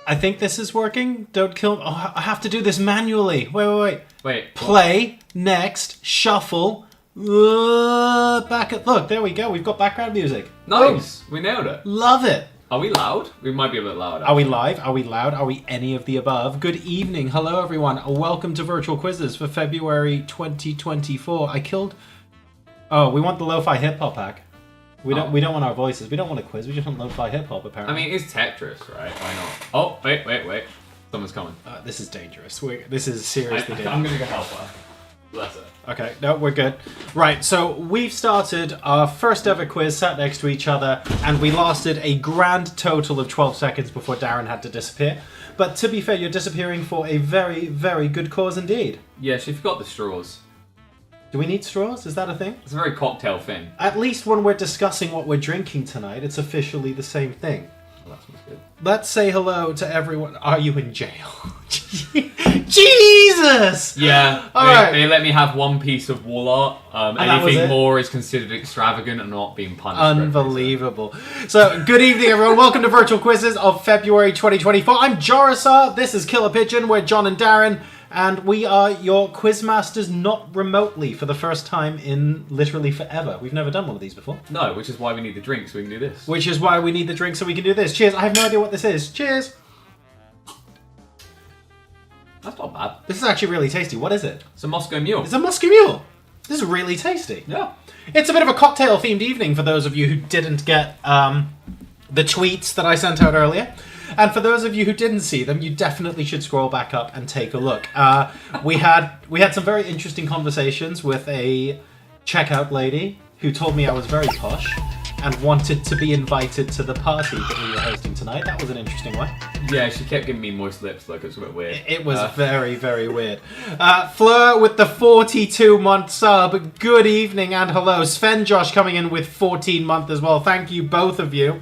I think this is working. Don't kill. Oh, I have to do this manually. Wait. Play, next, shuffle. Back at. Look, there we go. We've got background music. Nice. We nailed it. Love it. Are we loud? We might be a bit loud. Are we live? Are we loud? Are we any of the above? Good evening. Hello, everyone. Welcome to Virtual Quizzes for February 2024. I killed... Oh, we want the lo-fi hip-hop pack. We don't want our voices. We don't want a quiz. We just want lo-fi hip-hop, apparently. I mean, it's Tetris, right? Why not? Oh, wait. Someone's coming. This is dangerous. This is seriously dangerous. I'm going to go help her. Bless her. Okay, no, we're good. Right, so we've started our first ever quiz, sat next to each other, and we lasted a grand total of 12 seconds before Darren had to disappear. But to be fair, you're disappearing for a very, very good cause indeed. Yeah, she forgot the straws. Do we need straws? Is that a thing? It's a very cocktail thing. At least when we're discussing what we're drinking tonight, it's officially the same thing. Well, that smells good. Let's say hello to everyone. Are you in jail? Jesus! Yeah, they let me have one piece of wall art. Anything more is considered extravagant and not being punished. Unbelievable. So, good evening, everyone. Welcome to Virtual Quizzes of February 2024. I'm Jorisar. This is Killer Pigeon. We're John and Darren. And we are your quizmasters, not remotely, for the first time in literally forever. We've never done one of these before. No, which is why we need the drink so we can do this. Which is why we need the drink so we can do this. Cheers. I have no idea what this is. Cheers. That's not bad. This is actually really tasty. What is it? It's a Moscow Mule. It's a Moscow Mule. This is really tasty. Yeah. It's a bit of a cocktail-themed evening for those of you who didn't get the tweets that I sent out earlier. And for those of you who didn't see them, you definitely should scroll back up and take a look. We had some very interesting conversations with a checkout lady who told me I was very posh and wanted to be invited to the party that we were hosting tonight. That was an interesting one. Yeah, she kept giving me moist lips, like it was a bit weird. It was very, very weird. Fleur with the 42-month sub. Good evening and hello. Sven Josh coming in with 14-month as well. Thank you, both of you.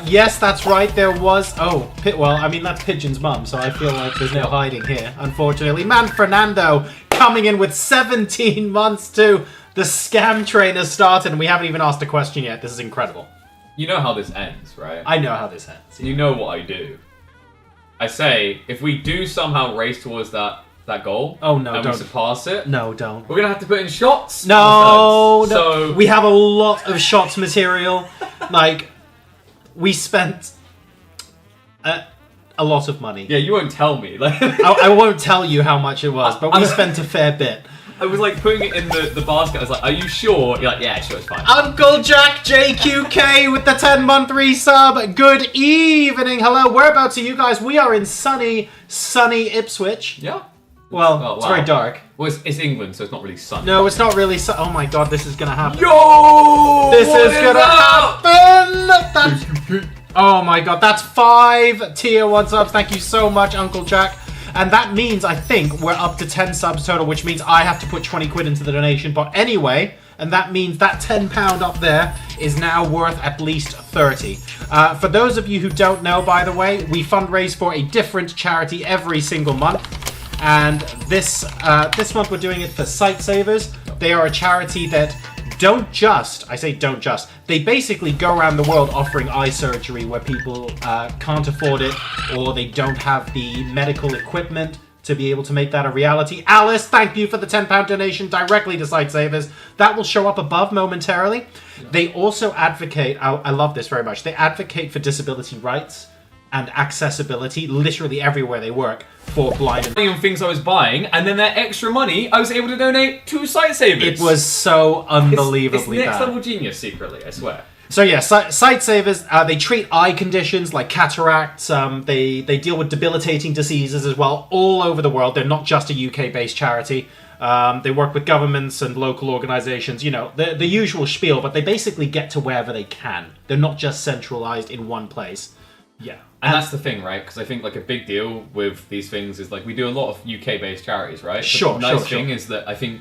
Yes, that's right, there was... Oh, well, I mean, that's Pigeon's mum, so I feel like there's no hiding here, unfortunately. Man Fernando coming in with 17 months too. The scam train has started, and we haven't even asked a question yet. This is incredible. You know how this ends, right? I know how this ends. You know what I do. I say, if we do somehow race towards that goal, oh no, and don't. we surpass it, no, don't. We're gonna have to put in shots. No, no. So we have a lot of shots material. Like, we spent a lot of money. Yeah, you won't tell me. Like, I won't tell you how much it was, but we spent a fair bit. I was like putting it in the basket. I was like, "Are you sure?" You're like, "Yeah, sure, it's fine." Uncle Jack JQK with the 10-month resub. Good evening. Hello. Whereabouts are you guys? We are in sunny Ipswich. Yeah. Well, it's very dark. Well, it's England, so it's not really sunny. No, it's not really Oh my god, this is gonna happen. Yo! This is gonna happen! Oh my god, that's 5 tier 1 subs. Thank you so much, Uncle Jack. And that means, I think, we're up to 10 subs total, which means I have to put 20 quid into the donation pot anyway. And that means that £10 up there is now worth at least 30. For those of you who don't know, by the way, we fundraise for a different charity every single month. And this month we're doing it for Sightsavers. They are a charity that they basically go around the world offering eye surgery where people can't afford it or they don't have the medical equipment to be able to make that a reality. Alice, thank you for the £10 donation directly to Sightsavers. That will show up above momentarily. Yeah. They also advocate, I love this very much, they advocate for disability rights and accessibility literally everywhere they work for blind and on things I was buying, and then that extra money I was able to donate to Sightsavers. It was so unbelievably it's next bad. level genius secretly, I swear. So yeah, Sightsavers, they treat eye conditions like cataracts, they deal with debilitating diseases as well all over the world. They're not just a UK-based charity. They work with governments and local organisations, you know, the usual spiel, but they basically get to wherever they can. They're not just centralised in one place. Yeah. And that's the thing, right? Because I think like a big deal with these things is like we do a lot of UK-based charities, right? Sure, but the nice thing is that I think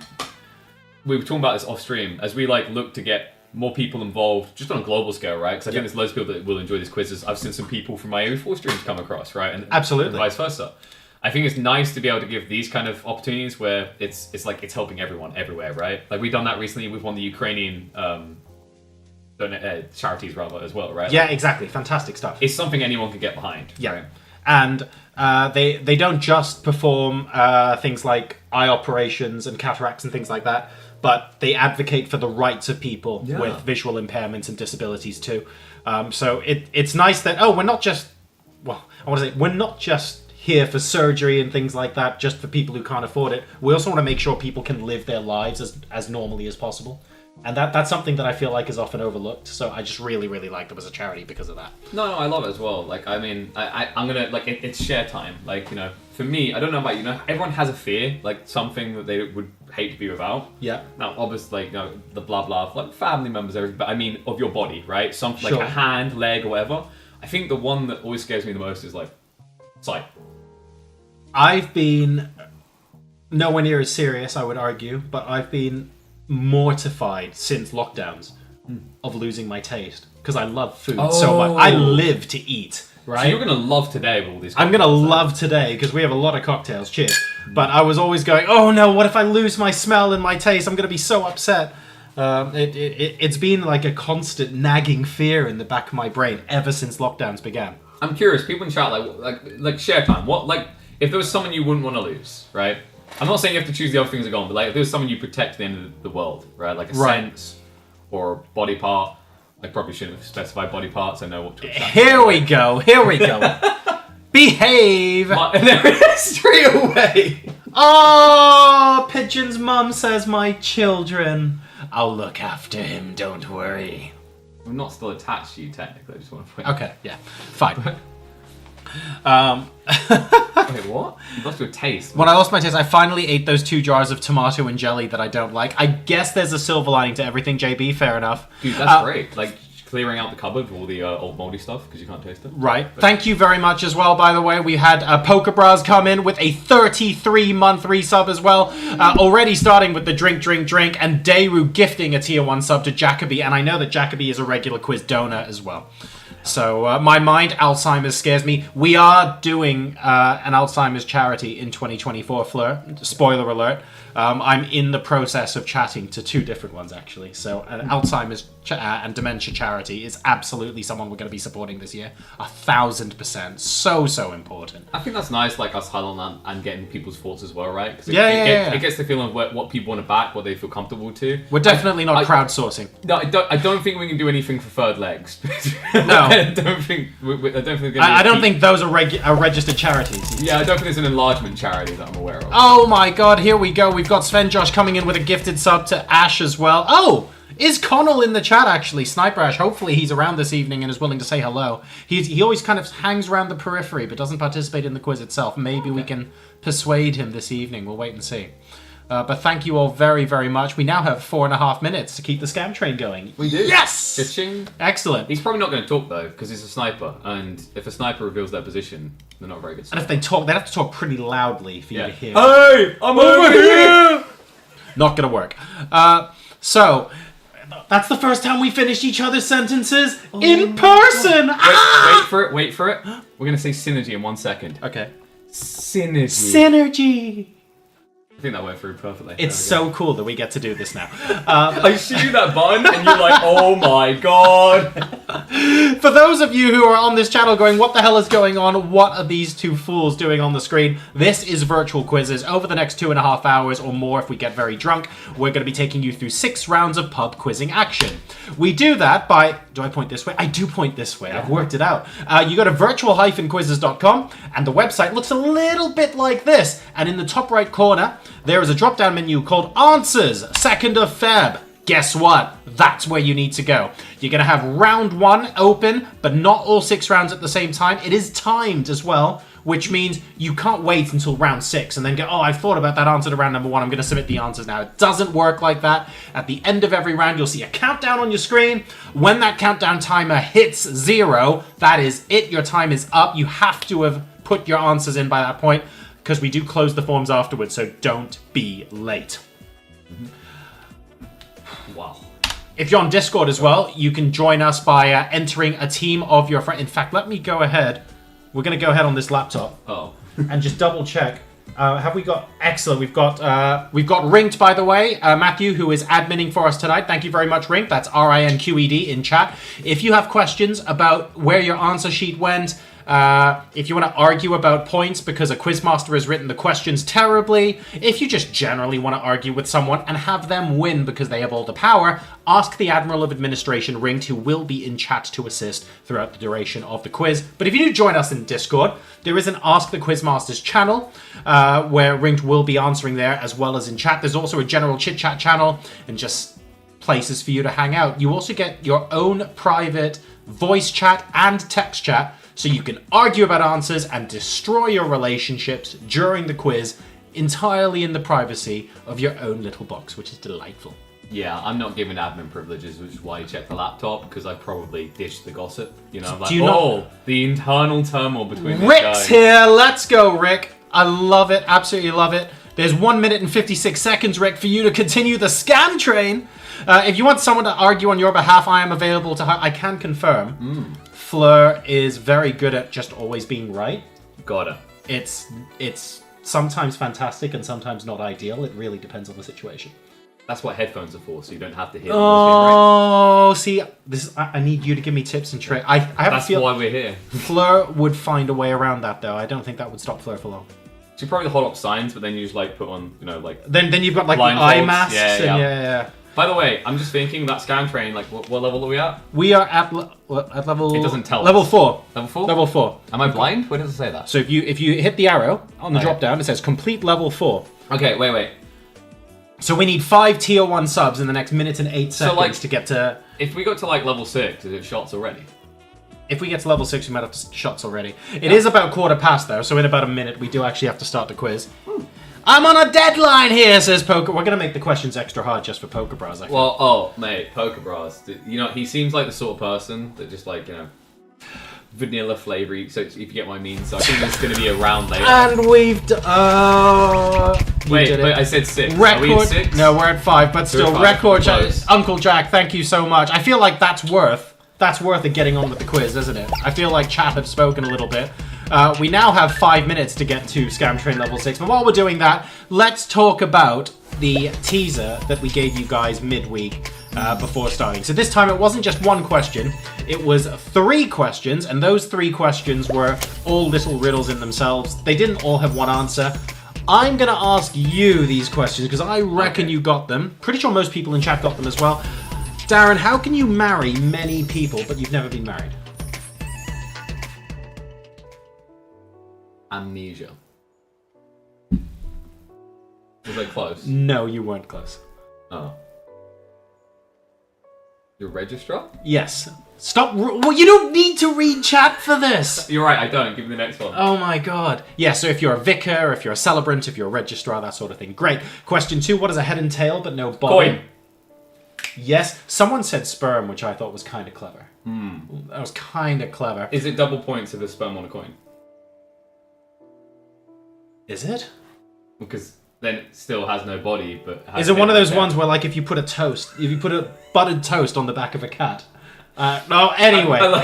we were talking about this off stream as we like look to get more people involved just on a global scale, right? Because I think there's loads of people that will enjoy these quizzes. I've seen some people from my AO4 streams come across, right? And absolutely, and vice versa. I think it's nice to be able to give these kind of opportunities where it's like it's helping everyone everywhere, right? Like we've done that recently with one of the Ukrainian charities rather as well, right? Yeah, exactly. Fantastic stuff. It's something anyone can get behind. Yeah. Right? and they don't just perform things like eye operations and cataracts and things like that, but they advocate for the rights of people with visual impairments and disabilities too. So it's nice that we're not just we're not just here for surgery and things like that, just for people who can't afford it. We also want to make sure people can live their lives as normally as possible. And that's something that I feel like is often overlooked. So I just really, really like them as a charity because of that. No, I love it as well. Like, I mean, I'm gonna like it's share time. Like, for me, I don't know about everyone has a fear, like something that they would hate to be without. Yeah. Now, obviously, the blah blah, like family members, everything. But I mean, of your body, right? Something Sure. like a hand, leg, or whatever. I think the one that always scares me the most is like sight. I've been nowhere near as serious, I would argue, but I've been mortified since lockdowns of losing my taste because I love food so much. I live to eat, right? So you're gonna love today with all these. I'm gonna love today because we have a lot of cocktails. Cheers. But I was always going, oh no, what if I lose my smell and my taste? I'm gonna be so upset. It's been like a constant nagging fear in the back of my brain ever since lockdowns began. I'm curious. People in chat like share time. What if there was someone you wouldn't want to lose, right? I'm not saying you have to choose the other things that go on, but like if there was someone you protect at the end of the world, right? Like a sense or a body part. I probably shouldn't have specified body parts. I know what to attack. Here we go. Behave. There it is, straight away. Oh, Pigeon's mum says my children. I'll look after him, don't worry. I'm not still attached to you, technically. I just want to point. Okay, yeah, fine. Wait, what? You lost your taste. When I lost my taste, I finally ate those 2 jars of tomato and jelly that I don't like. I guess there's a silver lining to everything, JB. Fair enough. Dude, that's great. Like clearing out the cupboard with all the old moldy stuff because you can't taste it. Right. Thank you very much as well, by the way. We had Pokebras come in with a 33-month resub as well. Already starting with the drink, and Dayru gifting a tier 1 sub to Jacoby. And I know that Jacoby is a regular quiz donor as well. So my mind, Alzheimer's scares me. We are doing an Alzheimer's charity in 2024, Fleur. Spoiler alert. I'm in the process of chatting to 2 different ones, actually. So an Alzheimer's and dementia charity is absolutely someone we're going to be supporting this year. 1,000%. So important. I think that's nice, like us highlighting and getting people's thoughts as well, right? Because it it gets the feeling of what people want to back, what they feel comfortable to. We're definitely not crowdsourcing. No, I don't think we can do anything for third legs. No. I don't think. I don't think those are registered charities. Yeah, I don't think there's an enlargement charity that I'm aware of. Oh my god, here we go. We've got Sven Josh coming in with a gifted sub to Ash as well. Oh! Is Connell in the chat, actually? Sniper Ash. Hopefully he's around this evening and is willing to say hello. He always kind of hangs around the periphery, but doesn't participate in the quiz itself. Maybe we can persuade him this evening. We'll wait and see. But thank you all very, very much. We now have 4.5 minutes to keep the scam train going. We do. Yes! Cha-ching. Excellent. He's probably not going to talk, though, because he's a sniper. And if a sniper reveals their position, they're not very good. And if they talk, they'd have to talk pretty loudly for you to hear. Hey! I'm over here! Not going to work. So... That's the first time we finished each other's sentences in person! Wait for it. We're going to say synergy in 1 second. Okay. Synergy. I think that went through perfectly. It's so cool that we get to do this now. I shoot you that button and you're like, oh my god. For those of you who are on this channel going, what the hell is going on? What are these 2 fools doing on the screen? This is virtual quizzes. Over the next 2.5 hours or more, if we get very drunk, we're going to be taking you through 6 rounds of pub quizzing action. We do that by... Do I point this way? I do point this way. I've worked it out. You go to virtual-quizzes.com and the website looks a little bit like this. And in the top right corner, there is a drop-down menu called Answers, 2nd of Feb. Guess what? That's where you need to go. You're going to have round 1 open, but not all 6 rounds at the same time. It is timed as well, which means you can't wait until round 6 and then go, oh, I've thought about that answer to round number 1. I'm going to submit the answers now. It doesn't work like that. At the end of every round, you'll see a countdown on your screen. When that countdown timer hits 0, that is it. Your time is up. You have to have put your answers in by that point, because we do close the forms afterwards, so don't be late. Wow. If you're on Discord as well, you can join us by entering a team of your friends. In fact, let me go ahead. We're going to go ahead on this laptop and just double check. Have we got... Excellent. We've got Rinked, by the way. Matthew, who is adminning for us tonight. Thank you very much, Rinked. That's RINQED in chat. If you have questions about where your answer sheet went, If you want to argue about points because a quizmaster has written the questions terribly, if you just generally want to argue with someone and have them win because they have all the power, ask the Admiral of Administration, Ringed, who will be in chat to assist throughout the duration of the quiz. But if you do join us in Discord, there is an Ask the Quizmasters channel where Ringed will be answering there as well as in chat. There's also a general chit-chat channel and just places for you to hang out. You also get your own private voice chat and text chat, so you can argue about answers and destroy your relationships during the quiz entirely in the privacy of your own little box, which is delightful. Yeah, I'm not given admin privileges, which is why you check the laptop, because I probably dished the gossip. You know, I'm like, the internal turmoil between these Rick's guys. here! Let's go, Rick! I love it, absolutely love it. There's 1 minute and 56 seconds, Rick, for you to continue the scam train. If you want someone to argue on your behalf, I am available to... I can confirm. Fleur is very good at just always being right. Gotta. It's sometimes fantastic and sometimes not ideal. It really depends on the situation. That's what headphones are for, so you don't have to hear them right. Oh, see, I need you to give me tips and tricks. I have That's a feel why we're here. Fleur would find a way around that, though. I don't think that would stop Fleur for long. So you probably hold up signs, but then you just like put on, you know, like... Then you've got like the blindfolds. eye masks. Yeah. Yeah. By the way, I'm just thinking that scam train, like, what level are we at? We are at level... It doesn't tell Level us. 4. Level 4? Level 4. Am I blind? Where does it say that? So if you hit the arrow on the Okay. drop down, it says complete level 4. Okay, wait. So we need 5 tier 1 subs in the next minute and 8 seconds like- to get to... If we got to like level 6, is it shots already? If we get to level 6, we might have shots already. It is about quarter past, though, so in about a minute, we do actually have to start the quiz. I'm on a deadline here, says Poker. We're going to make the questions extra hard just for Poker Bras, I think. Well, mate, Poker Bras. You know, he seems like the sort of person that just like, you know, vanilla flavour. So if you get what I mean. So I think it's going to be around later. And we've Wait, I said 6. Record. Are we at 6? No, we're at 5, but still, at 5. record. Close. Uncle Jack, thank you so much. I feel like that's worth it getting on with the quiz, isn't it? I feel like chat have spoken a little bit. We now have 5 minutes to get to Scam Train level 6, but while we're doing that, let's talk about the teaser that we gave you guys midweek before starting. So this time it wasn't just one question, it was 3 questions, and those 3 questions were all little riddles in themselves. They didn't all have one answer. I'm going to ask you these questions because I reckon you got them. Pretty sure most people in chat got them as well. Darren, how can you marry many people but you've never been married? Amnesia. Was I close? No, you weren't close. Oh. Your registrar? Yes. Stop. Well, you don't need to read chat for this. You're right, I don't. Give me the next one. Oh my god. Yeah, so if you're a vicar, if you're a celebrant, if you're a registrar, that sort of thing. Great. Question 2, what is a head and tail but no body? Coin. Yes. Someone said sperm, which I thought was kind of clever. That was kind of clever. Is it double points if there's sperm on a coin? Is it? Because then it still has no body, but has Is it one of those head. ones where, like, if you put a buttered toast on the back of a cat? No, anyway. Why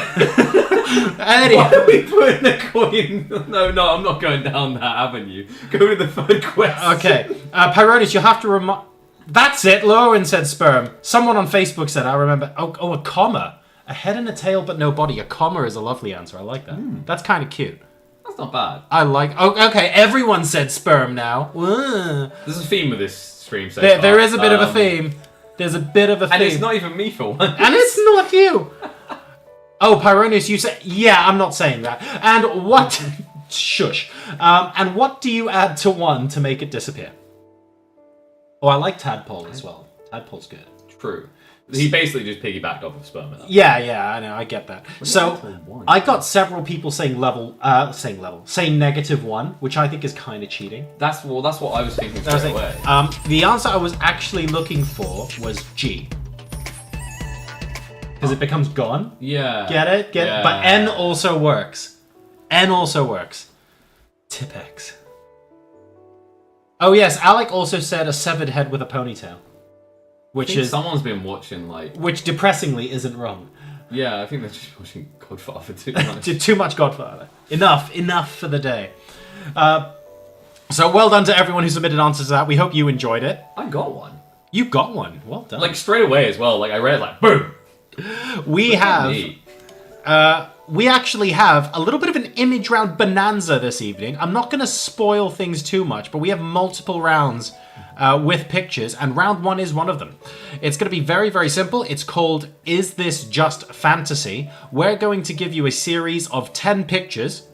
are we putting the coin? No, I'm not going down that avenue. Go to the third question. Okay. Pyronis, you have to remind... That's it. Lauren said sperm. Someone on Facebook said, I remember... Oh, a comma. A head and a tail, but no body. A comma is a lovely answer. I like that. That's kind of cute. That's not bad. I like... Oh, okay, everyone said sperm now. There's a theme with this stream so far. There is a bit of a theme. There's a bit of a theme. And it's not even me for once. And it's not you. Oh, Pyronis, you said... Yeah, I'm not saying that. And what... Shush. And what do you add to 1 to make it disappear? Oh, I like Tadpole as well. Tadpole's good. True. He basically just piggybacked off of sperm. Yeah, I know, I get that. So, I got several people saying -1, which I think is kind of cheating. That's what I was thinking I was straight thinking, away. the answer I was actually looking for was G. Because it becomes gone. Yeah. Get it? Yeah. But N also works. Tipex. Oh yes, Alec also said a severed head with a ponytail. Which is someone's been watching which depressingly isn't wrong. Yeah, I think they're just watching Godfather too much. Too much Godfather. Enough for the day. So well done to everyone who submitted answers to that. We hope you enjoyed it. I got one. You got one. Well done. Like straight away as well. Like I read it like boom. We have we actually have a little bit of an image round bonanza this evening. I'm not going to spoil things too much, but we have multiple rounds with pictures, and round one is one of them. It's going to be very, very simple. It's called Is This Just Fantasy? We're going to give you a series of 10 pictures.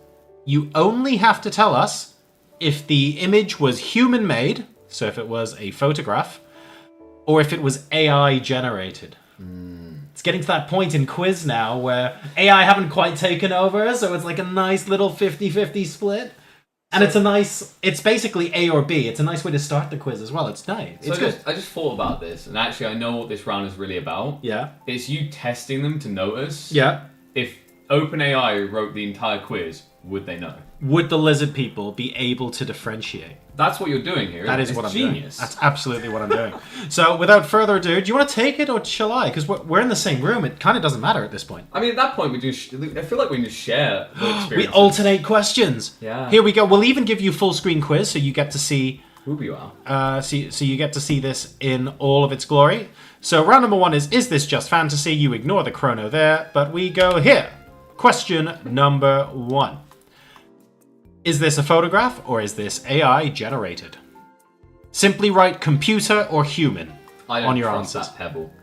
You only have to tell us if the image was human-made, so if it was a photograph, or if it was AI generated. It's getting to that point in quiz now where AI haven't quite taken over, so it's like a nice little 50-50 split. And it's basically A or B. It's a nice way to start the quiz as well. It's nice. It's good. I just thought about this, and actually I know what this round is really about. Yeah. It's you testing them to notice. Yeah. If OpenAI wrote the entire quiz, would they know? Would the lizard people be able to differentiate? That's what you're doing here. That is it's what I'm genius. doing. That's absolutely what I'm doing. So, without further ado, do you want to take it or shall I? Because we're in the same room. It kind of doesn't matter at this point. I mean, at that point, I feel like we just share the experience. We alternate questions. Yeah. Here we go. We'll even give you full screen quiz, so you get to see. Who you are. So you get to see this in all of its glory. So round number one is This Just Fantasy? You ignore the chrono there, but we go here. Question number one. Is this a photograph or is this AI generated? Simply write computer or human on your answers. That pebble.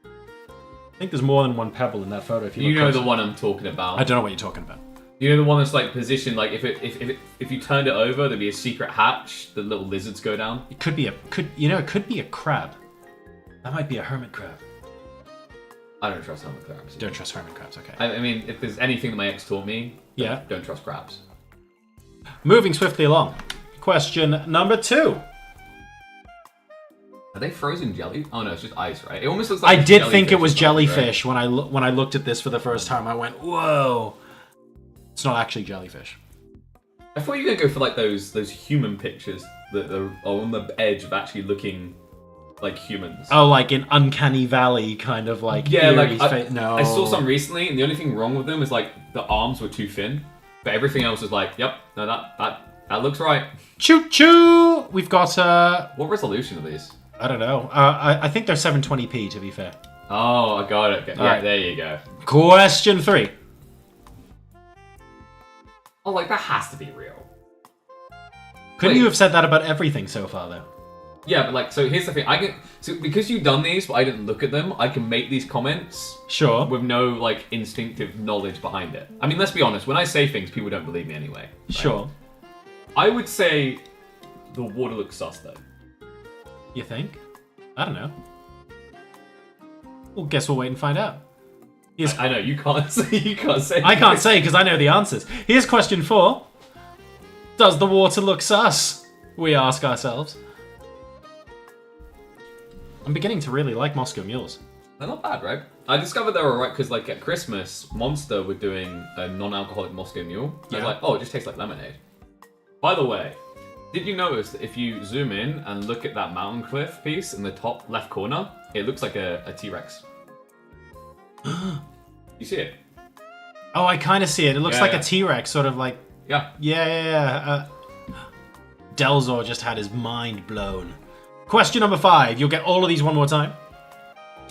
I think there's more than one pebble in that photo. If you know look the closer. one I'm talking about. I don't know what you're talking about. You know the one that's like positioned, like if you turned it over, there'd be a secret hatch. The little lizards go down. It could be it could be a crab. That might be a hermit crab. I don't trust hermit crabs. Don't trust hermit crabs. Okay. I mean, if there's anything that my ex taught me, Yeah. don't trust crabs. Moving swiftly along. Question number two. Are they frozen jelly? Oh no, it's just ice, right? It almost looks like I did think it jellyfish was or something, jellyfish when I looked at this for the first time. I went, whoa! It's not actually jellyfish. I thought you were gonna go for like those human pictures that are on the edge of actually looking like humans. Oh, like in Uncanny Valley, kind of like Yeah, eerie like no. I saw some recently, and the only thing wrong with them is like the arms were too thin, but everything else was like, yep, no, that looks right. Choo choo! We've got What resolution are these? I don't know. I think they're 720p to be fair. Oh, I got it. Yeah, Alright. there you go. Question three. Oh, like that has to be real. Couldn't Wait. you have said that about everything so far though? Yeah, but like, so here's the thing. Because you've done these, but I didn't look at them. I can make these comments Sure. with no like instinctive knowledge behind it. I mean, let's be honest. When I say things, people don't believe me anyway. Right? Sure. I would say the water looks sus though. You think? I don't know. Well, guess we'll wait and find out. I know you can't say. You can't say. I can't say because I know the answers. Here's question 4. Does the water look sus? We ask ourselves. I'm beginning to really like Moscow Mules. They're not bad, right? I discovered they were alright because, like, at Christmas, Monster were doing a non-alcoholic Moscow Mule. I was Yeah. like, oh, it just tastes like lemonade. By the way, did you notice that if you zoom in and look at that mountain cliff piece in the top left corner, it looks like a T-Rex? You see it? Oh, I kind of see it. It looks Yeah, like yeah. a T-Rex, sort of like... Yeah. Yeah. Delzor just had his mind blown. Question number 5. You'll get all of these one more time.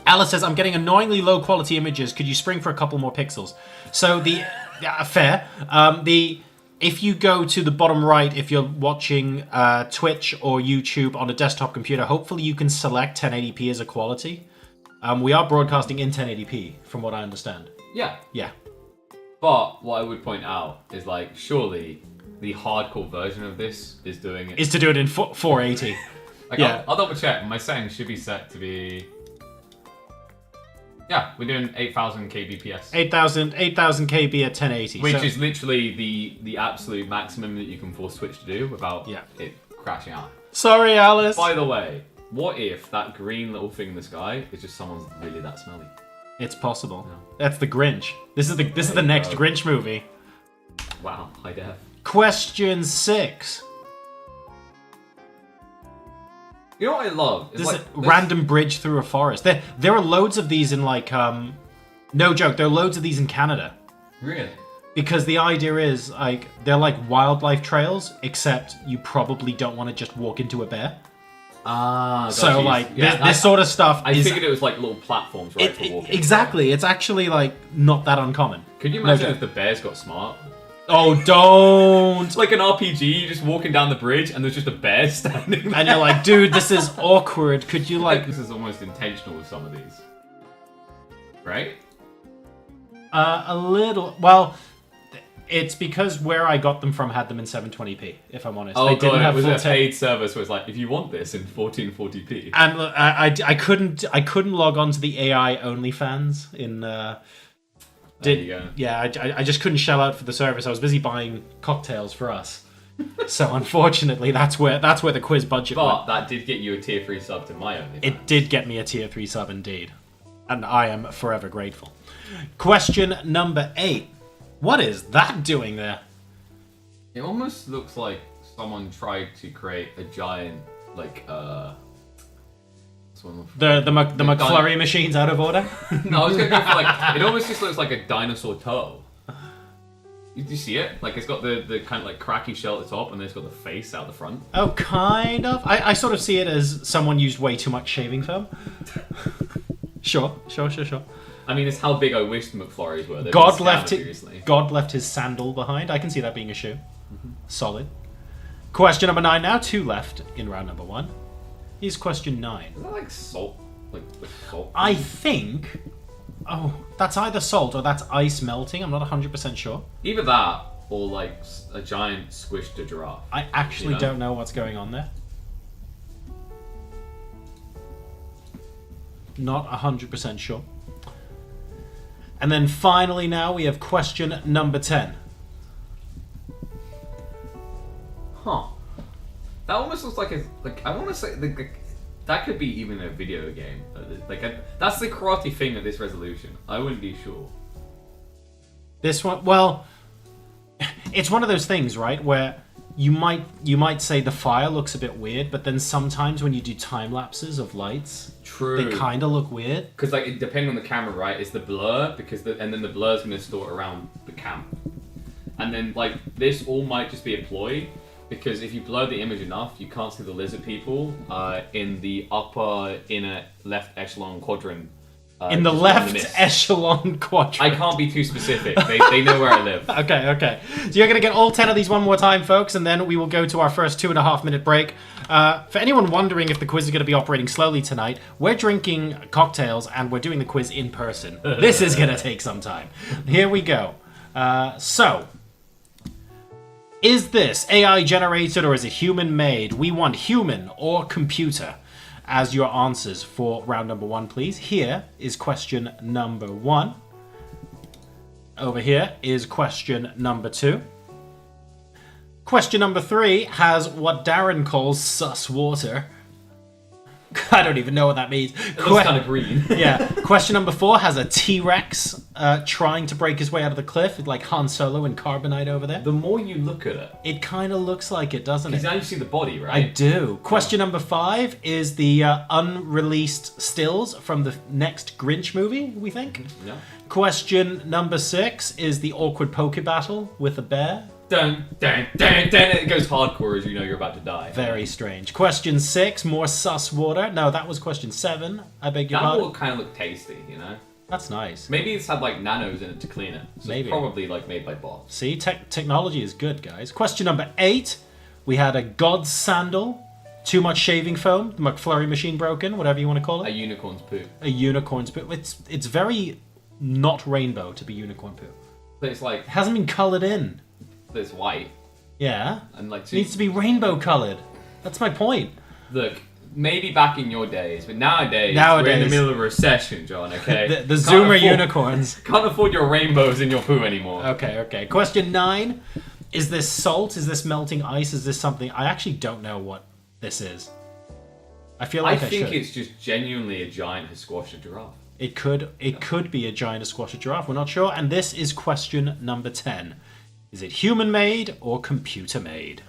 Alice says, I'm getting annoyingly low quality images. Could you spring for a couple more pixels? So fair. If you go to the bottom right, if you're watching Twitch or YouTube on a desktop computer, hopefully you can select 1080p as a quality. We are broadcasting in 1080p, from what I understand. Yeah. Yeah. But what I would point out is, like, surely the hardcore version of this is doing it. Is to do it in 480. Like, Yeah. I'll double check. My settings should be set to be... Yeah, we're doing 8000 kbps. 8000 kb at 1080. Which so, is literally the absolute maximum that you can force Twitch to do without Yeah. it crashing out. Sorry, Alice. By the way, what if that green little thing in the sky is just someone's really that smelly? It's possible. That's the Grinch. This is the you next go. Grinch movie. Wow, high def. Question 6. You know what I love? It's This like is a random bridge through a forest. There are loads of these in like no joke, there are loads of these in Canada. Really? Because the idea is like they're like wildlife trails, except you probably don't want to just walk into a bear. Ah, So like this sort of stuff I is figured it was like little platforms, right? for walking. exactly. It's actually like not that uncommon. Could you No imagine joke. if the bears got smart? Oh, don't! It's like an RPG, you're just walking down the bridge and there's just a bear standing there. And you're like, dude, this is awkward. Could you like This is almost intentional with some of these. Right? a little? Well, it's because where I got them from had them in 720p. If I'm honest, Oh they god, didn't it have was full a text. paid service where it's like, if you want this in 1440p. And I couldn't log on to the AI OnlyFans in. There you go. Yeah, I just couldn't shell out for the service. I was busy buying cocktails for us. So unfortunately, that's where the quiz budget went. But that did get you a tier 3 sub to my OnlyFans. It did get me a tier 3 sub indeed. And I am forever grateful. Question number 8. What is that doing there? It almost looks like someone tried to create a giant, like, The McFlurry machine's out of order? No, I was going to go for, like, it almost just looks like a dinosaur toe. Do you see it? Like, it's got the kind of, like, cracky shell at the top, and then it's got the face out the front. Oh, kind of. I sort of see it as someone used way too much shaving foam. Sure. I mean, it's how big I wish the McFlurries were. They've God been left scammed it. recently. God left his sandal behind. I can see that being a shoe. Solid. Question number 9 now. 2 left in round number 1. Here's question 9. Is that like salt? Like salt? I think... Oh, that's either salt or that's ice melting. I'm not 100% sure. Either that, or like a giant squished giraffe. I actually You know? don't know what's going on there. Not 100% sure. And then finally now we have question number 10. Huh. That almost looks like I want to say that could be even a video game. That's the karate thing of this resolution. I wouldn't be sure. This one, well, it's one of those things, right, where you might say the fire looks a bit weird, but then sometimes when you do time lapses of lights, True. they kind of look weird. Because like depending on the camera, right, it's the blur and then the blur's going to store around the camp, and then like this all might just be a ploy. Because if you blur the image enough, you can't see the lizard people in the upper inner left echelon quadrant. In the just left mist. echelon quadrant. I can't be too specific. They know where I live. Okay. So you're going to get all 10 of these one more time, folks, and then we will go to our first 2.5 minute break. For anyone wondering if the quiz is going to be operating slowly tonight, we're drinking cocktails and we're doing the quiz in person. This is going to take some time. Here we go. So, is this AI generated or is it human made? We want human or computer as your answers for round number 1, please. Here is question number 1. Over here is question number 2. Question number 3 has what Darren calls sus water. I don't even know what that means. It looks kind of green. Yeah. Question number 4 has a T-Rex trying to break his way out of the cliff, like Han Solo and Carbonite over there. The more you look at it, It kind of looks like it, doesn't because it? now you see the body, I right? do. Question number 5 is the unreleased stills from the next Grinch movie, we think. Yeah. Question number 6 is the awkward poke battle with a bear. Dun, dun, dun, dun. It goes hardcore as you know you're about to die. Very strange. Question 6, more sus water. No, that was question 7. I beg your That pardon. will kind of look tasty, you know? That's nice. Maybe it's had like nanos in it to clean it. So Maybe. it's probably like made by bots. See, technology is good, guys. Question number 8, we had a God's sandal, too much shaving foam, the McFlurry machine broken, whatever you want to call A it. unicorn's poo. A unicorn's poo. It's very not rainbow to be unicorn poo. But it's like, It hasn't been coloured in. it's white. Yeah. And like, It needs to be rainbow coloured. That's my point. look, maybe back in your days, but nowadays we're in the Nowadays. middle of a recession, John, okay? The Can't Zoomer afford- unicorns. Can't afford your rainbows in your poo anymore. Okay. Question 9. Is this salt? Is this melting ice? Is this something? I actually don't know what this is. I feel like I think should. it's just genuinely a giant has squashed a giraffe. It could be a giant squasher giraffe. We're not sure. And this is question number 10. Is it human made or computer made?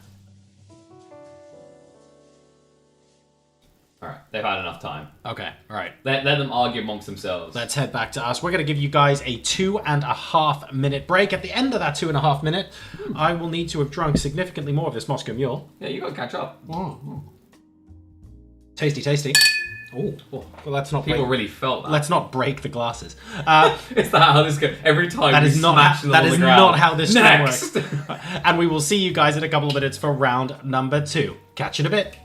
Alright, they've had enough time. Okay, all right. Let them argue amongst themselves. Let's head back to us. We're going to give you guys a 2.5 minute break. At the end of that 2.5 minute, I will need to have drunk significantly more of this Moscow Mule. Yeah, you gotta catch up. Tasty, tasty. Oh, well, let's not People break, really felt that. let's not break the glasses. Is that how this goes? Every time That we is not smash them that on is the ground. not how this stream Next! works. And we will see you guys in a couple of minutes for round number 2. Catch you in a bit.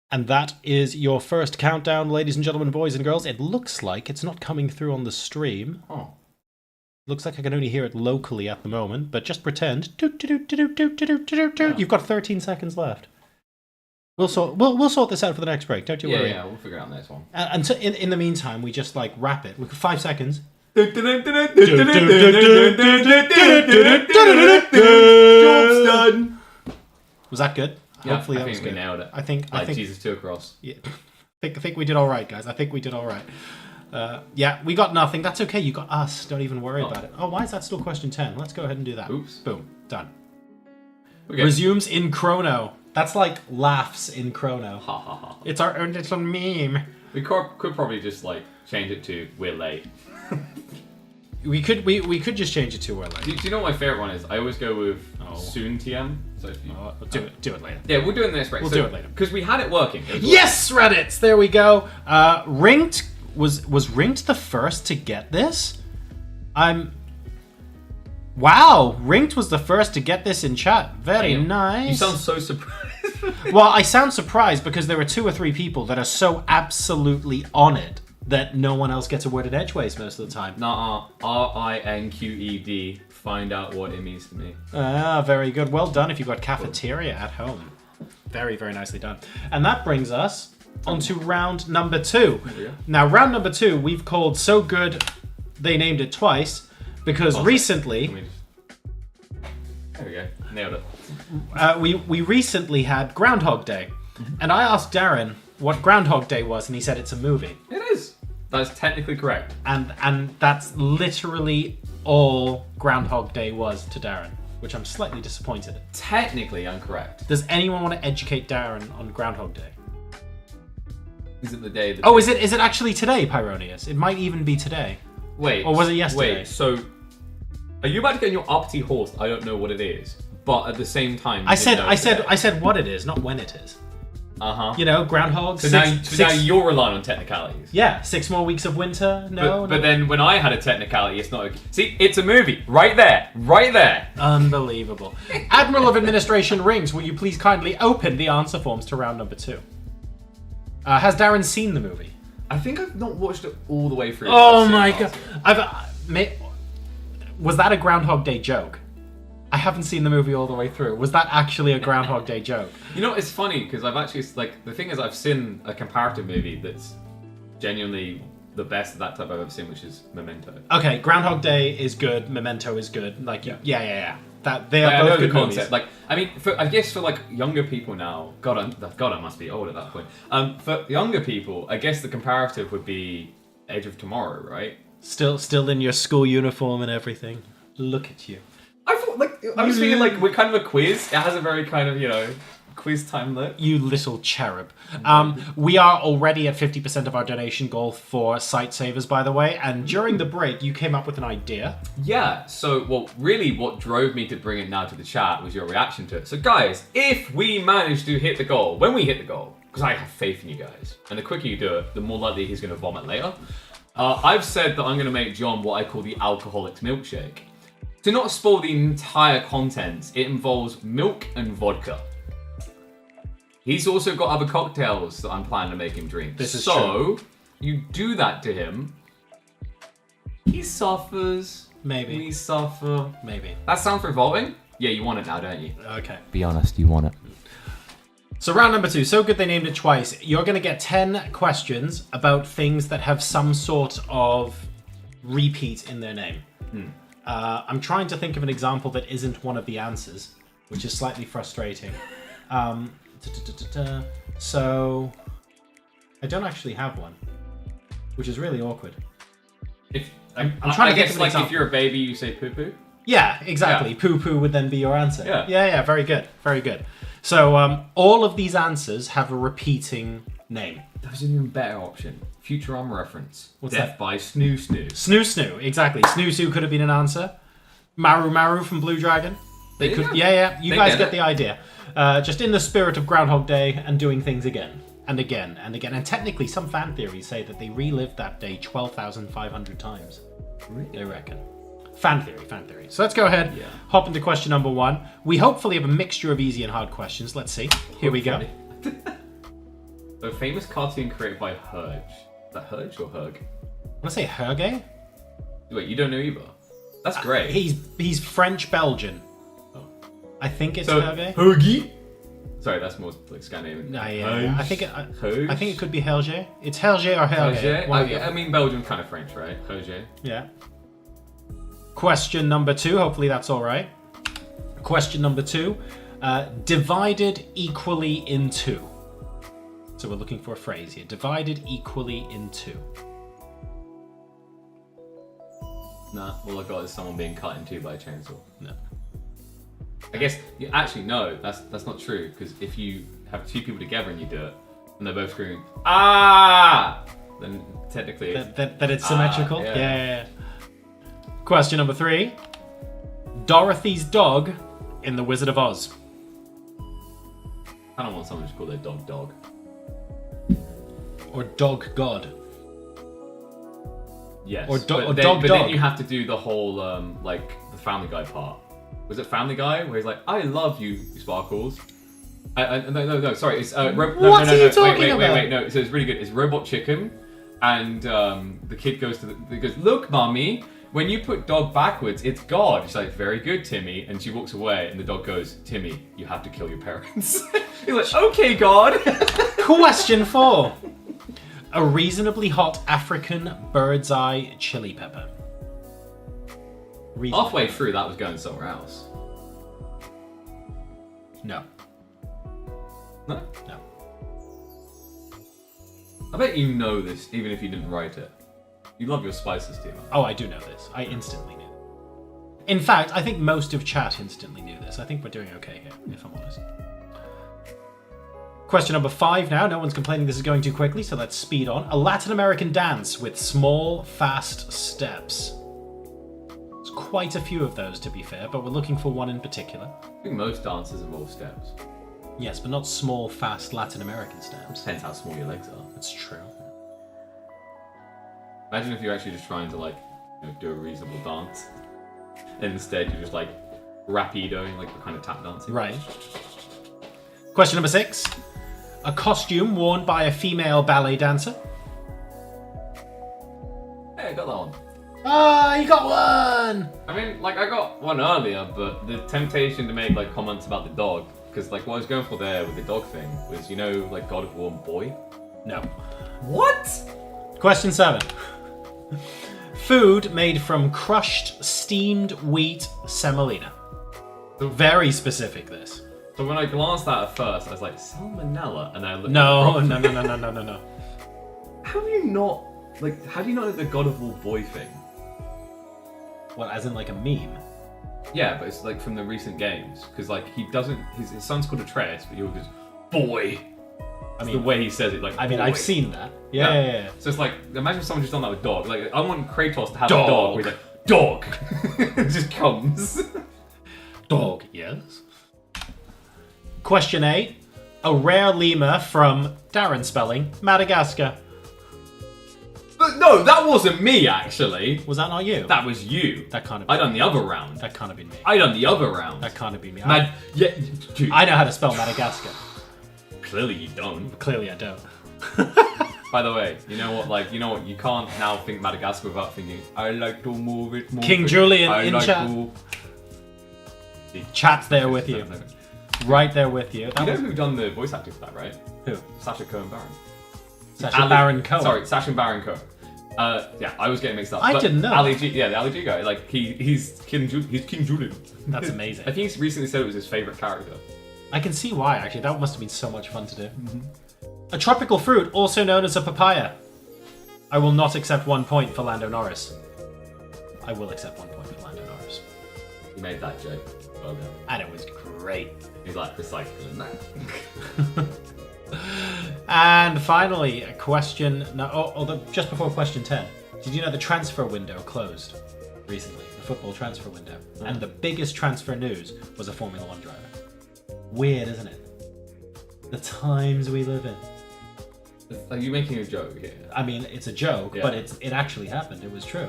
And that is your first countdown, ladies and gentlemen, boys and girls. It looks like it's not coming through on the stream. Oh. Looks like I can only hear it locally at the moment, but just pretend. You've got 13 seconds left. We'll sort this out for the next break. Don't you worry. Yeah, we'll figure out the next one. And so in the meantime, we just like wrap it. We 5 seconds. Job done. Was that good? Yeah, Hopefully I that was think we good. nailed it. I think Jesus two across. Yeah, I think we did all right, guys. I think we did all right. Yeah, we got nothing. That's okay. You got us. Don't even worry about it. Oh, why is that still question 10? Let's go ahead and do that. Oops. Boom. Done. Okay. Resumes in chrono. That's like laughs in chrono. Ha ha ha. It's our own little meme. We could probably just like change it to we're late. We could just change it to we're late. Do you know what my favorite one is? I always go with Oh. soon TM. So if you... Do it later. Yeah, we'll do it in the next break. We'll do it later. Because we had it working. It was Yes, Reddit. There we go. Rinked was Rinked the first to get this? Wow, Rinked was the first to get this in chat. Very Damn. nice. You sound so surprised. Well, I sound surprised because there are 2 or 3 people that are so absolutely on it that no one else gets a word at edgeways most of the time. Nah, RINQED. Find out what it means to me. Ah, very good. Well done if you've got cafeteria at home. Very, very nicely done. And that brings us onto round number 2. Yeah. Now, round number 2, we've called So Good They Named It Twice because recently... There we go. Nailed it. we recently had Groundhog Day. And I asked Darren what Groundhog Day was, and he said it's a movie. It is. That's technically correct. And that's literally all Groundhog Day was to Darren, which I'm slightly disappointed in. Technically, I'm correct. Does anyone want to educate Darren on Groundhog Day? Is it the day that... Oh, is it actually today, Pyronius? It might even be today. Wait. Or was it yesterday? Wait, so... Are you about to get on your uppity horse? I don't know what it is. But at the same time... I said what it is, not when it is. Uh-huh. You know, Groundhog. So now you're relying on technicalities. Yeah, 6 more weeks of winter. But then when I had a technicality, it's not. See, it's a movie right there, right there. Unbelievable. Admiral of Administration Rings, will you please kindly open the answer forms to round number 2? Has Darren seen the movie? I think I've not watched it all the way through. Oh my god! Was that a Groundhog Day joke? I haven't seen the movie all the way through. Was that actually a Groundhog Day joke? You know, it's funny because I've actually like the thing is I've seen a comparative movie that's genuinely the best of that type I've ever seen, which is Memento. Okay, Groundhog Day is good. Memento is good. Like, yeah. That they are Like, I both know the good concept. movies. Like, I mean, I guess for like younger people now, God, I must be old at that point. For younger people, I guess the comparative would be Edge of Tomorrow, right? Still in your school uniform and everything. Look at you. I thought, like, I was feeling like we're kind of a quiz. It has a very kind of, quiz time look. You little cherub. We are already at 50% of our donation goal for Sight Savers, by the way. And during the break, you came up with an idea. Yeah, so, well, really what drove me to bring it now to the chat was your reaction to it. So, guys, if we manage to hit the goal, when we hit the goal, because I have faith in you guys, and the quicker you do it, the more likely he's going to vomit later, I've said that I'm going to make John what I call the alcoholic's milkshake. To not spoil the entire content, it involves milk and vodka. He's also got other cocktails that I'm planning to make him drink. This is so, you do that to him, he suffers. Maybe. We suffer. Maybe. That sounds revolting? Yeah, you want it now, don't you? Okay. Be honest, you want it. So round number 2. So good they named it twice. You're going to get 10 questions about things that have some sort of repeat in their name. I'm trying to think of an example that isn't one of the answers, which is slightly frustrating. So I don't actually have one, which is really awkward. I'm trying to think guess, of an like, example. if you're a baby, you say poo-poo? Yeah, exactly. Yeah. Poo-poo would then be your answer. Yeah. Very good. Very good. So all of these answers have a repeating name. There's an even better option. Futurama reference. What's Death that? by Snoo Snoo. Snoo Snoo, exactly. Snoo Snoo could have been an answer. Maru Maru from Blue Dragon. They could. Yeah. You They guys get get it. the idea. Just in the spirit of Groundhog Day and doing things again and again and again. And technically, some fan theories say that they relived that day 12,500 times. Really? They reckon. Fan theory. So let's go ahead, Yeah. hop into question number 1. We hopefully have a mixture of easy and hard questions. Let's see. Here we go. A famous cartoon created by Herge. Is that Herge or Herg? I want to say Hergé. Wait, you don't know either? That's great. He's French-Belgian. Oh. I think it's So, Hergé. Hergy? Sorry, that's more like Scandinavian. No, yeah. I think Herge? it could be Hergé. It's Hergé or Hergé. Hergé? One or the I other. mean, Belgium's kind of French, right? Hergé. Yeah. Question number 2. Hopefully that's all right. Question number 2. Divided equally in 2. So we're looking for a phrase here. Divided equally in 2. Nah, all I got is someone being cut in two by a chainsaw. No. I guess, actually, no, that's not true, because if you have two people together and you do it, and they're both screaming, ah! Then technically it's... That it's symmetrical? yeah. Yeah. Question number 3. Dorothy's dog in The Wizard of Oz. I don't want someone to call their dog dog. Or Dog God. Yes. Or but dog then dog. you have to do the whole, like, the Family Guy part. Was it Family Guy? Where he's like, I love you, Sparkles. No, sorry. It's, What are you talking about? Wait, no. So it's really good. It's Robot Chicken, and the kid goes to he goes, look, Mommy, when you put dog backwards, it's God. She's like, very good, Timmy. And she walks away, and the dog goes, Timmy, you have to kill your parents. He's like, okay, God. Question 4. A reasonably hot African bird's eye chili pepper. Halfway through, that was going somewhere else. No. No? No. I bet you know this, even if you didn't write it. You love your spices too much. Oh, I do know this. I instantly knew. In fact, I think most of chat instantly knew this. I think we're doing okay here, if I'm honest. Question number 5 now. No one's complaining this is going too quickly, so let's speed on. A Latin American dance with small, fast steps. There's quite a few of those, to be fair, but we're looking for one in particular. I think most dances involve steps. Yes, but not small, fast Latin American steps. Depends how small your legs are. That's true. Imagine if you're actually just trying to, like, do a reasonable dance. And instead you're just, like, rapidoing, like, the kind of tap dancing. Right. Question number 6. A costume worn by a female ballet dancer. Hey, I got that one. Ah, you got one! I mean, like, I got one earlier, but the temptation to make, like, comments about the dog, because, like, what I was going for there with the dog thing was, you know, like, God of War boy? No. What? Question 7. Food made from crushed steamed wheat semolina. Very specific, this. So when I glanced at it first, I was like, salmonella, and I looked No. How do you not, like, how do you not know the God of War boy thing? What, as in like a meme? Yeah, but it's, like, from the recent games, because, like, he doesn't, his son's called Atreus, but he'll just, boy. I It's mean, the way he says it, like, I mean, boy. I've seen that. Yeah. So it's like, imagine someone just done that with dog. Like, I want Kratos to have Dog. a dog where he's like, dog! It just comes. Dog, yes. Question 8. A rare lemur from, Darren spelling, Madagascar. But no, that wasn't me, actually. Was that not you? That was you. That can't have I been done the other round. That can't have been me. I done the other round. That can't have been me. Yeah, dude. I know how to spell Madagascar. Clearly you don't. Clearly I don't. By the way, you know what, you can't now think Madagascar without thinking, I like to move it, move King it. Julian I in like chat. to... Chat's there with you. Right there with you. You That know was who done the voice acting for that, right? who? Sacha Cohen Baron. Sacha Baron Cohen. Sorry, Sacha Baron Cohen. Yeah, I was getting mixed up. I but didn't know. Ali G, yeah, the Ali G guy. Like he's King Julian. That's amazing. I think he recently said it was his favorite character. I can see why, actually. That must have been so much fun to do. A tropical fruit, also known as a papaya. I will not accept 1 point for Lando Norris. I will accept 1 point for Lando Norris. He made that joke earlier. And it was great. He's like recycling that. And finally, a question. Just before question 10. Did you know the transfer window closed recently? The football transfer window. And the biggest transfer news was a Formula 1 driver. Weird, isn't it? The times we live in. Are you making a joke here? I mean, it's a joke, Yeah. but it actually happened. It was true.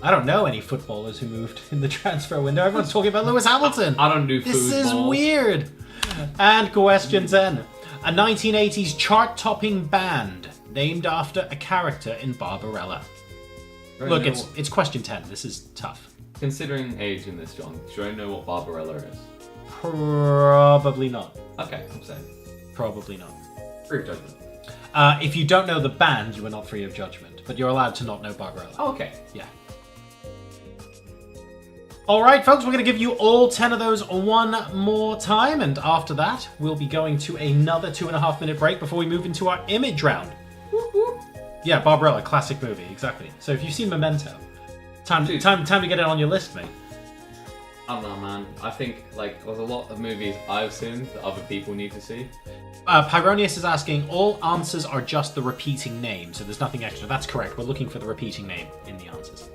I don't know any footballers who moved in the transfer window. Everyone's talking about Lewis Hamilton. I don't do football. This is weird. And question 10. A 1980s chart-topping band named after a character in Barbarella. Look, it's question 10. This is tough. Considering age in this, John, should I know what Barbarella is? Probably not. Okay, I'm saying. Probably not. Free of judgment. If you don't know the band, you are not free of judgment. But you're allowed to not know Barbarella. Oh, okay. Yeah. Alright, folks, we're going to give you all 10 of those one more time, and after that, we'll be going to another 2.5 minute break before we move into our image round. Yeah, Barbarella, classic movie, exactly. So if you've seen Memento, time to get it on your list, mate. I don't know, man. I think, like, there's a lot of movies I've seen that other people need to see. Pyronius is asking, all answers are just the repeating name, so there's nothing extra. That's correct. We're looking for the repeating name in the answers.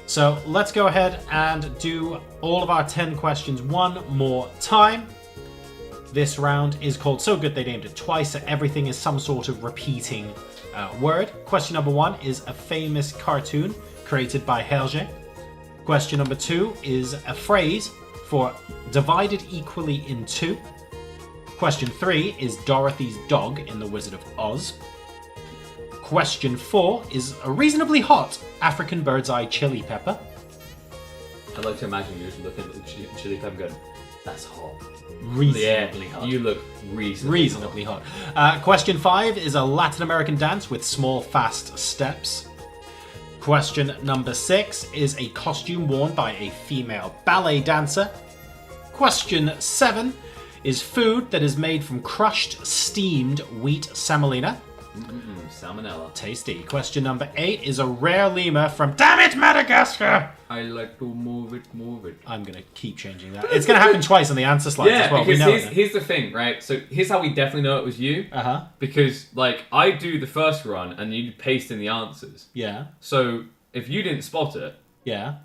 So let's go ahead and do all of our 10 questions one more time. This round is called So Good They Named It Twice, so everything is some sort of repeating word. Question number 1 is a famous cartoon created by Hergé. Question number 2 is a phrase for divided equally in two. Question 3 is Dorothy's dog in The Wizard of Oz. Question 4 is a reasonably hot African bird's eye chili pepper. I'd like to imagine you just looking at the chili pepper going, that's hot. Reasonably hot. You look Reasonably hot. Question 5 is a Latin American dance with small, fast steps. Question number 6 is a costume worn by a female ballet dancer. Question 7 is food that is made from crushed, steamed wheat semolina. Salmonella. Tasty. Question number 8 is a rare lemur from, damn it, Madagascar! I like to move it. I'm going to keep changing that. It's going to happen twice on the answer slides as well. Because here's the thing, right? So here's how we definitely know it was you. Uh-huh. Because, like, I do the first run and you paste in the answers. Yeah. So if you didn't spot it, Yeah.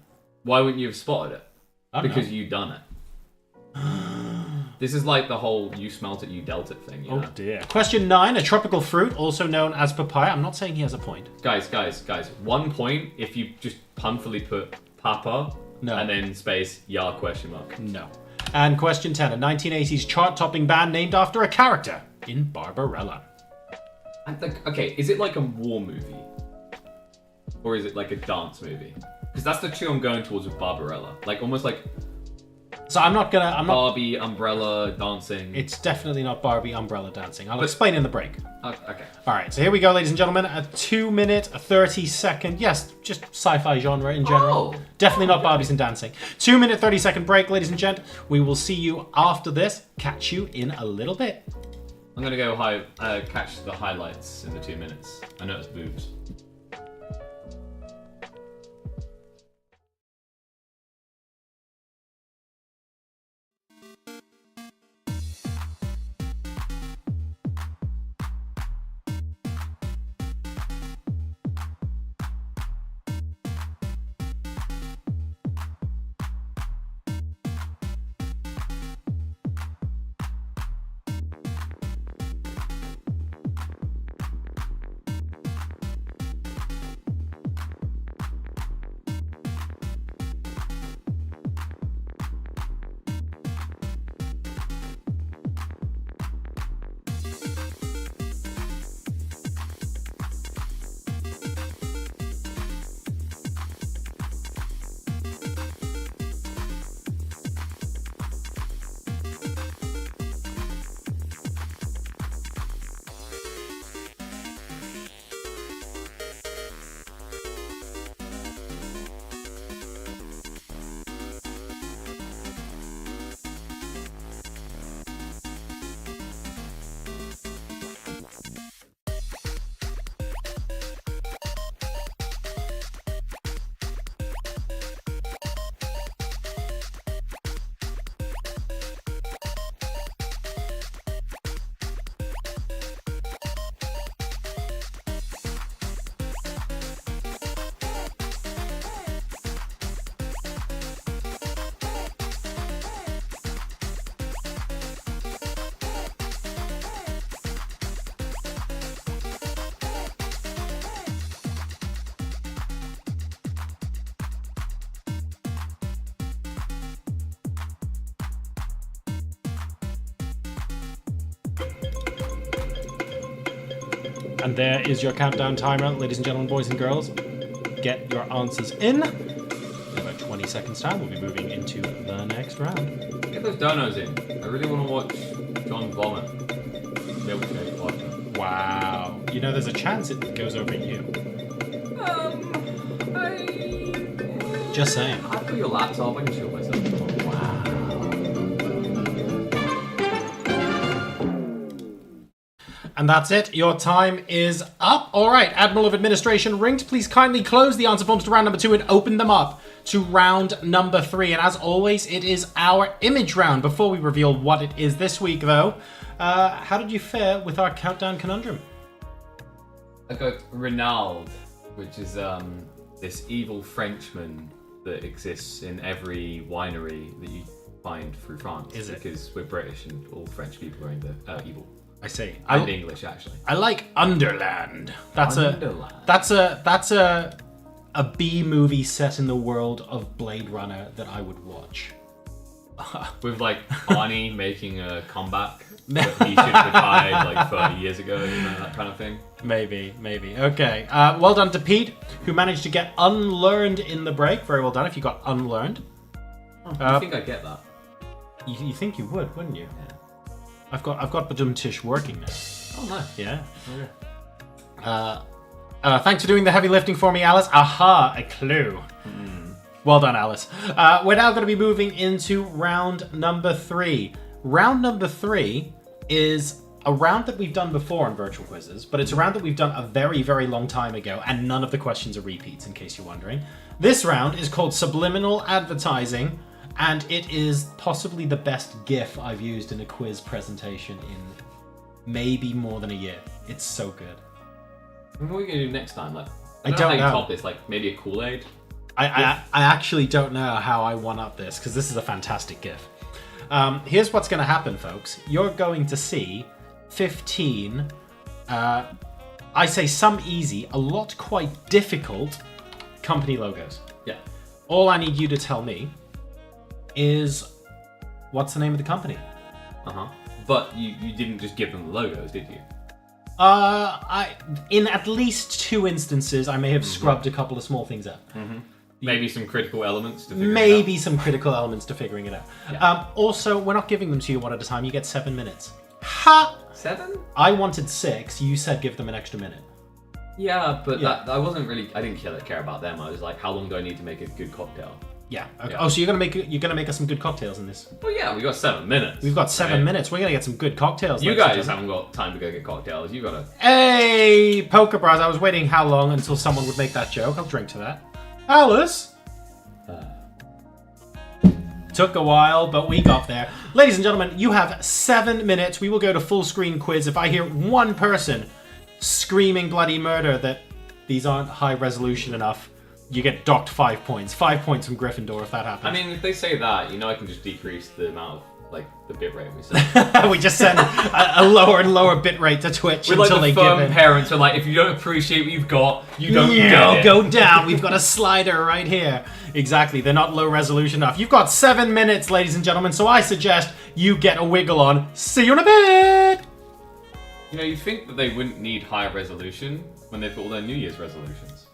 why wouldn't you have spotted it? I don't Because know. you done it. This is like the whole you smelt it, you dealt it thing, you Oh know? dear. Question 9, a tropical fruit, also known as papaya. I'm not saying he has a point. Guys, 1 point if you just punfully put papa No. and then space ya question mark. No. And question 10, a 1980s chart-topping band named after a character in Barbarella. And like, okay, is it like a war movie? Or is it like a dance movie? Because that's the two I'm going towards with Barbarella. Like almost like So I'm not. Barbie, umbrella, dancing. It's definitely not Barbie umbrella dancing. I'll explain in the break. Okay. All right, so here we go, ladies and gentlemen. A 2-minute, 30-second, yes, just sci-fi genre in general. Oh. Definitely not Barbies and dancing. 2-minute, 30-second break, ladies and gent. We will see you after this. Catch you in a little bit. I'm gonna go catch the highlights in the 2 minutes. I noticed boobs. And there is your countdown timer, ladies and gentlemen, boys and girls. Get your answers in. In about 20 seconds time, we'll be moving into the next round. Get those donos in. I really want to watch John vomit. Milkshake vodka. Wow. You know, there's a chance it goes over you. Just saying. I've got your laptop. I can show myself. Wow. And that's it. Your time is up. All right, Admiral of Administration Ringed, please kindly close the answer forms to round number 2 and open them up to round number 3. And as always, it is our image round. Before we reveal what it is this week, though, how did you fare with our countdown conundrum? I got Renaud, which is this evil Frenchman that exists in every winery that you find through France. Is it? Because we're British and all French people are evil. I see. And English, actually. I like Underland. That's Underland. That's a B movie set in the world of Blade Runner that I would watch. With like Arnie making a comeback that he should have died like 30 years ago, you know, that kind of thing. Maybe. Okay. Well done to Pete, who managed to get unlearned in the break. Very well done if you got unlearned. I think I get that. You think you would, wouldn't you? Yeah. I've got Badum Tish working now. Oh, nice. Yeah. Okay. Thanks for doing the heavy lifting for me, Alice. Aha, a clue. Well done, Alice. We're now going to be moving into round number 3. Round number 3 is a round that we've done before in Virtual Quizzes, but it's a round that we've done a very, very long time ago, and none of the questions are repeats, in case you're wondering. This round is called Subliminal Advertising, and it is possibly the best GIF I've used in a quiz presentation in maybe more than a year. It's so good. What are we going to do next time? Like, I don't how you know. top this, like maybe a Kool-Aid? I actually don't know how I one up this, because this is a fantastic GIF. Here's what's going to happen, folks. You're going to see 15, I say some easy, a lot quite difficult company logos. Yeah. All I need you to tell me is, what's the name of the company? Uh-huh. But you didn't just give them the logos, did you? In at least 2 instances, I may have scrubbed a couple of small things out. Maybe some critical elements to figure it Maybe some critical elements to figuring it out. Yeah. Also, we're not giving them to you one at a time. You get 7 minutes. Ha! out. 7? I wanted 6. You said give them an extra minute. Yeah, but Yeah. I wasn't really. I didn't care about them. I was like, how long do I need to make a good cocktail? Yeah. Okay. Yeah. Oh, so you're gonna make us some good cocktails in this. Well, yeah, we got 7 minutes. We've got 7 right? minutes. We're gonna get some good cocktails. You ladies and guys gentlemen. haven't got time to go get cocktails. You gotta. Hey, Poker Bros. I was waiting how long until someone would make that joke. I'll drink to that. Alice. Took a while, but we got there. Ladies and gentlemen, you have 7 minutes. We will go to full screen quiz. If I hear one person screaming bloody murder that these aren't high resolution enough, you get docked 5 points. 5 points from Gryffindor if that happens. I mean, if they say that, I can just decrease the amount of the bit rate we set. we just send a lower and lower bit rate to Twitch We're until like they the give firm in. parents are like, if you don't appreciate what you've got, you don't Yeah, get it. go down. We've got a slider right here. Exactly. They're not low resolution enough. You've got 7 minutes, ladies and gentlemen, so I suggest you get a wiggle on. See you in a bit. You'd think that they wouldn't need higher resolution when they've got all their New Year's resolutions.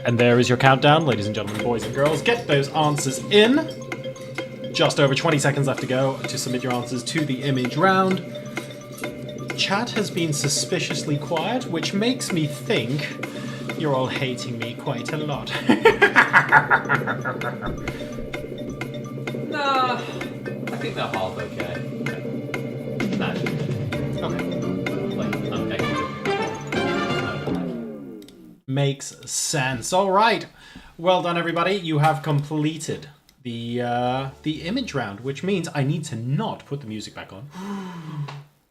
And there is your countdown, ladies and gentlemen, boys and girls. Get those answers in. Just over 20 seconds left to go to submit your answers to the image round. Chat has been suspiciously quiet, which makes me think you're all hating me quite a lot. Nah, I think they're half okay. Nah, Okay. like, I'm extra. Makes sense. All right. Well done, everybody. You have completed the image round, which means I need to not put the music back on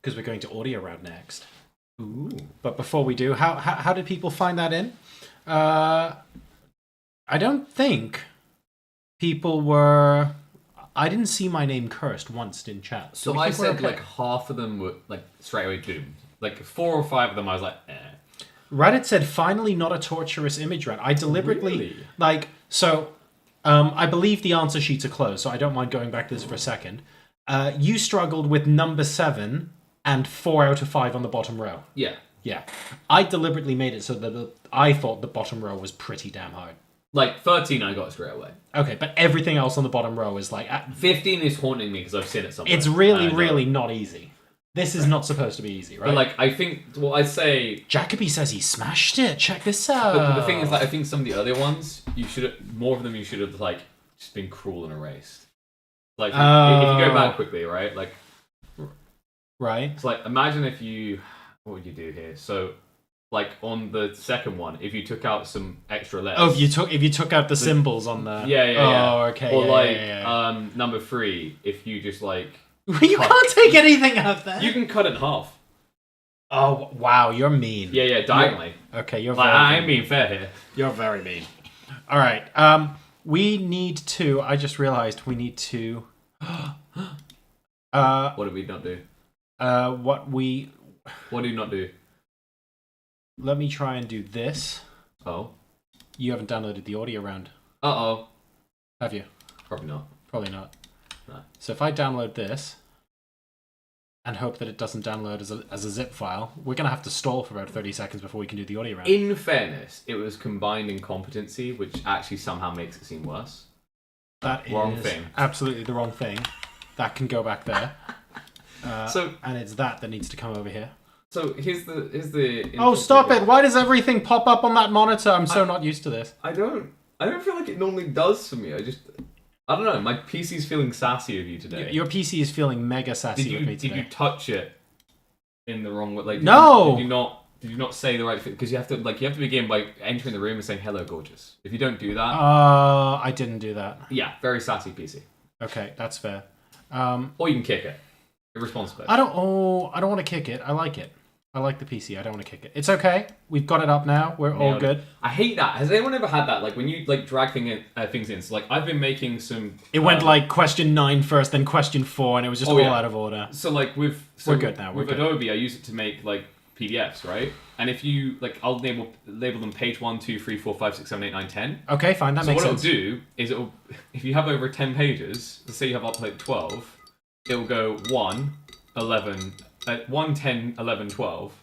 because we're going to audio round next. Ooh. But before we do, how did people find that in? I don't think people were. I didn't see my name cursed once in chat. So we I think we're said okay. like half of them were like straight away doomed. Like 4 or 5 of them, I was like, eh. Reddit said, finally not a torturous image round. I deliberately, Really? I believe the answer sheets are closed, so I don't mind going back to this for a second. You struggled with number 7 and 4 out of 5 on the bottom row. Yeah. Yeah. I deliberately made it so that I thought the bottom row was pretty damn hard. Like 13, I got straight away. Okay, but everything else on the bottom row is like... 15 is haunting me because I've seen it somewhere. It's really not easy. This is not supposed to be easy, right? But like, I think, well, I'd say. Jacoby says he smashed it. Check this out. But the thing is, like, I think some of the other ones, more of them, you should have like just been cruel and erased. Like, if you go back quickly, right? Like, right. it's like imagine if you, what would you do here? So, like on the second one, if you took out some extra letters. Oh, if you took out the symbols on the. Yeah. Oh, okay. Or yeah. Number 3, if you just like. You can't take anything out there. You can cut it in half. Oh wow, you're mean. Yeah, diagonally. Okay, you're Like, very I'm mean. being fair here. You're very mean. All right. We need to. I just realized we need to. What did we not do? What What did you not do? Let me try and do this. Oh. You haven't downloaded the audio round, Uh-oh. have you? Probably not. Probably not. No. So if I download this and hope that it doesn't download as a zip file, we're gonna have to stall for about 30 seconds before we can do the audio round. In fairness, it was combined incompetency, which actually somehow makes it seem worse. That Wrong is thing. absolutely the wrong thing. That can go back there. So and it's that needs to come over here. So here's the. Oh, stop it! Why does everything pop up on that monitor? I'm so not used to this. I don't feel like it normally does for me. I don't know. My PC's feeling sassy of you today. Your PC is feeling mega sassy with me today. Did you touch it in the wrong way? Like, No. Did you not say the right thing? Because you have to begin by entering the room and saying hello, gorgeous. If you don't do that, I didn't do that. yeah, very sassy PC. Okay, that's fair. Or you can kick it. It responds better. I don't want to kick it. I like it. I like the PC. I don't want to kick it. It's okay. We've got it up now. We're all good. I hate that. Has anyone ever had that? Like when you like drag things in. So like I've been making some. It went like question 9 first, then question 4, and it was just all out of order. So like we're good now. With Adobe, I use it to make like PDFs, right? And if you like, I'll label them page 1, 2, 3, 4, 5, 6, 7, 8, 9, 10. Okay, fine. That makes sense. So what it'll do is if you have over 10 pages, let's say you have up to like 12, it'll go 1, 11, 1, 10, 11, 12.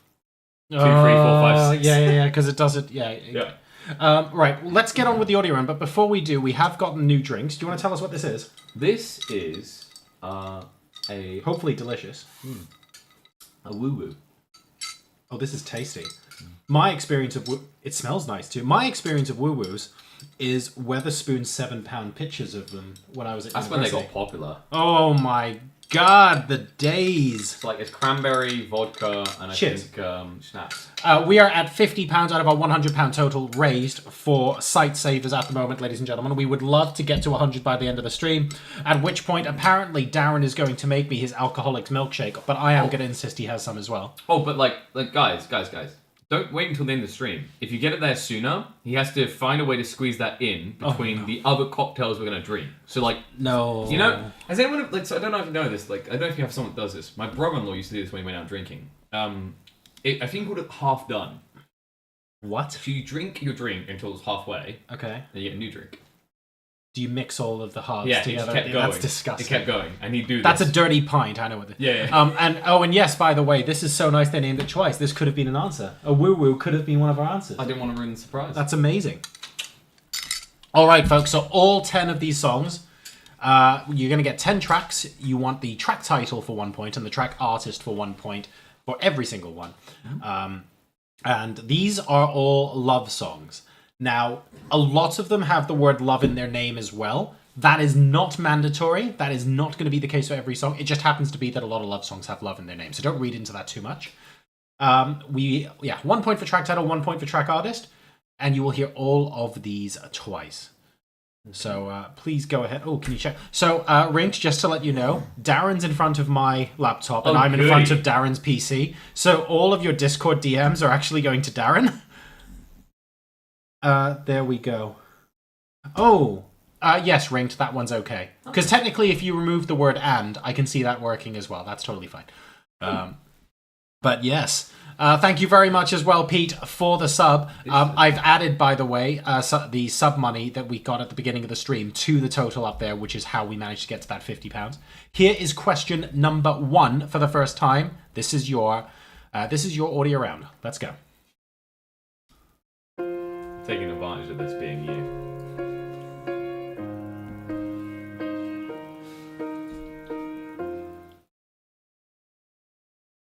2, 3, 4, 5, 6. Yeah, because it does it. Yeah. Right, let's get on with the audio round. But before we do, we have gotten new drinks. Do you want to tell us what this is? This is hopefully delicious. A woo woo. Oh, this is tasty. My experience of it smells nice too. My experience of woo woos is Weatherspoon's 7-pound pictures of them when I was at That's when university. they got popular. Oh my god, the days! It's like it's cranberry, vodka, and I Cheers. think schnapps. We are at £50 out of our £100 total raised for Sight Savers at the moment, ladies and gentlemen. We would love to get to 100 by the end of the stream, at which point apparently Darren is going to make me his alcoholic's milkshake, but I am going to insist he has some as well. Oh, but like guys. Don't wait until the end of the stream. If you get it there sooner, he has to find a way to squeeze that in between the other cocktails we're gonna drink. So like, no, you know, has anyone like? So I don't know if you know this. Like, I don't know if you have someone that does this. My brother-in-law used to do this when he went out drinking. I think he called it half done. What? So you drink your drink until it's halfway, Okay. then you get a new drink. Do you mix all of the halves Yeah, together? it just kept going. That's disgusting. It kept going, and he'd do this. That's a dirty pint, I know what it is. Yeah. And yes, by the way, this is so nice they named it twice. This could have been an answer. A woo-woo could have been one of our answers. I didn't want to ruin the surprise. That's amazing. All right, folks. So all 10 of these songs, you're going to get 10 tracks. You want the track title for 1 point and the track artist for 1 point for every single one. And these are all love songs. Now, a lot of them have the word love in their name as well. That is not mandatory. That is not going to be the case for every song. It just happens to be that a lot of love songs have love in their name. So don't read into that too much. 1 point for track title, 1 point for track artist. And you will hear all of these twice. So please go ahead. Oh, can you check? So, Rinks, just to let you know, Darren's in front of my laptop and I'm in front of Darren's PC. So all of your Discord DMs are actually going to Darren. There we go. Oh, yes, Rinked, that one's okay. Because technically, if you remove the word and, I can see that working as well. That's totally fine. But yes, thank you very much as well, Pete, for the sub. I've added, by the way, the sub money that we got at the beginning of the stream to the total up there, which is how we managed to get to that £50. Here is question number 1 for the first time. This is your audio round. Let's go. Taking advantage of this being you.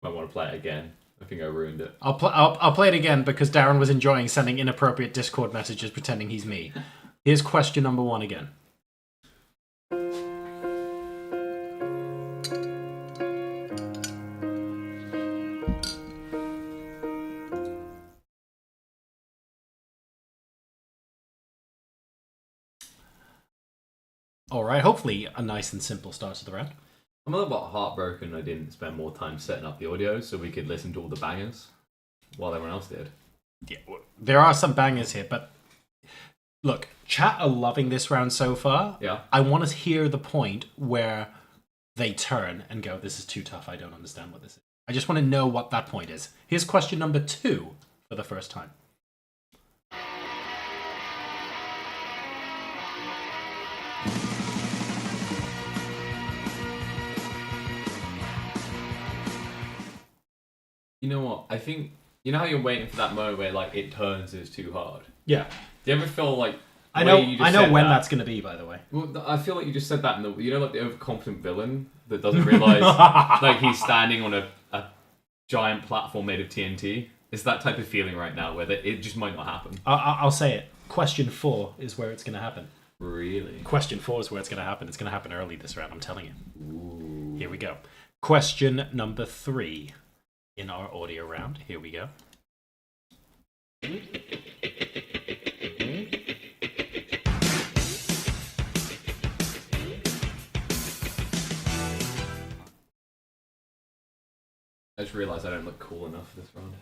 Might want to play it again. I think I ruined it. I'll play it again because Darren was enjoying sending inappropriate Discord messages pretending he's me. Here's question number 1 again. All right, hopefully a nice and simple start to the round. I'm a little bit heartbroken I didn't spend more time setting up the audio so we could listen to all the bangers while everyone else did. Yeah, there are some bangers here, but look, chat are loving this round so far. Yeah. I want to hear the point where they turn and go, this is too tough, I don't understand what this is. I just want to know what that point is. Here's question number 2 for the first time. You know what? I think, you know how you're waiting for that moment where like it turns and it's too hard? Yeah. Do you ever feel like... I know when that's going to be, by the way. Well, I feel like you just said that in the... You know, like the overconfident villain that doesn't realise like he's standing on a giant platform made of TNT? It's that type of feeling right now where it just might not happen. I'll say it. Question 4 is where it's going to happen. Really? Question 4 is where it's going to happen. It's going to happen early this round, I'm telling you. Ooh. Here we go. Question number 3 in our audio round. Here we go. I just realised I don't look cool enough for this round.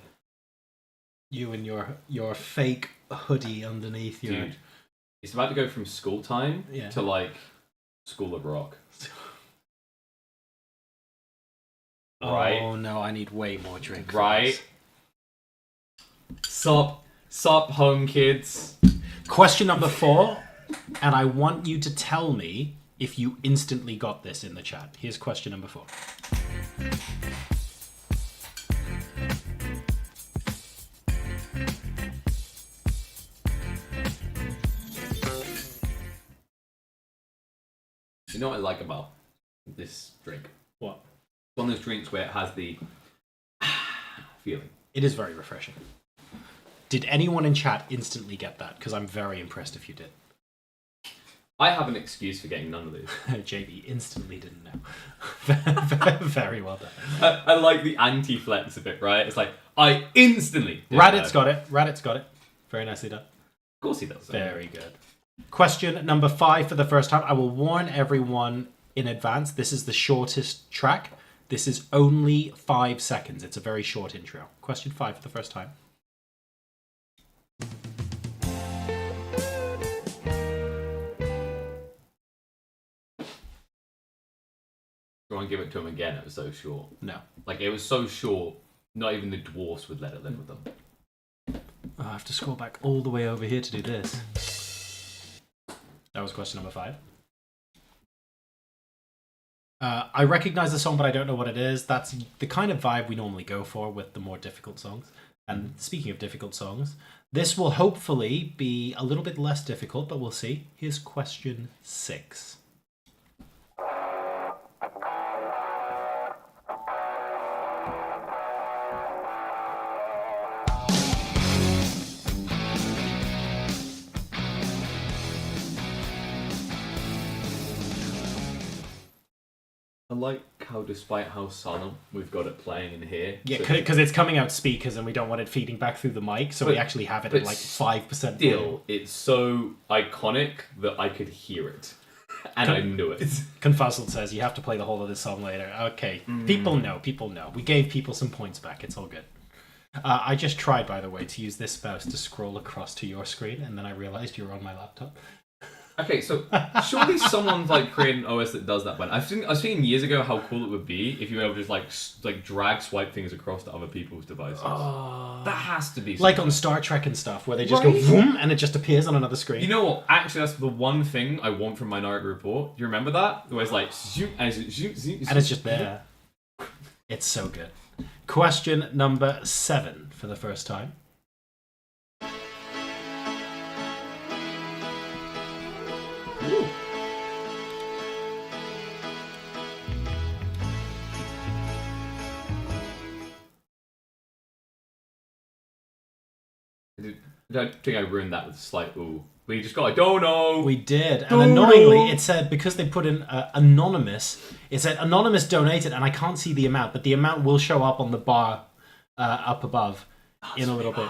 You and your fake hoodie underneath your... Dude, it's about to go from school time to like School of Rock. Right? Oh no, I need way more drink. Right? Sup, home kids. Question number 4, and I want you to tell me if you instantly got this in the chat. Here's question number 4. You know what I like about this drink? What? It's one of those drinks where it has the feeling. It is very refreshing. Did anyone in chat instantly get that? Because I'm very impressed if you did. I have an excuse for getting none of these. JB instantly didn't know. Very well done. I like the anti-flex a bit, right? It's like, I instantly... Raditz got it. Raditz got it. Very nicely done. Of course he does. Very good. Question number 5 for the first time. I will warn everyone in advance. This is the shortest track. This is only 5 seconds. It's a very short intro. Question 5 for the first time. I want to give it to him again. It was so short. No. Like, it was so short, not even the dwarfs would let it live with them. Oh, I have to scroll back all the way over here to do this. That was question number 5. I recognize the song, but I don't know what it is. That's the kind of vibe we normally go for with the more difficult songs. And speaking of difficult songs, This will hopefully be a little bit less difficult, but we'll see. Here's question 6. I like how, despite how silent we've got it playing in here. Yeah, so because it's coming out speakers and we don't want it feeding back through the mic, so we actually have it at like 5%. Still, it's so iconic that I could hear it. And I knew it. Confuzzled says you have to play the whole of this song later. Okay, people know. We gave people some points back. It's all good. I just tried, by the way, to use this mouse to scroll across to your screen, and then I realized you were on my laptop. Okay, so surely someone's like creating an OS that does that. But I was thinking years ago how cool it would be if you were able to just like drag swipe things across to other people's devices. That has to be like on Star Trek and stuff, where they just go vroom, and it just appears on another screen. You know what? Actually, that's the one thing I want from Minority Report. Do you remember that? Where it's like zoom, and it's just there. It's so good. Question number 7 for the first time. Ooh. I don't think I ruined that with a slight ooh. We just got like, don't know. We did. And annoyingly, it said, because they put in anonymous, it said anonymous donated, and I can't see the amount, but the amount will show up on the bar up above in a little bit.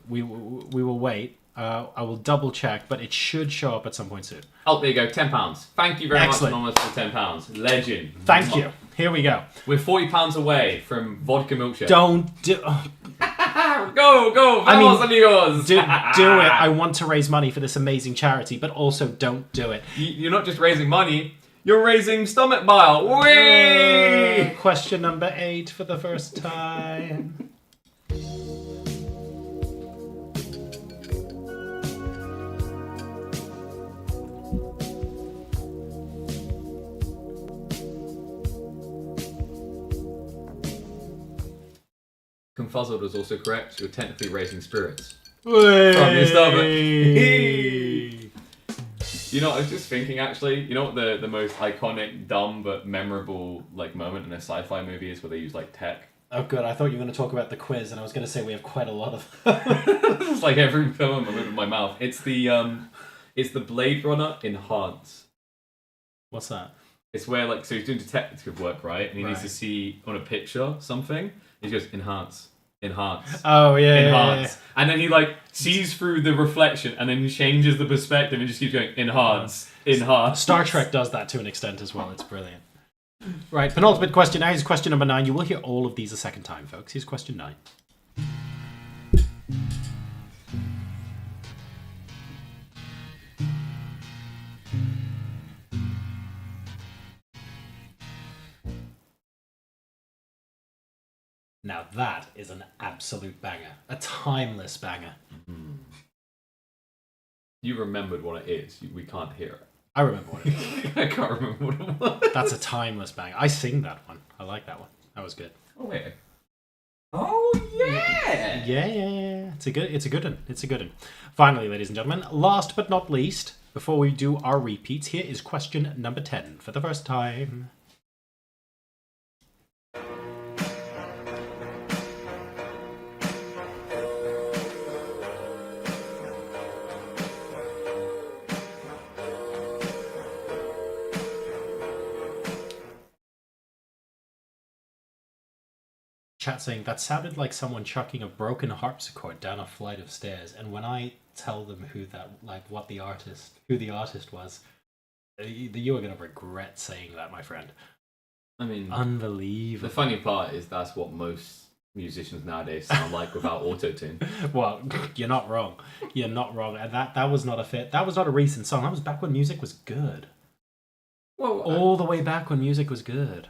We will wait. I will double check, but it should show up at some point soon. Oh, there you go, £10. Thank you very Excellent. much, Anonymous, for £10. Legend. Thank you. Here we go. We're £40 away from vodka milkshake. Don't do... Go! Vamos, amigos! Do it. I want to raise money for this amazing charity, but also don't do it. You're not just raising money, you're raising stomach bile. Whee! Question number 8 for the first time. Confuzzled was also correct. You're technically raising spirits. Whee! From your stomach. You know, I was just thinking actually, you know what the most iconic, dumb, but memorable like moment in a sci-fi movie is where they use like tech? Oh good, I thought you were going to talk about the quiz, and I was going to say we have quite a lot of... It's like every film I'm moving my mouth. It's the Blade Runner Enhance. What's that? It's where like, so he's doing detective work, right? And he needs Right. to see on a picture something. He goes, enhance. Oh yeah, Enhance. And then he like sees through the reflection and then he changes the perspective and just keeps going, enhance. Star Trek does that to an extent as well. It's brilliant. Right, penultimate question now is question number 9. You will hear all of these a second time, folks. Here's question 9. Now that is an absolute banger. A timeless banger. You remembered what it is. We can't hear it. I remember what it is. I can't remember what it was. That's a timeless banger. I sing that one. I like that one. That was good. Oh, wait. Oh, yeah! Yeah. It's a good one. It's a good one. Finally, ladies and gentlemen, last but not least, before we do our repeats, here is question number 10 for the first time. Chat saying that sounded like someone chucking a broken harpsichord down a flight of stairs, and when I tell them who the artist was, you are gonna regret saying that, my friend. I mean, unbelievable. The funny part is that's what most musicians nowadays sound like without auto-tune. Well, you're not wrong. You're not wrong. And that was not a fit. That was not a recent song. That was back when music was good. Well, all the way back when music was good.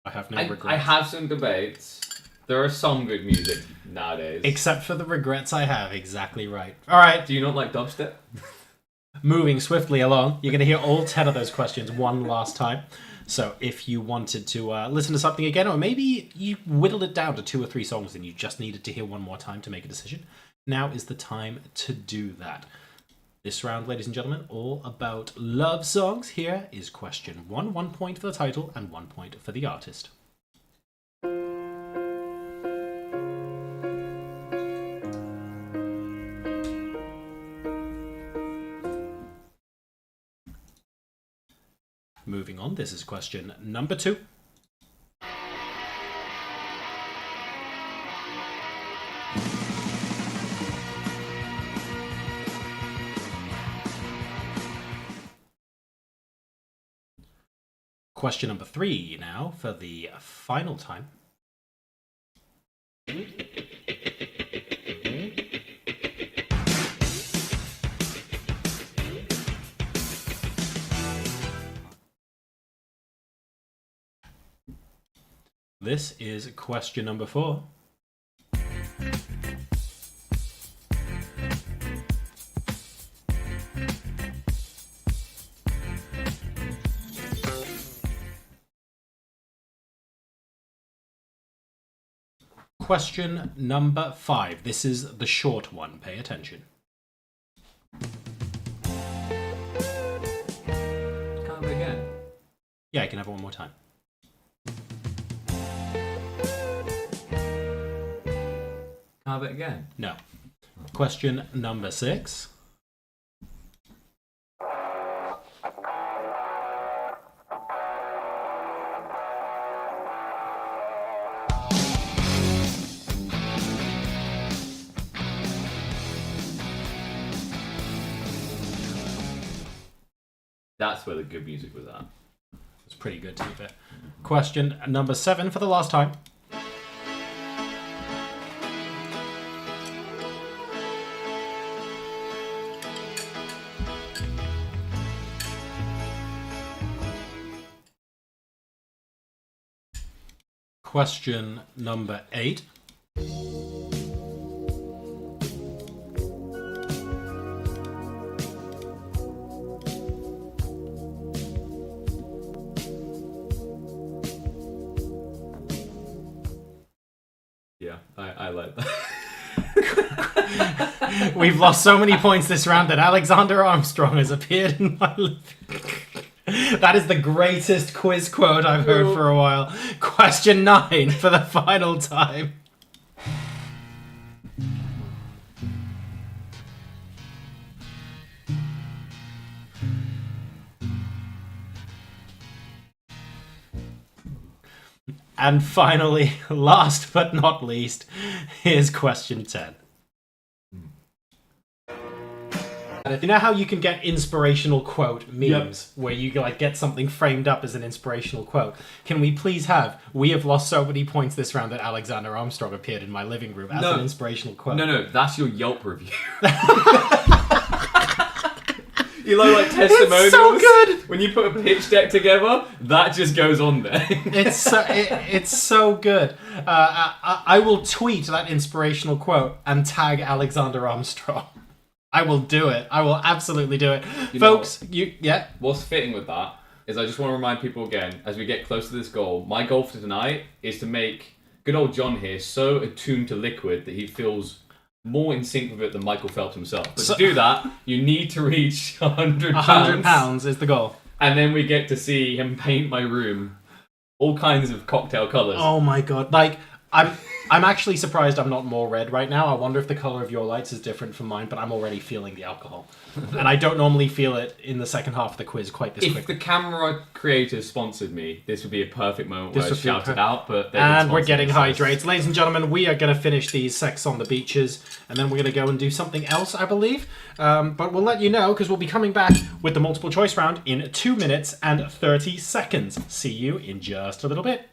I have no regrets. I have some debates. There are some good music nowadays. Except for the regrets I have. Exactly right. All right. Do you not like dubstep? Moving swiftly along, you're going to hear all 10 of those questions one last time. So if you wanted to listen to something again, or maybe you whittled it down to 2 or 3 songs and you just needed to hear one more time to make a decision, Now is the time to do that. This round, ladies and gentlemen, all about love songs. Here is question 1. 1 point for the title and 1 point for the artist. Moving on, this is question number 2. Question number 3 now for the final time. This is question number 4. Question number 5. This is the short one. Pay attention. Can I have it again? Yeah, I can have it one more time. Can I have it again? No. Question number 6. That's where the good music was at. It's pretty good, to be fair. Question number 7 for the last time. Question number 8. Yeah, I like that. We've lost so many points this round that Alexander Armstrong has appeared in my living. That is the greatest quiz quote I've heard for a while. Question 9 for the final time. And finally, last but not least, here's question 10. You know how you can get inspirational quote memes where you like get something framed up as an inspirational quote? Can we please have, we have lost so many points this round that Alexander Armstrong appeared in my living room as an inspirational quote. No, that's your Yelp review. You know, like testimonials. It's so good. When you put a pitch deck together, that just goes on there. It's so good. I will tweet that inspirational quote and tag Alexander Armstrong. I will do it. I will absolutely do it. Folks, What's fitting with that is I just want to remind people again, as we get close to this goal, my goal for tonight is to make good old John here so attuned to liquid that he feels more in sync with it than Michael Phelps himself. But to do that, you need to reach 100 pounds. 100 pounds is the goal. And then we get to see him paint my room all kinds of cocktail colours. Oh my god. Like, I'm actually surprised I'm not more red right now. I wonder if the color of your lights is different from mine, but I'm already feeling the alcohol. And I don't normally feel it in the second half of the quiz quite this quick. If the camera creators sponsored me, this would be a perfect moment where I shout it out. But we're getting hydrates. Ladies and gentlemen, we are going to finish these Sex on the Beaches, and then we're going to go and do something else, I believe. But we'll let you know, because we'll be coming back with the multiple choice round in 2 minutes and 30 seconds. See you in just a little bit.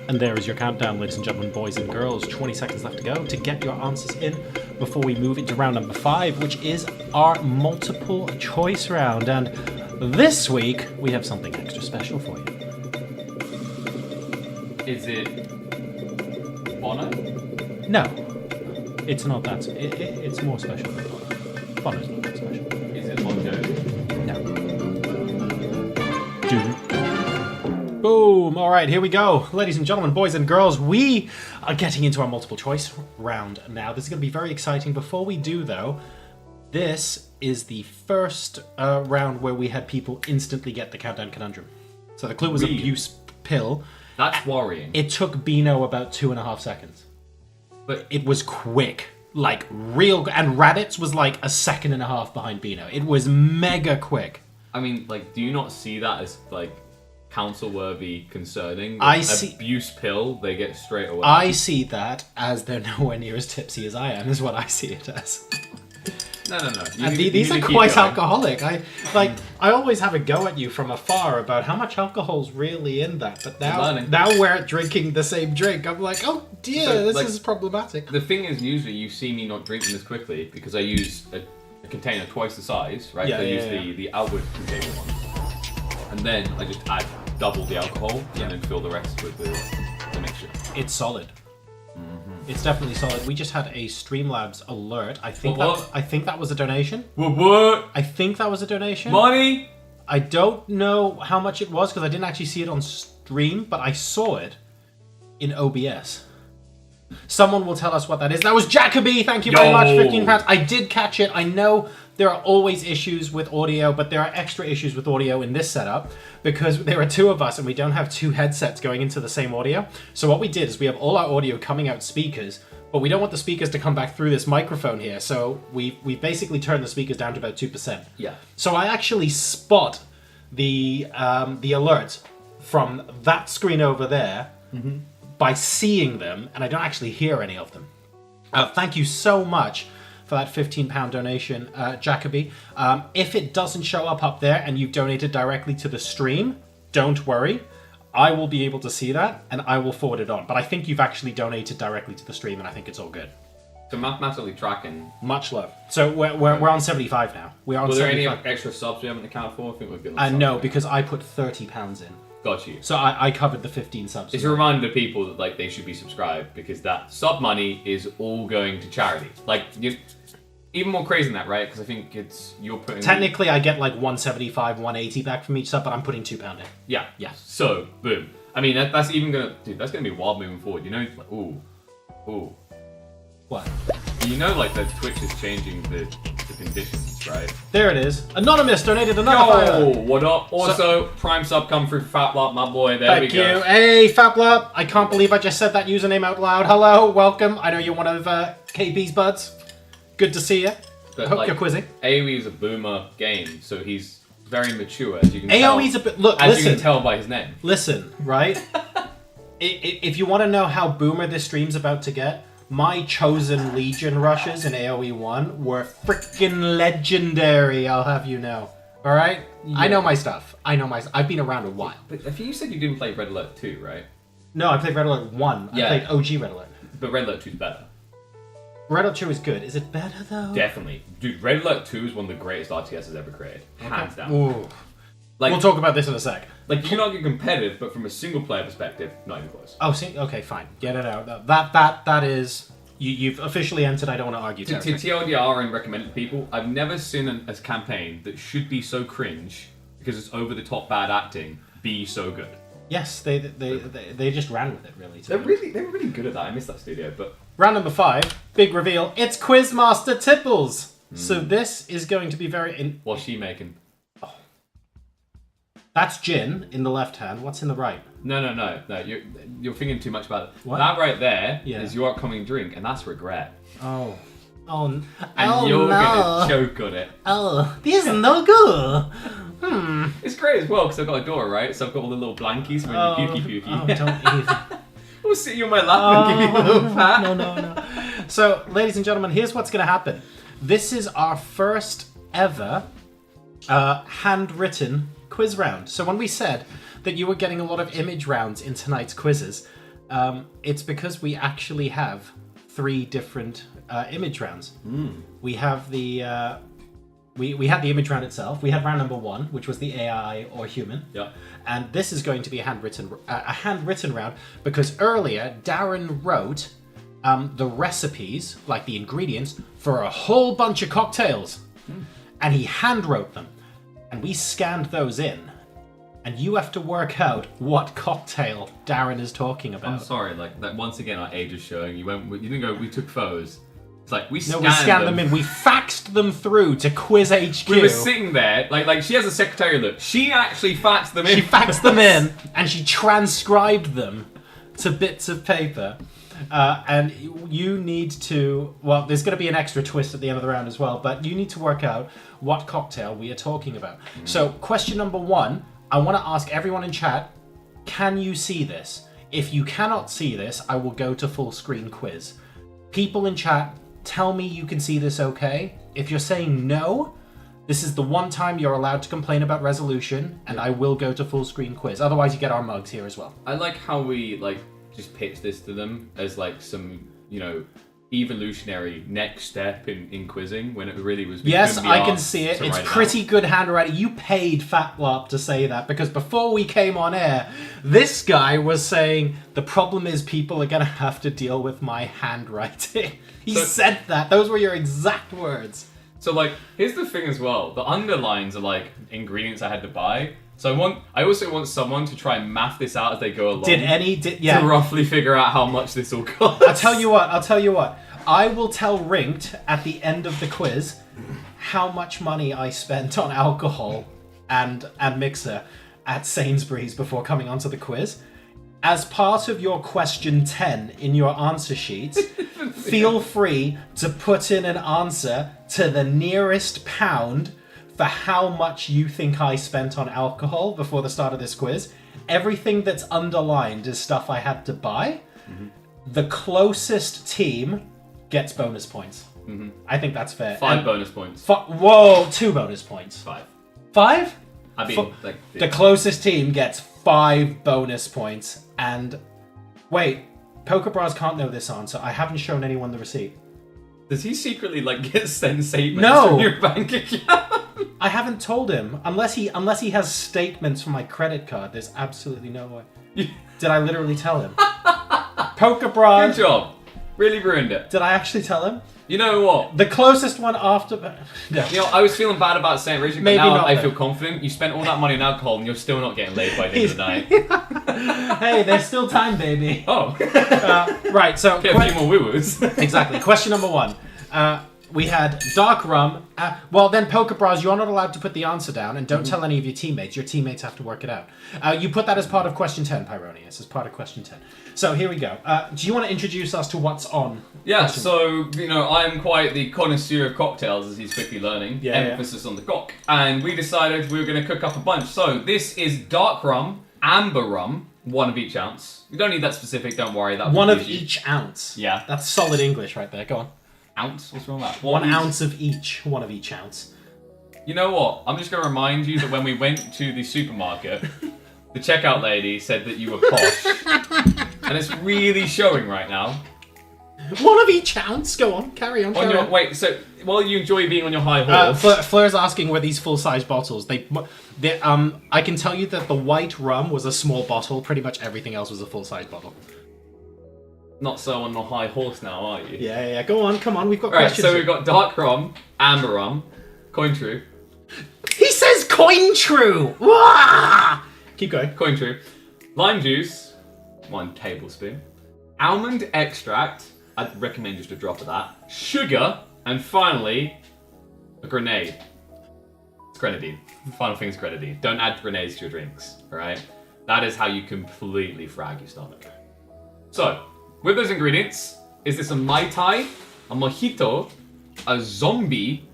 And there is your countdown, ladies and gentlemen, boys and girls. 20 seconds left to go to get your answers in before we move into round number 5, which is our multiple choice round. And this week, we have something extra special for you. Is it Bono? No, it's not that. It's more special than Bono. Bono's not that special. Is it Bon Jovi? No. Doom. Boom! All right, here we go. Ladies and gentlemen, boys and girls, we are getting into our multiple choice round now. This is going to be very exciting. Before we do, though, this is the first round where we had people instantly get the countdown conundrum. So the clue was Really? abuse pill. That's worrying. It took Beano about 2.5 seconds. But It was quick. Like, real... And Rabbits was like a 1.5 seconds behind Beano. It was mega quick. I mean, like, do you not see that as like counsel-worthy concerning? I With see- abuse pill, they get straight away. I see that as they're nowhere near as tipsy as I am, is what I see it as. No. And these are quite alcoholic. I always have a go at you from afar about how much alcohol's really in that, but Learning. now we're drinking the same drink. I'm like, oh dear, So, this like- is problematic. The thing is, usually you see me not drinking this quickly because I use a container twice the size, right? Yeah, I yeah, use the outward container one. And then I just add double the alcohol and then fill the rest with the mixture. It's solid. It's definitely solid. We just had a Streamlabs alert. I think What? that was a donation. What? I think that was a donation. Money? I don't know how much it was because I didn't actually see it on stream, but I saw it in OBS. Someone will tell us what that is. That was Jacoby. Thank you very much. Yo. £15. I did catch it. I know there are always issues with audio, but there are extra issues with audio in this setup because there are two of us and we don't have two headsets going into the same audio. So what we did is we have all our audio coming out speakers, but we don't want the speakers to come back through this microphone here. So we basically turned the speakers down to about 2%. Yeah. So I actually spot the alert from that screen over there by seeing them, and I don't actually hear any of them. Thank you so much for that £15 donation, Jacoby. If it doesn't show up there and you've donated directly to the stream, don't worry. I will be able to see that, and I will forward it on. But I think you've actually donated directly to the stream, and I think it's all good. So mathematically tracking. Much love. So we're on 75 now. We are on Were there 75. any extra subs we haven't accounted for? I think we've been. No, because I put £30 in. Got you. So I covered the 15 subs. It's a reminder to people that like they should be subscribed because that sub money is all going to charity. Like even more crazy than that, right? Because I think you're putting Technically, I get like 175, 180 back from each sub, but I'm putting £2 in. Yeah. Yeah. So boom. I mean that's even gonna that's gonna be wild moving forward. You know, like, ooh. What? You know, like the Twitch is changing the conditions, right? There it is. Anonymous donated another Yo, $5. what up? Also, Prime sub come through Fatlop, my boy. There Thank we go. you. Hey, Fablab. I can't believe I just said that username out loud. Hello, welcome. I know you're one of KB's buds. Good to see you. But, Hope like, you're quizzing. AoE is a boomer game, so he's very mature, as you can tell. AoE's a bit... Look, as listen. you can tell by his name. Listen, right? If you want to know how boomer this stream's about to get, my chosen Legion rushes in AoE 1 were freaking legendary, I'll have you know. Alright? Yeah. I know my stuff. I've been around a while. But if you said you didn't play Red Alert 2, right? No, I played Red Alert 1. Yeah. I played OG Red Alert. But Red Alert 2 is better. Red Alert 2 is good. Is it better, though? Definitely. Dude, Red Alert 2 is one of the greatest RTSs ever created. Hands down. Ooh. Like, We'll talk about this in a sec. like, you cannot get competitive, but from a single player perspective, not even close. Oh, see? Okay, fine. Get it out. That is... You've officially entered. I don't want to argue. To TLDR and recommend it to people, I've never seen a campaign that should be so cringe because it's over the top bad acting be so good. Yes, they just ran with it, really. They were really good at that. I miss that studio, but Round number 5, big reveal. It's Quizmaster Tipples. So this is going to be very... what's she making? That's gin in the left hand. What's in the right? No. You're thinking too much about it. What? That right there is Yeah. your upcoming drink, and that's regret. Oh, And you're gonna choke on it. Oh, this is no good. It's great as well because I've got a door, right? So I've got all the little blankies for when you pukey. Oh, don't even. We'll sit you on my lap and give you a little pat. No. So, ladies and gentlemen, here's what's going to happen. This is our first ever handwritten quiz round. So when we said that you were getting a lot of image rounds in tonight's quizzes, It's because we actually have 3 different image rounds. We have the we had the image round itself. We had round number 1, which was the AI or human. Yeah. And this is going to be a handwritten round because earlier Darren wrote the recipes, like the ingredients, for a whole bunch of cocktails, and he hand wrote them, and we scanned those in. And you have to work out what cocktail Darren is talking about. I'm sorry, like that. Once again, our age is showing. You didn't go. We took photos. It's like we No, scanned we scanned them in. We faxed them through to Quiz HQ. We were sitting there, like she has a secretary look. She actually faxed them in. She faxed them in, and she transcribed them to bits of paper. And you need to. Well, there's going to be an extra twist at the end of the round as well. But you need to work out what cocktail we are talking about. So, question number 1. I want to ask everyone in chat, can you see this? If you cannot see this, I will go to full screen quiz. People in chat, tell me you can see this okay. If you're saying no, this is the one time you're allowed to complain about resolution, and I will go to full screen quiz. Otherwise, you get our mugs here as well. I like how we just pitch this to them as some evolutionary next step in quizzing when it really was. Yes, I can see it. It's pretty good handwriting. You paid Fatlop to say that because before we came on air, this guy was saying the problem is people are going to have to deal with my handwriting. He said that. Those were your exact words. So here's the thing as well. The underlines are ingredients I had to buy. So I also want someone to try and math this out as they go along. To roughly figure out how much this will cost. I'll tell you what. I will tell Rinked at the end of the quiz how much money I spent on alcohol and mixer at Sainsbury's before coming onto the quiz. As part of your question 10 in your answer sheets, feel free to put in an answer to the nearest pound for how much you think I spent on alcohol before the start of this quiz. Everything that's underlined is stuff I had to buy. Mm-hmm. The closest team gets bonus points. Mm-hmm. I think that's fair. 5 bonus points. 2 bonus points. 5. 5? I mean, the closest team gets 5 bonus points. And wait, Poker Bras can't know this answer. I haven't shown anyone the receipt. Does he secretly get sent statements from your bank account? I haven't told him. Unless he has statements from my credit card, there's absolutely no way. Did I literally tell him? Poker Bras. Good job. Really ruined it. Did I actually tell him? You know what? The closest one after... No. I was feeling bad about saying Richard, but now I feel confident. You spent all that money on alcohol and you're still not getting laid by the end of the night. Hey, there's still time, baby. Oh. Right, so... Get a few more woo-woos. Exactly. Question number 1. We had dark rum. Well, then, Poker Bras, you're not allowed to put the answer down, and don't tell any of your teammates. Your teammates have to work it out. You put that as part of question 10, Pyronius, as part of question 10. So here we go. Do you want to introduce us to what's on? Yeah, so, I'm quite the connoisseur of cocktails, as he's quickly learning. Emphasis on the cock. And we decided we were going to cook up a bunch. So this is dark rum, amber rum, 1 of each ounce. You don't need that specific, don't worry. That 1 of each ounce. Yeah. That's solid English right there. Go on. Ounce? What's wrong with that? 1 ounce of each. 1 of each ounce. You know what? I'm just going to remind you that when we went to the supermarket, the checkout lady said that you were posh. And it's really showing right now. 1 of each ounce? Go on. Carry on. Wait, so while you enjoy being on your high horse... Fleur's asking were these full-size bottles. I can tell you that the white rum was a small bottle. Pretty much everything else was a full-size bottle. Not so on the high horse now, are you? Yeah. Go on, come on. We've got questions. questions. So we've got dark rum, amber rum, coin true. He says coin true! Wah! Keep going. Coin true. Lime juice, 1 tablespoon. Almond extract, I'd recommend just a drop of that. Sugar, and finally, a grenade. It's grenadine. The final thing is grenadine. Don't add grenades to your drinks, alright? That is how you completely frag your stomach. So, with those ingredients, is this a Mai Tai, a Mojito, a Zombie,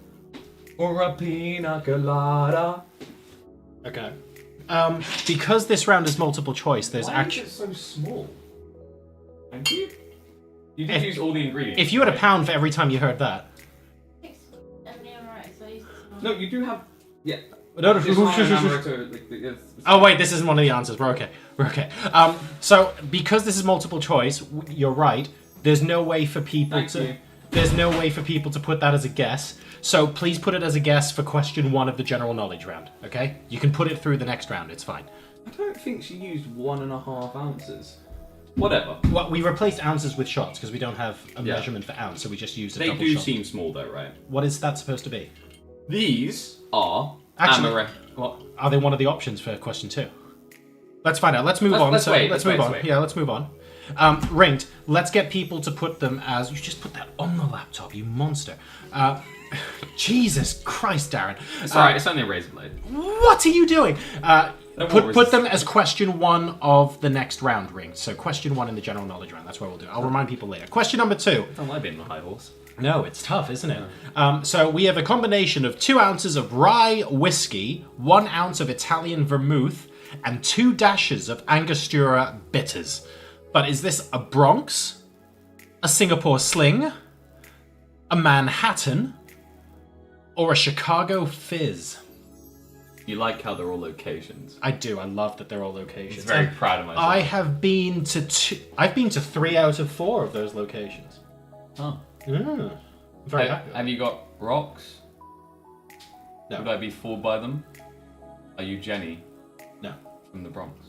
or a Pina Colada? Okay. Because this round is multiple choice, there's actually... Why is it so small? Thank you. You did use all the ingredients. If you had a pound for every time you heard that. No, you do have... Yeah, No, It's not an amaretto, Oh wait, this isn't one of the answers. We're okay. We're okay. So because this is multiple choice, you're right. There's no way for people Thank to. you. There's no way for people to put that as a guess. So please put it as a guess for question 1 of the general knowledge round. Okay? You can put it through the next round. It's fine. I don't think she used 1.5 ounces. Whatever. Well, we replaced ounces with shots because we don't have a Yeah. measurement for ounce, so we just used a They double do shot. seem small though, right? What is that supposed to be? These are Actually- amaretto. What? Are they one of the options for question 2? Let's find out. Let's move on. let's wait, Let's let's move wait. on. Yeah, let's move on. Ringed. Let's get people to put them as. You just put that on the laptop, you monster. Jesus Christ, Darren. It's alright, it's only a razor blade. What are you doing? Don't worry, Put them as question 1 of the next round, Ringed. So question 1 in the general knowledge round. That's what we'll do. I'll remind people later. Question number 2. I don't like being on a high horse. No, it's tough, isn't it? So we have a combination of 2 ounces of rye whiskey, 1 ounce of Italian vermouth, and 2 dashes of Angostura bitters. But is this a Bronx, a Singapore Sling, a Manhattan, or a Chicago Fizz? You like how they're all locations. I do. I love that they're all locations. It's very And proud of myself. I have been to I've been to 3 out of 4 of those locations. Oh. I'm very happy. Have you got rocks? No. Would I be fooled by them? Are you Jenny No, from the Bronx?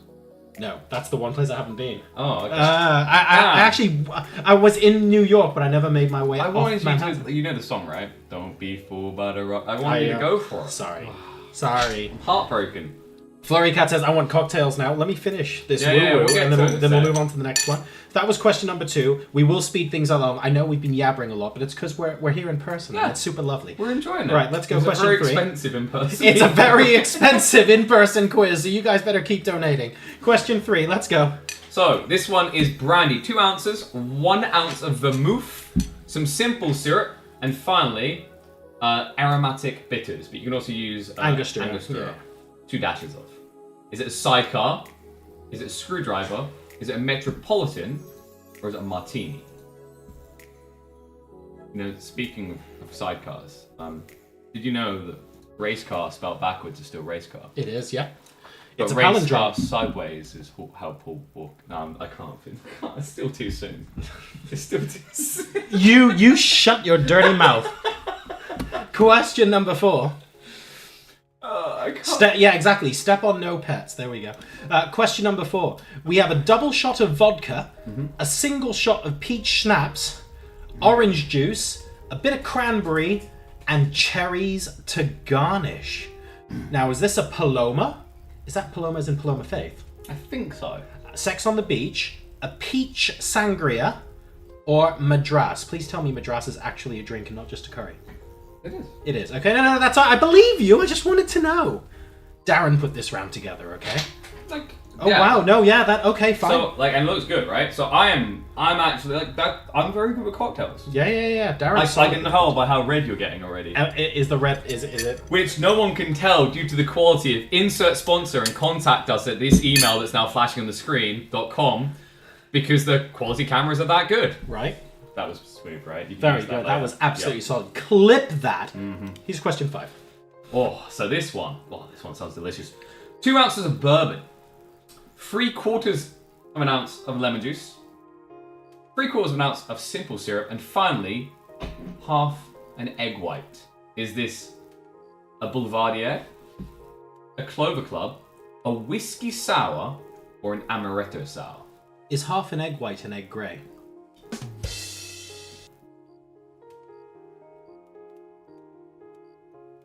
no, that's the one place I haven't been. Oh, okay. I actually I was in New York, but I never made my way. I off wanted you Manhattan. to. You know the song, right? Don't be fooled by the rock. I wanted you to go for it. Sorry. Heartbroken. Flurry Cat says, "I want cocktails now." Let me finish this Yeah, woo-woo, we'll get and then to we'll, it, then we'll so. move on to the next one. That was question number 2. We will speed things along. I know we've been yabbering a lot, but it's because we're here in person. Yeah. And it's super lovely. We're enjoying it. Right, let's go It's question very 3. expensive in person. It's a very expensive in-person quiz, so you guys better keep donating. Question 3. Let's go. So, this one is brandy. 2 ounces, 1 ounce of vermouth, some simple syrup, and finally, aromatic bitters. But you can also use Angostura, yeah. 2 dashes of. Is it a sidecar? Is it a screwdriver? Is it a metropolitan? Or is it a martini? You know, speaking of sidecars, did you know that race car spelled backwards is still race car? It is, yeah. But It's a race car palindrome. sideways is how Paul walk. I can't. It's still too soon. It's still too soon. You shut your dirty mouth. Question number 4. I can't. Yeah, exactly. Step on no pets. There we go. Question number 4. We have a double shot of vodka, a single shot of peach schnapps, orange juice, a bit of cranberry, and cherries to garnish. Now, is this a Paloma? Is that Palomas in Paloma Faith? I think so. Sex on the Beach, a peach sangria, or Madras? Please tell me Madras is actually a drink and not just a curry. It is. It is. Okay, no, that's all. I believe you. I just wanted to know. Darren put this round together, okay? Like. Oh, wow. No, yeah, that... Okay, fine. So and it looks good, right? So I'm actually like that. I'm very good with cocktails. Yeah. Darren, I can tell by how red you're getting already. Is the red... Is it... Which no one can tell due to the quality of insert sponsor and contact us at this email that's now flashing on the screen.com because the quality cameras are that good. Right? That was smooth, right? You can Very use good. That later. was absolutely Yep. solid. Clip that. Here's question 5. Oh, so this one. Oh, this one sounds delicious. 2 ounces of bourbon. 3/4 of an ounce of lemon juice. 3/4 of an ounce of simple syrup. And finally, half an egg white. Is this a Boulevardier, a Clover Club, a whiskey sour, or an amaretto sour? Is half an egg white an egg grey?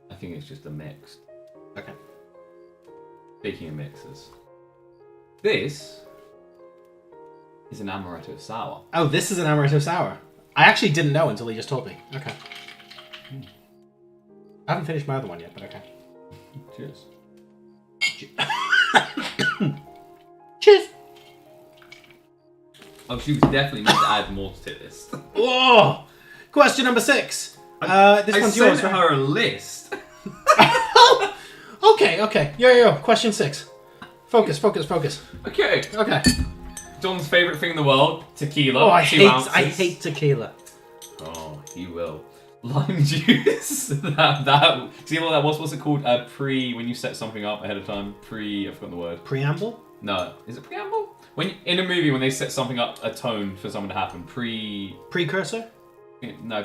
I think it's just a mixed. Okay. Speaking of mixes, this is an amaretto sour. Oh, this is an amaretto sour. I actually didn't know until he just told me. Okay. I haven't finished my other one yet, but okay. Cheers. Cheers. Oh, she was definitely meant to add more to this. Oh! Question number 6. This one's yours, right? her a list. Okay. Yo. Question 6. Focus. Okay. Okay. John's favourite thing in the world, tequila. Oh, I 2 ounces. hate tequila. Oh, you will. Lime juice. that see what that was? What's it called? When you set something up ahead of time. I've forgotten the word. Preamble? No, is it preamble? In a movie when they set something up, a tone for something to happen. Precursor? No,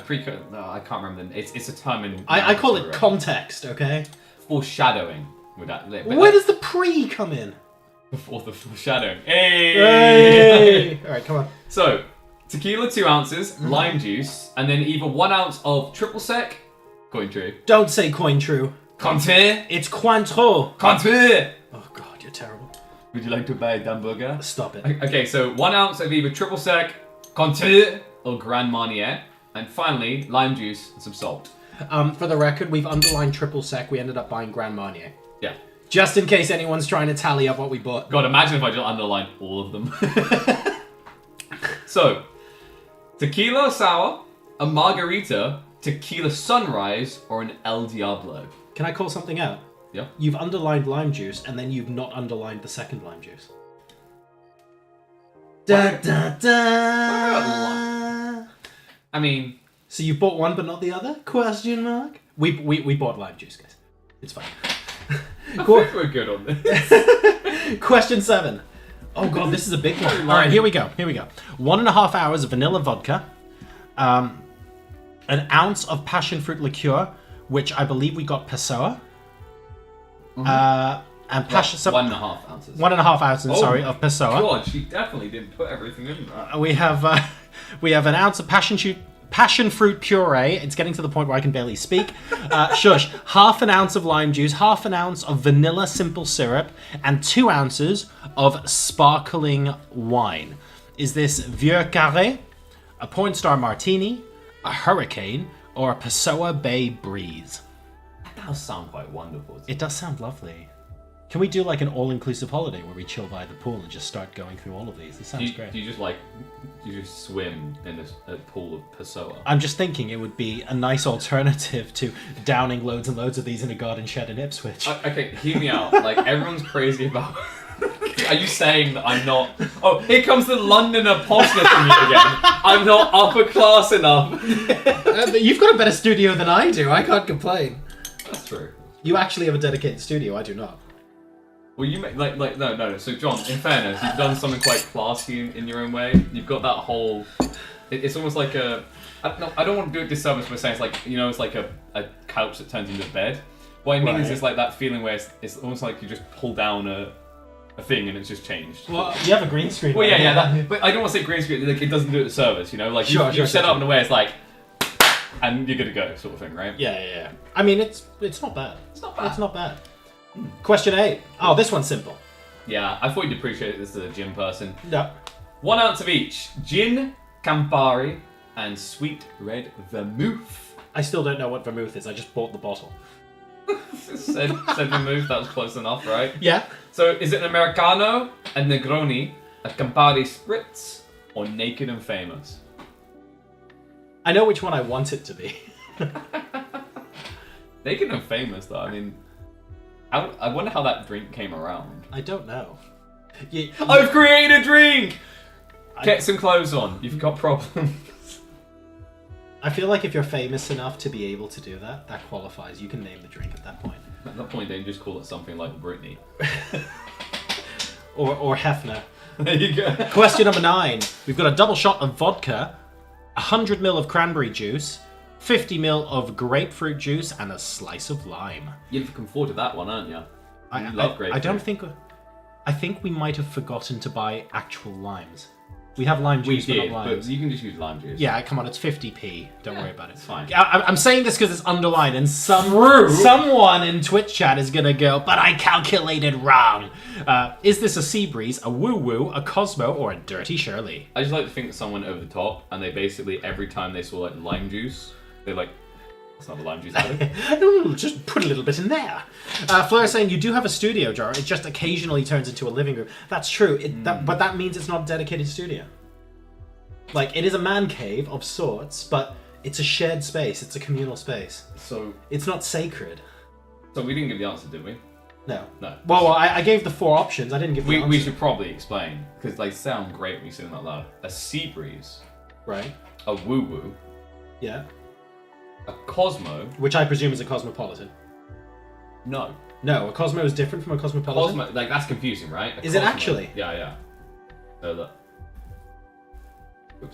no, I can't remember. It's a term in. I call it context. Okay. Foreshadowing. With that. Where does the pre come in? Before the foreshadowing. Hey! Hey! All right, come on. So, tequila 2 ounces, lime juice, and then either 1 ounce of triple sec. Coin true. Don't say coin true. Conte. It's Cointreau. Conte. Oh god, you're terrible. Would you like to buy a hamburger? Stop it. Okay, so 1 ounce of either triple sec, Conte, or Grand Marnier, and finally lime juice and some salt. For the record, we've underlined triple sec. We ended up buying Grand Marnier. Yeah. Just in case anyone's trying to tally up what we bought. God, imagine if I just underlined all of them. So, tequila sour, a margarita, tequila sunrise, or an El Diablo. Can I call something out? Yeah. You've underlined lime juice, and then you've not underlined the second lime juice. Da, da, da. I mean... So you bought one but not the other? Question mark? We bought lime juice, guys. It's fine. I think we're good on this. Question 7. Oh god, this is a big one. Alright, here we go. 1.5 hours of vanilla vodka. An ounce of passion fruit liqueur, which I believe we got Pessoa. And passion... 1.5 ounces. 1.5 ounces, of Pessoa. God, she definitely didn't put everything in that. We have an ounce of passion fruit puree. It's getting to the point where I can barely speak. Shush. Half an ounce of lime juice, half an ounce of vanilla simple syrup, and 2 ounces of sparkling wine. Is this Vieux Carré, a Point Star Martini, a Hurricane, or a Pessoa Bay Breeze? That does sound quite wonderful. It does sound lovely. Can we do like an all-inclusive holiday where we chill by the pool and just start going through all of these? This sounds great. Do you just swim in a pool of Pessoa? I'm just thinking it would be a nice alternative to downing loads and loads of these in a garden shed in Ipswich. Okay, hear me out. Like, everyone's crazy about... Are you saying that I'm not... Oh, here comes the Londoner poshness in me again. I'm not upper class enough. You've got a better studio than I do. I can't complain. That's true. You actually have a dedicated studio. I do not. Well, you make no. So, John, in fairness, you've done something quite classy in your own way. You've got that whole. It's almost like a. I don't want to do a disservice by saying it's like it's like a couch that turns into a bed. What I mean is, it's like that feeling where it's almost like you just pull down a thing and it's just changed. Well, you have a green screen. Well, yeah. But I don't want to say green screen. Like, it doesn't do it a service, Like you set up in a way it's like, and you're good to go, sort of thing, right? Yeah. I mean, it's not bad. It's not bad. Question 8. Oh, this one's simple. Yeah, I thought you'd appreciate this as a gin person. No. 1 ounce of each. Gin, Campari, and sweet red vermouth. I still don't know what vermouth is. I just bought the bottle. said vermouth, that was close enough, right? Yeah. So is it an Americano, a Negroni, a Campari Spritz, or Naked and Famous? I know which one I want it to be. Naked and Famous, though, I mean... I wonder how that drink came around. I don't know. I've created a drink! Get some clothes on. You've got problems. I feel like if you're famous enough to be able to do that, that qualifies. You can name the drink at that point. At that point, they just call it something like Britney. or Hefner. There you go. Question number 9. We've got a double shot of vodka, 100 ml of cranberry juice, 50 ml of grapefruit juice, and a slice of lime. You're looking forward to that one, aren't you? You love grapefruit. I don't think... I think we might have forgotten to buy actual limes. We have lime juice, but not limes. But you can just use lime juice. Yeah, come on, it's 50p. Don't worry about it. It's fine. I'm saying this because it's underlined, and someone in Twitch chat is going to go, but I calculated wrong. Is this a Sea Breeze, a Woo Woo, a Cosmo, or a Dirty Shirley? I just like to think that someone over the top, and they basically, every time they saw like lime juice, they're like, that's not the lime juice, is it? Just put a little bit in there. Fleur is saying you do have a studio jar. It just occasionally turns into a living room. That's true. But that means it's not a dedicated studio. Like, it is a man cave of sorts, but it's a shared space. It's a communal space. So it's not sacred. So we didn't give the answer, did we? No. No. Well, I gave the 4 options. I didn't give the answer. We should probably explain, because they sound great when you say them out loud. A Sea Breeze. Right. A Woo Woo. Yeah. A Cosmo? Which I presume is a cosmopolitan. No. No, a Cosmo is different from a cosmopolitan. Cosmo, like, that's confusing, right? Is it actually? Yeah. So look.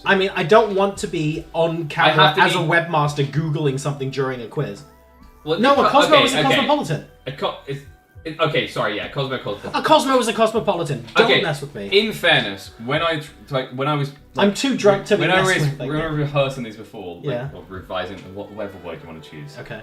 I mean, I don't want to be on camera have to as be- a webmaster Googling something during a quiz. Well, No, a Cosmo okay, is a okay. cosmopolitan. Okay, sorry, yeah, Cosmo. A Cosmo is a cosmopolitan. Don't Okay, mess with me. In fairness, when I was, I'm too drunk to be when I messing was with like when I was that. rehearsing these before, like, Yeah. or revising, whatever word you want to choose, Okay.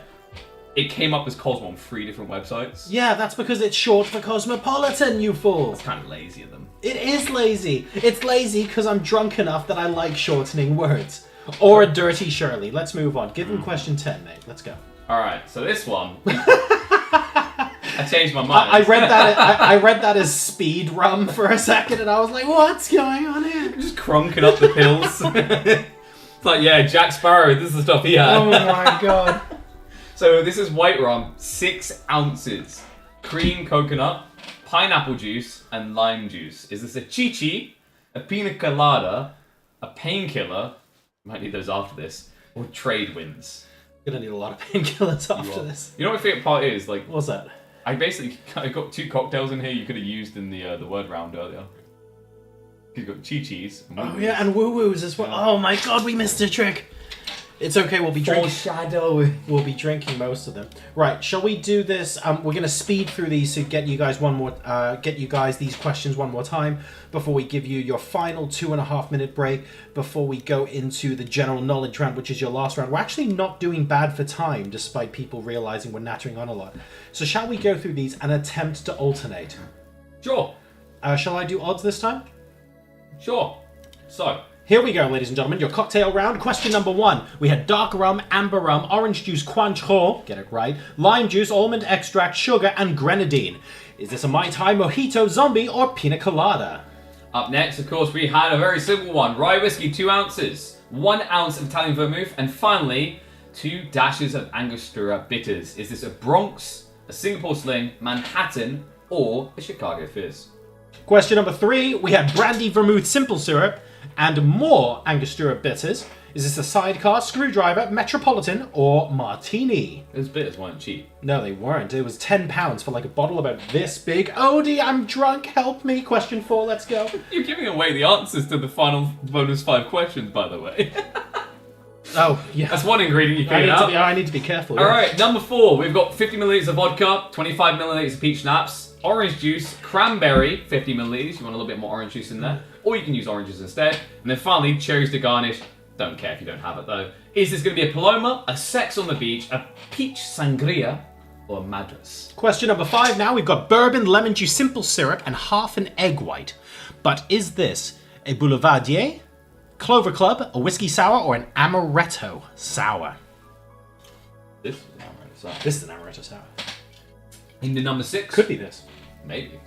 it came up as Cosmo on 3 different websites. Yeah, that's because it's short for cosmopolitan, you fool. It's kind of lazy of them. It is lazy. It's lazy because I'm drunk enough that I like shortening words. Or a dirty Shirley. Let's move on. Give him question 10, mate. Let's go. All right, so this one, I changed my mind. I read that. I read that as speed rum for a second, and I was like, "What's going on here?" Just crunking up the pills. It's like, yeah, Jack Sparrow. This is the stuff he had. Oh my god. So this is white rum, 6 ounces, cream coconut, pineapple juice, and lime juice. Is this a chichi, a pina colada, a painkiller? Might need those after this, or trade winds? Gonna need a lot of painkillers after this. You know what my favorite part is? Like, What's that? I got 2 cocktails in here you could have used in the word round earlier. You've got chi-chis. Oh yeah, and woo-woos as well. Oh my god, we missed a trick. It's okay, we'll be drinking. Foreshadow. We'll be drinking most of them. Right, shall we do this? We're gonna speed through these to get you guys these questions one more time before we give you your final 2.5 minute break before we go into the general knowledge round, which is your last round. We're actually not doing bad for time, despite people realizing we're nattering on a lot. So shall we go through these and attempt to alternate? Sure. Shall I do odds this time? Sure. So, Here we go, ladies and gentlemen, your cocktail round. Question number 1. We had dark rum, amber rum, orange juice, Cointreau, get it right, lime juice, almond extract, sugar, and grenadine. Is this a Mai Tai, Mojito, Zombie, or Pina Colada? up next, of course, we had a very simple one. Rye whiskey, 2 ounces, 1 ounce of Italian vermouth, and finally, 2 dashes of Angostura bitters. Is this a Bronx, a Singapore Sling, Manhattan, or a Chicago Fizz? Question number 3. We had brandy, vermouth, simple syrup, and more Angostura bitters. Is this a sidecar, screwdriver, metropolitan, or martini? Those bitters weren't cheap. No, they weren't. It was £10 for like a bottle about this big. Odie, I'm drunk. Help me. Question 4. Let's go. You're giving away the answers to the final bonus 5 questions, by the way. Oh, yeah. That's one ingredient you figured out. I need to be careful. All yeah. right, number 4. We've got 50 milliliters of vodka, 25 milliliters of peach schnapps, orange juice, cranberry, 50 milliliters. You want a little bit more orange juice in there, or you can use oranges instead. And then finally, cherries to garnish. Don't care if you don't have it though. Is this going to be a Paloma, a Sex on the Beach, a peach sangria, or a Madras? Question number 5 now. We've got bourbon, lemon juice, simple syrup, and half an egg white. But is this a Boulevardier, Clover Club, a whiskey sour, or an amaretto sour? This is an amaretto sour. This is an amaretto sour. In the number 6? Could be this. Maybe.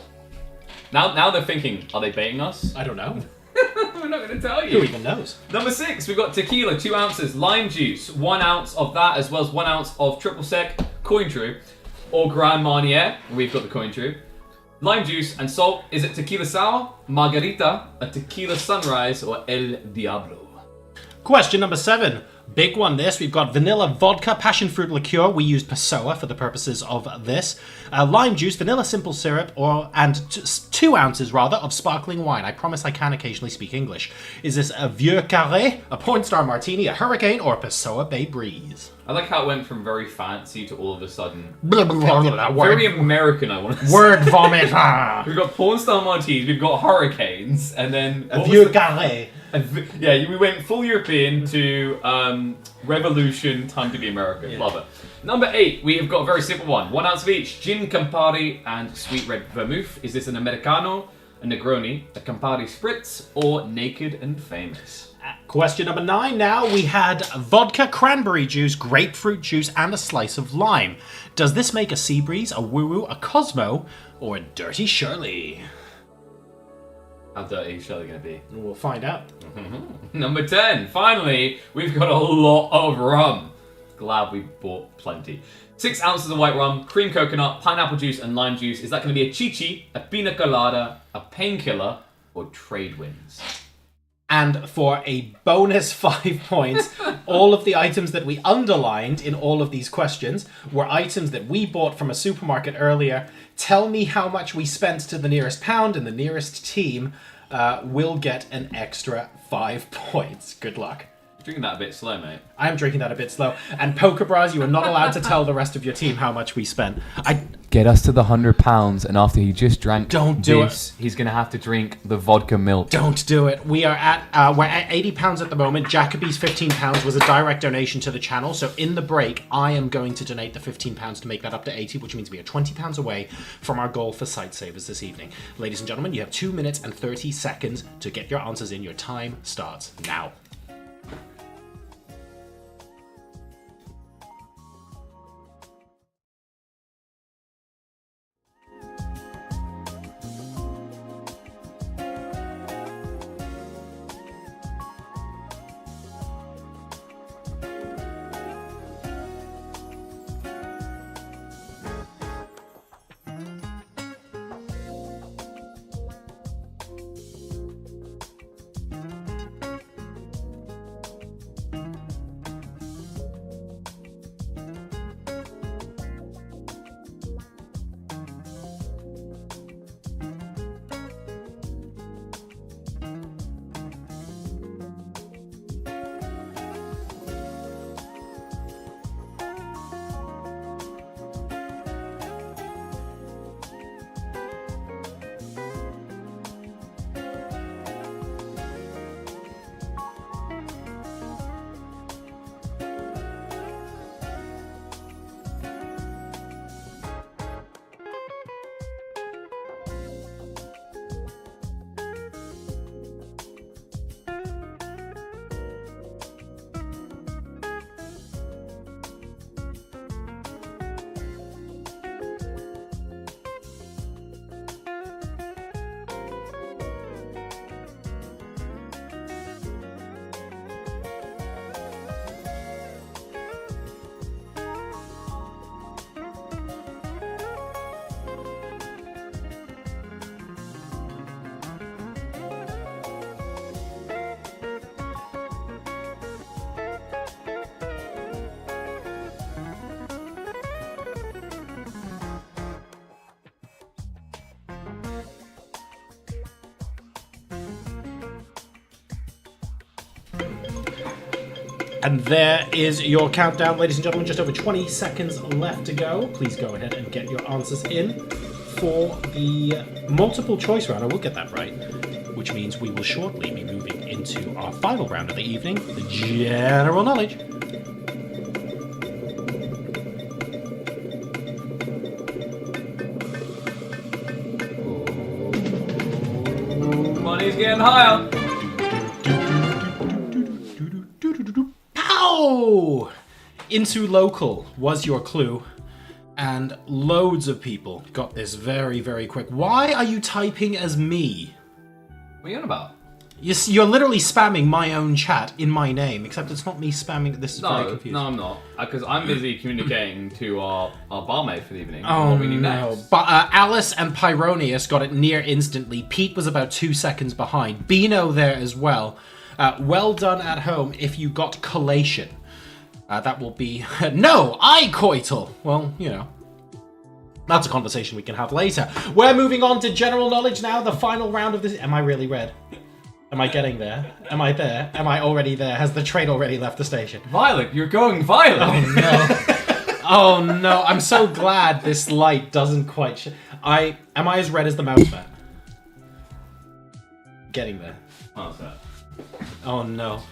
Now they're thinking, are they baiting us? I don't know. We're not going to tell Who you. even knows? Number 6, we've got tequila, 2 ounces, lime juice, 1 ounce of that, as well as 1 ounce of triple sec, Cointreau, or Grand Marnier. We've got the Cointreau. Lime juice and salt. Is it tequila sour, margarita, a tequila sunrise, or El Diablo? Question number 7. Big one this. We've got vanilla, vodka, passion fruit liqueur. We used Passoa for the purposes of this. Lime juice, vanilla simple syrup, and 2 ounces rather of sparkling wine. I promise I can occasionally speak English. Is this a Vieux Carré, a Point Star Martini, a Hurricane, or a Passoa Bay Breeze? I like how it went from very fancy to all of a sudden Blah, blah, blah, blah, blah. very American, I want to say. Word vomit. Ah. We've got porn star martinis, we've got hurricanes, and then A what was Vieux the- Carré. Yeah, we went full European to Revolution, time to be American. Yeah. Love it. Number 8, we have got a very simple one. 1 ounce of each. Gin, Campari, and sweet red vermouth. Is this an Americano, a Negroni, a Campari Spritz, or Naked and Famous? Question number 9 now. We had vodka, cranberry juice, grapefruit juice, and a slice of lime. Does this make a Sea Breeze, a Woo Woo, a Cosmo, or a Dirty Shirley? How dirty is Shirley going to be? We'll find out. Number 10, finally, we've got a lot of rum. Glad we bought plenty. 6 ounces of white rum, cream coconut, pineapple juice, and lime juice. Is that going to be a chichi, a pina colada, a painkiller, or trade winds? And for a bonus 5 points, all of the items that we underlined in all of these questions were items that we bought from a supermarket earlier. Tell me how much we spent to the nearest pound, and the nearest team will get an extra 5 points. Good luck. Drinking that a bit slow, mate. I'm drinking that a bit slow. And Poker Bras, you are not allowed to tell the rest of your team how much we spent. Get us to the £100, and after he just drank Don't do this, he's going to have to drink the vodka milk. Don't do it. We're at £80 at the moment. Jacoby's £15 was a direct donation to the channel. So in the break, I am going to donate the £15 to make that up to 80, which means we are £20 away from our goal for Sight Savers this evening. Ladies and gentlemen, you have 2 minutes and 30 seconds to get your answers in. Your time starts now. And there is your countdown, ladies and gentlemen. Just over 20 seconds left to go. Please go ahead and get your answers in for the multiple choice round. I will get that right, which means we will shortly be moving into our final round of the evening, the general knowledge. Money's getting higher. Pow! Into local was your clue, and loads of people got this very, very quick. Why are you typing as me? What are you on about? You're literally spamming my own chat in my name, except it's not me spamming. This is very confusing. No, I'm not. Because I'm busy communicating to our barmaid for the evening. Oh, what we need no. next. But Alice and Pyronius got it near instantly. Pete was about 2 seconds behind. Beano there as well. Well done at home if you got collation. That will be... No, I coital. Well, you know. That's a conversation we can have later. We're moving on to general knowledge now. The final round of this... Am I really red? Am I getting there? Am I there? Am I already there? Has the train already left the station? Violet, you're going violet. Oh no. Oh no, I'm so glad this light doesn't quite am I as red as the mouse mat? Getting there. How's that? Oh no.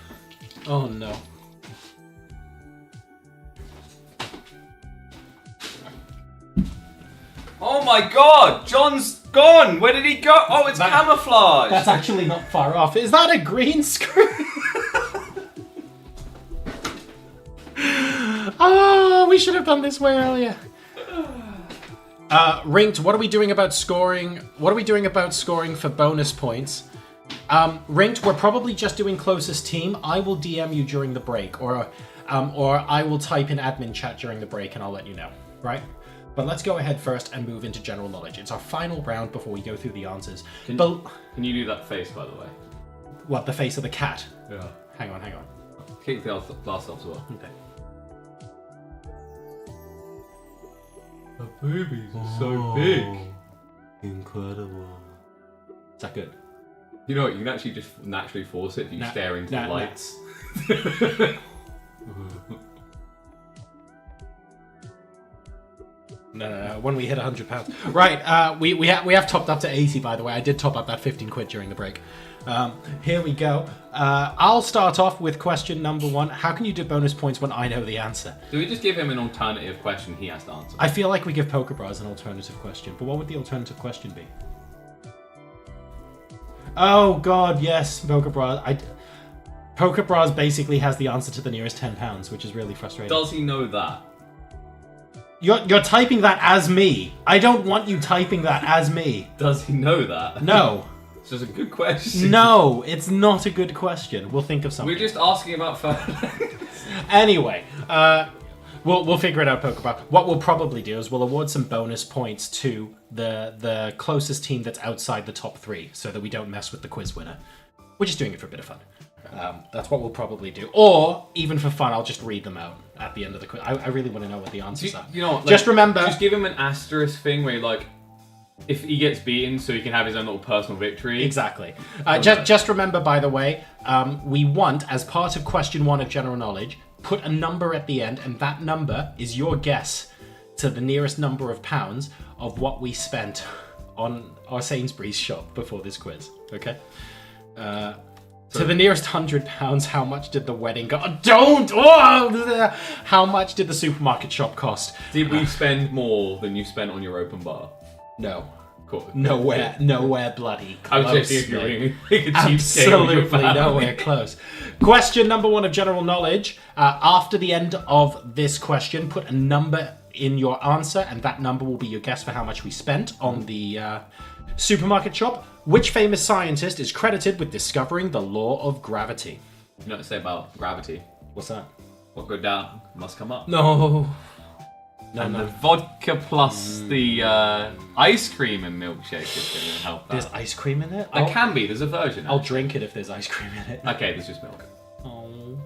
Oh no. Oh my god! John's gone! Where did he go? Oh, it's camouflage! That's actually not far off. Is that a green screen? Oh, we should have done this way earlier. Rinked, what are we doing about scoring? What are we doing about scoring for bonus points? Rinked, we're probably just doing closest team. I will DM you during the break, or I will type in admin chat during the break and I'll let you know, right? But let's go ahead first and move into general knowledge. It's our final round before we go through the answers. Can you do that face, by the way? What, the face of the cat? Yeah. Hang on. Kick the glass off as well. Okay. The boobies are so big. Incredible. Is that good? You know what? You can actually just naturally force it if you stare into the lights. No. When we hit £100, right? We have topped up to 80. By the way, I did top up that 15 quid during the break. Here we go. I'll start off with question number 1. How can you do bonus points when I know the answer? Do we just give him an alternative question he has to answer? I feel like we give Poker Bras an alternative question, but what would the alternative question be? Oh God, yes, Poker Bras. Poker Bras basically has the answer to the nearest £10, which is really frustrating. Does he know that? You're typing that as me. I don't want you typing that as me. Does he know that? No. It's just a good question. No, it's not a good question. We'll think of something. We're just asking about Anyway, we'll figure it out, Pokeball. What we'll probably do is we'll award some bonus points to the closest team that's outside the top 3, so that we don't mess with the quiz winner. We're just doing it for a bit of fun. That's what we'll probably do. Or, even for fun, I'll just read them out at the end of the quiz. I really want to know what the answers are. You know what, just remember... Just give him an asterisk thing where, like, if he gets beaten, so he can have his own little personal victory. Exactly. Just remember, by the way, we want, as part of question 1 of general knowledge, put a number at the end, and that number is your guess to the nearest number of pounds of what we spent on our Sainsbury's shop before this quiz. Okay? To the nearest £100, how much did the wedding go? Don't! Oh! How much did the supermarket shop cost? Did we spend more than you spent on your open bar? No. Cool. Nowhere bloody close. I was checking if you were being a cheapskate. Absolutely nowhere close. Question number 1 of general knowledge. After the end of this question, put a number in your answer, and that number will be your guess for how much we spent on the supermarket shop. Which famous scientist is credited with discovering the law of gravity? You know what to say about gravity? What's that? What go down must come up. No. And the vodka plus the ice cream and milkshake is going to help that. There's ice cream in it? There can be. There's a version. I'll drink it if there's ice cream in it. Okay, there's just milk. Oh.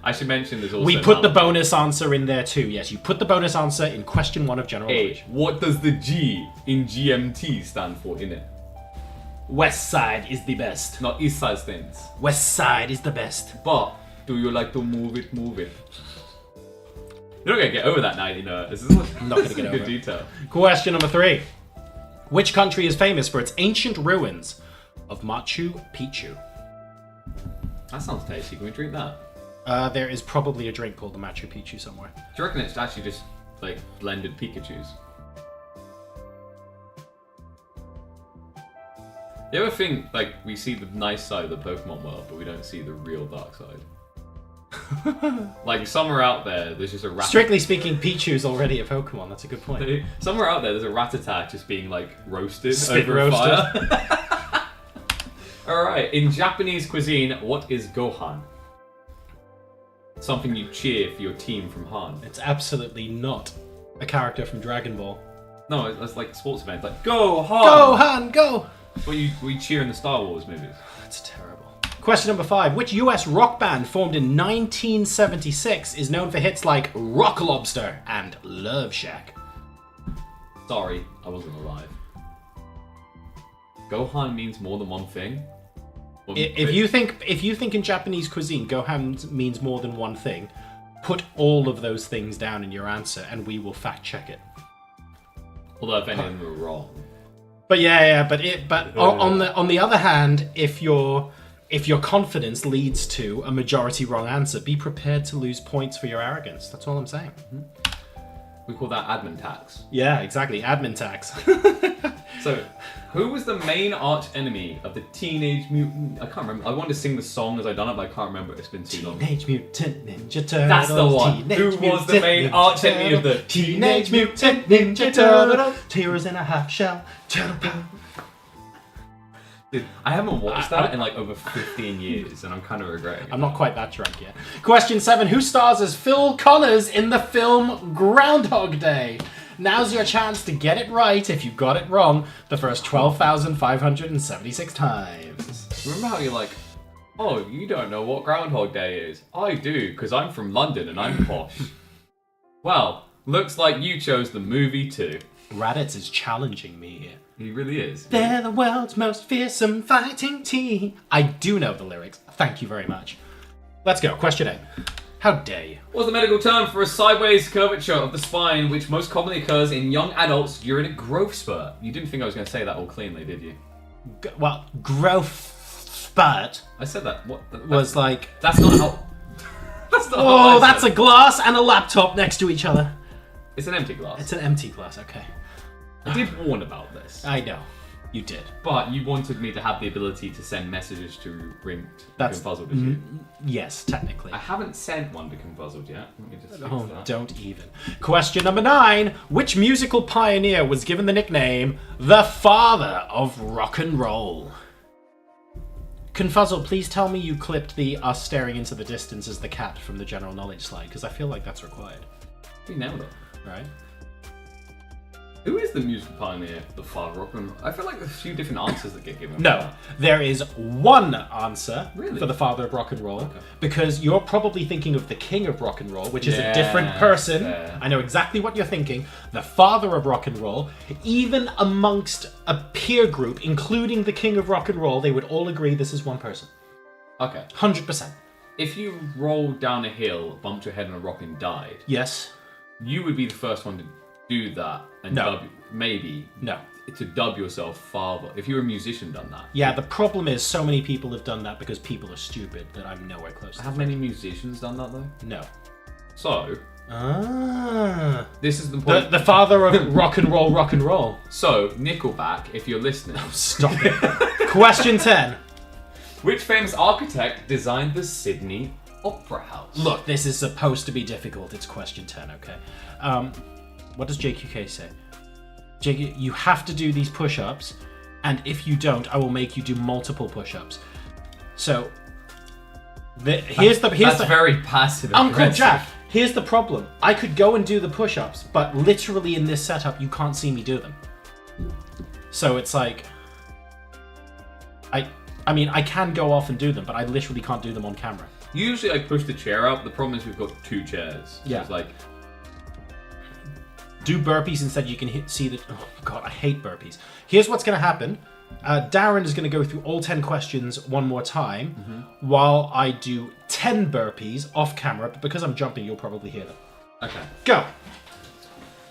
I should mention there's also... We put the bonus answer in there too. Yes, you put the bonus answer in question 1 of general knowledge. What does the G in GMT stand for in it? West side is the best. Not East Side stands. West side is the best. But, do you like to move it, move it? You're not going to get over that 90 note. This is not going to get over good it. detail. Question number 3. Which country is famous for its ancient ruins of Machu Picchu? That sounds tasty. Can we drink that? There is probably a drink called the Machu Picchu somewhere. Do you reckon it's actually just, like, blended Pikachus? You ever think, like, we see the nice side of the Pokemon world, but we don't see the real dark side? Like, somewhere out there's just a rat. Strictly speaking, Pichu's already a Pokemon. That's a good point. Somewhere out there's a Rattata just being, like, roasted Spit over roasted. fire. Alright, in Japanese cuisine, what is Gohan? Something you cheer for your team from Han. It's absolutely not a character from Dragon Ball. No, it's like a sports event. Like, go Han! Go, Han, go! What we cheer in the Star Wars movies. That's terrible. Question number 5. Which US rock band formed in 1976 is known for hits like Rock Lobster and Love Shack? Sorry, I wasn't alive. Gohan means more than one thing. If you think in Japanese cuisine Gohan means more than one thing, put all of those things down in your answer and we will fact check it. Although if any of them were wrong. But on the other hand, if your confidence leads to a majority wrong answer, be prepared to lose points for your arrogance. That's all I'm saying. We call that admin tax. Yeah, exactly. Admin tax. So, who was the main arch enemy of the Teenage Mutant... I can't remember. I wanted to sing the song as I done it, but I can't remember. It's been too long. Teenage Mutant Ninja Turtles. That's the one. Who was the main arch enemy of the Teenage Mutant Ninja Turtles? Tears in a half shell. Turtle power. Dude, I haven't watched that in like over 15 years, and I'm kind of regretting it. I'm not quite that drunk yet. Question 7. Who stars as Phil Connors in the film Groundhog Day? Now's your chance to get it right if you got it wrong the first 12,576 times. Remember how you're like, oh, you don't know what Groundhog Day is? I do, because I'm from London and I'm posh. Well, looks like you chose the movie too. Raditz is challenging me here. He really is. They're the world's most fearsome fighting team. I do know the lyrics. Thank you very much. Let's go. Question 8. How dare you? What's the medical term for a sideways curvature of the spine, which most commonly occurs in young adults during a growth spurt? You didn't think I was going to say that all cleanly, did you? Well, growth spurt I said that. What? was like... That's not how... That's not how Oh, I that's said a glass and a laptop next to each other. It's an empty glass. It's an empty glass, okay. I did warn about this. I know. You did. But you wanted me to have the ability to send messages to Ring That's- Become Puzzled, did you? Yes, technically. I haven't sent one Become Puzzled yet. Let me just fix Oh, that. don't even. Question number 9. Which musical pioneer was given the nickname the father of rock and roll? Confuzzle, please tell me you clipped the us staring into the distance as the cat from the general knowledge slide, because I feel like that's required, You nailed it. right? Who is the musical pioneer, the father of rock and roll? I feel like there's a few different answers that get given. No, there is one answer Really? for the father of rock and roll, because you're probably thinking of the king of rock and roll, which is a Yeah, different person. fair. I know exactly what you're thinking. The father of rock and roll, even amongst a peer group, including the king of rock and roll, they would all agree this is one person. Okay. 100%. If you rolled down a hill, bumped your head on a rock and died, Yes. you would be the first one to do that and No. maybe No. to dub yourself father. If you were a musician, done that. Yeah, the problem is so many people have done that because people are stupid that I'm nowhere close to Have many musicians done that though? No. So Ah. this is the point. The father of rock and roll. So Nickelback, if you're listening, Stop it. Question 10. which famous architect designed the Sydney Opera House? Look, this is supposed to be difficult. It's question 10, okay? What does JQK say? JQ, you have to do these push-ups, and if you don't, I will make you do multiple push-ups. So, here's That's the very passive. Uncle aggressive. Jack. Here's the problem. I could go and do the push-ups, but literally in this setup, you can't see me do them. So it's like, I mean, I can go off and do them, but I literally can't do them on camera. Usually I push the chair up. The problem is we've got 2 chairs. So Yeah. it's like, Do burpees instead. You can see that. Oh god, I hate burpees. Here's what's going to happen. Darren is going to go through all 10 questions one more time while I do 10 burpees off camera. But because I'm jumping, you'll probably hear them. okay. Go.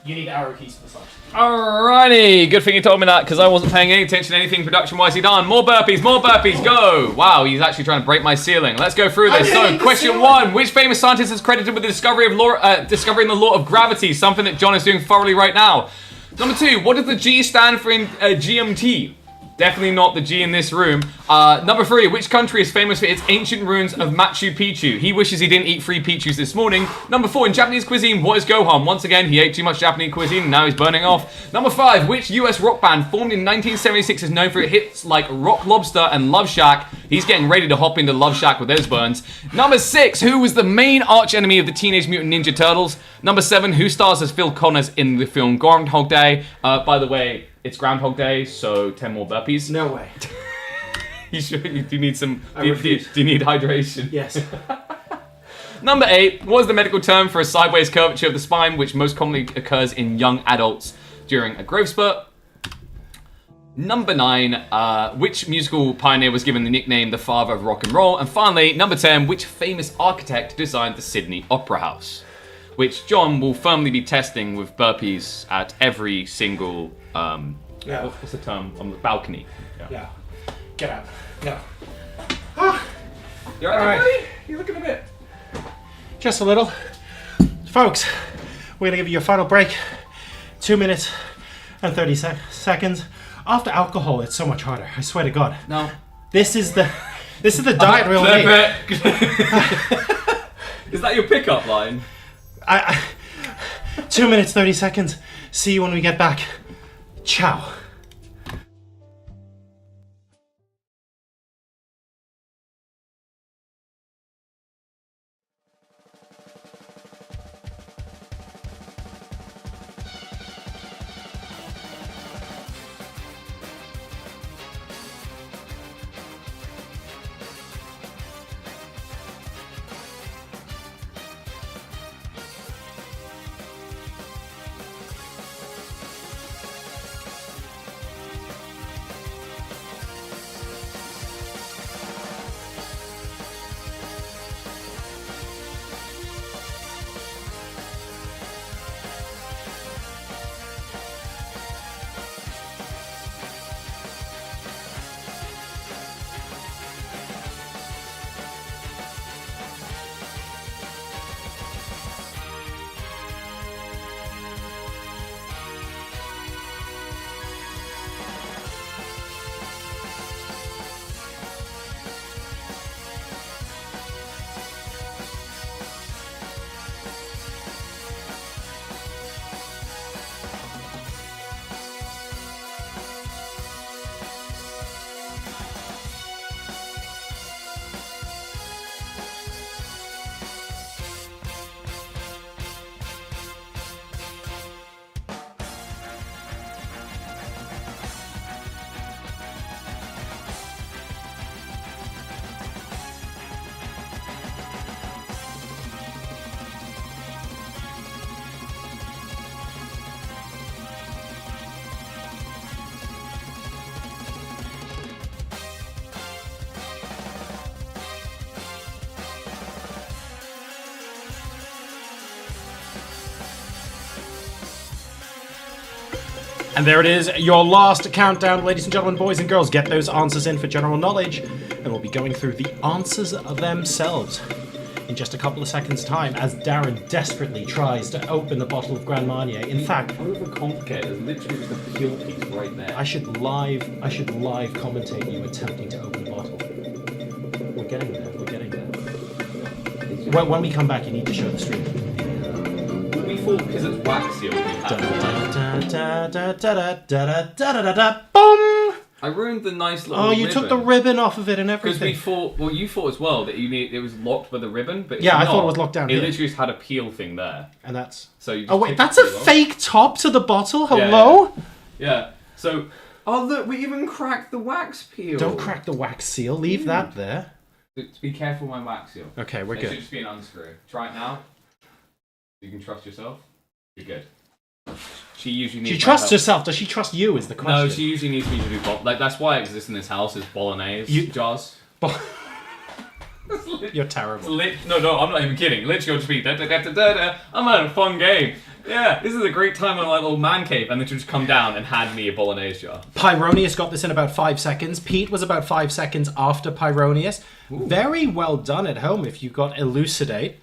You need arrow keys for the slides. Alrighty, good thing you told me that because I wasn't paying any attention to anything production-wise he done. More burpees, go! Wow, he's actually trying to break my ceiling. Let's go through this. So, question 1: which famous scientist is credited with the discovery of discovering the law of gravity? Something that John is doing thoroughly right now. Number 2: what does the G stand for in GMT? Definitely not the G in this room. Number 3, which country is famous for its ancient ruins of Machu Picchu? He wishes he didn't eat 3 Pichus this morning. Number 4, in Japanese cuisine, what is Gohan? Once again, he ate too much Japanese cuisine and now he's burning off. Number 5, which US rock band formed in 1976 is known for hits like Rock Lobster and Love Shack? He's getting ready to hop into Love Shack with those burns. Number 6, who was the main arch enemy of the Teenage Mutant Ninja Turtles? Number 7, who stars as Phil Connors in the film Groundhog Day? By the way, it's Groundhog Day, so 10 more burpees. No way. You sure? Do you need some? I Do you refuse. need hydration? Yes. Number 8. What is the medical term for a sideways curvature of the spine, which most commonly occurs in young adults during a growth spurt? Number 9. Which musical pioneer was given the nickname the father of rock and roll? And finally, number 10. Which famous architect designed the Sydney Opera House? Which John will firmly be testing with burpees at every single. Yeah. What's the term? On the balcony. Yeah. Get out. No. You're All right. buddy? You're looking a bit. Just a little. Folks, we're going to give you your final break. 2 minutes and 30 seconds. After alcohol, it's so much harder. I swear to God. No. This is the diet real made. Is that your pickup line? 2 minutes, 30 seconds. See you when we get back. Ciao. And there it is, your last countdown, ladies and gentlemen, boys and girls. Get those answers in for general knowledge, and we'll be going through the answers themselves in just a couple of seconds' time as Darren desperately tries to open the bottle of Grand Marnier. In fact, Overcomplicated. There's literally just a peel piece right there. I should live commentate you attempting to open the bottle. We're getting there. When we come back, you need to show the stream. We thought because it's wax seal, we had Boom! I ruined the nice little Oh, you took the ribbon off of it and Because we everything. thought, well, you thought as well that it was locked by the ribbon, but it's Yeah, I not. thought it was locked down It here. literally just had a peel thing there. And that's... So you just Oh wait, take that's the a peel off. fake top to the bottle? Yeah, Hello? Yeah. So, oh look, we even cracked the wax peel. Don't crack the wax seal, leave that there. Be careful with my wax seal. Okay, we're It good. should just be an unscrew. Try it now. You can trust yourself. You're good. She usually needs She my trusts help. herself, does she trust you is the question. No, she usually needs me to do like that's why it exists in this house is bolognese jars. You're terrible. No, I'm not even kidding. Literally, I'll just be da da da da da da. I'm having a fun game. Yeah, this is a great time in my little man cave, and then she'll just come down and hand me a bolognese jar. Pyronius got this in about 5 seconds. Pete was about 5 seconds after Pyronius. Ooh. Very well done at home if you got Elucidate.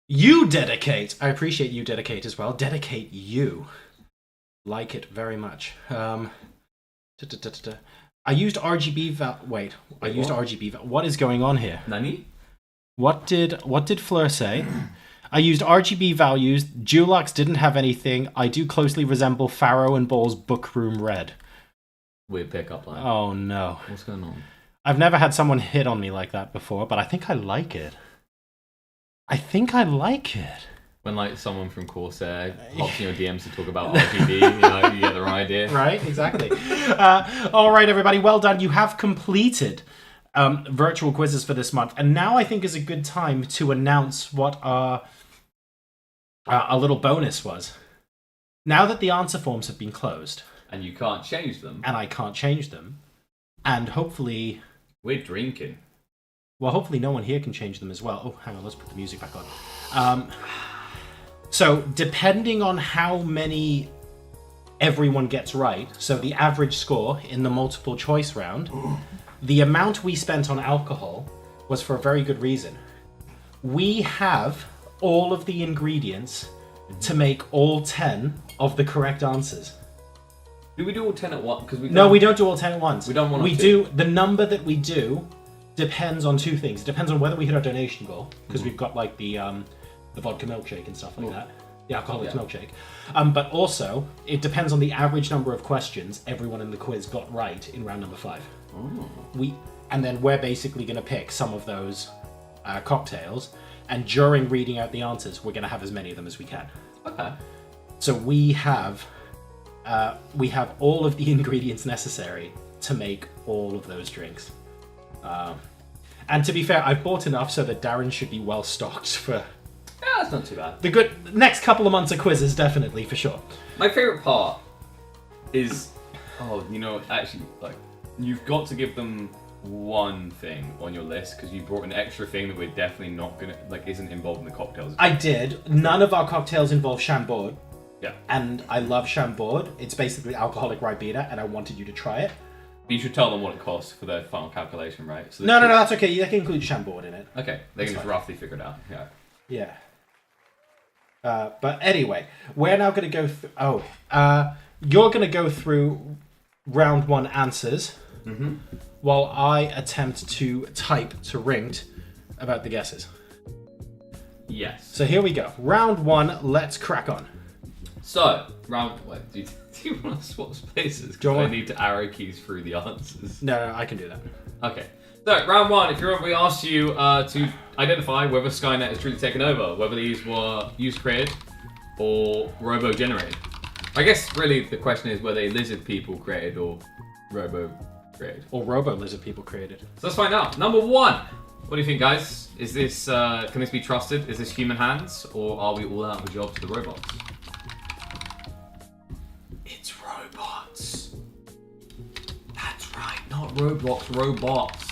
You dedicate. I appreciate you dedicate as well. Dedicate you. Like it very much. I used RGB Wait, I used what? RGB What is going on here? Nani? What did Fleur say? I used RGB values. Dulux didn't have anything. I do closely resemble Pharaoh and Ball's Book Room Red. Weird pickup line. Oh no. What's going on? I've never had someone hit on me like that before, but I think I like it. When like someone from Corsair hops in your DMs to talk about RGB, you get the right idea. Right, exactly. All right, everybody, well done. You have completed virtual quizzes for this month, and now I think is a good time to announce what our little bonus was. Now that the answer forms have been closed, And you can't change them. and I can't change them, and hopefully, We're drinking. well, hopefully no one here can change them as well. Oh, hang on, let's put the music back on. So, depending on how many everyone gets right, so the average score in the multiple choice round, the amount we spent on alcohol was for a very good reason. We have all of the ingredients to make all 10 of the correct answers. Do we do all 10 at once? Because No, we don't do all 10 at once. We don't want We to. do, the number that we do depends on two things. It depends on whether we hit our donation goal, because we've got like the vodka milkshake and stuff like that. The alcoholic milkshake. But also, it depends on the average number of questions everyone in the quiz got right in round number 5. And then we're basically going to pick some of those cocktails, and during reading out the answers, we're going to have as many of them as we can. Okay. So we have all of the ingredients necessary to make all of those drinks. And to be fair, I've bought enough so that Darren should be well stocked for Yeah, that's not too bad. the good next couple of months of quizzes, definitely, for sure. My favourite part is, actually, like, you've got to give them one thing on your list because you brought an extra thing that we're definitely not gonna, like, isn't involved in the cocktails. I did. None of our cocktails involve Chambord, Yeah. and I love Chambord. It's basically alcoholic Ribena, and I wanted you to try it. But you should tell them what it costs for their final calculation, right? So No, that's okay. You can include Chambord in it. Okay, they can just roughly figure it out. Yeah. Yeah. But anyway, we're now going to go through... you're going to go through round 1 answers while I attempt to type to Ringed about the guesses. Yes. So here we go. Round 1, let's crack on. So, wait, do you want to swap spaces? Do you Because I want- need to arrow keys through the answers. No, I can do that. Okay. So, round 1, if you remember, we asked you to identify whether Skynet is truly taken over, whether these were user-created or robo-generated. I guess, really, the question is whether they lizard people created or robo-created. Or Robo-Lizard people created. So let's find out. Number 1. What do you think, guys? Is this, can this be trusted? Is this human hands, or are we all out of a job to the robots? It's robots. That's right, not Roblox, robots.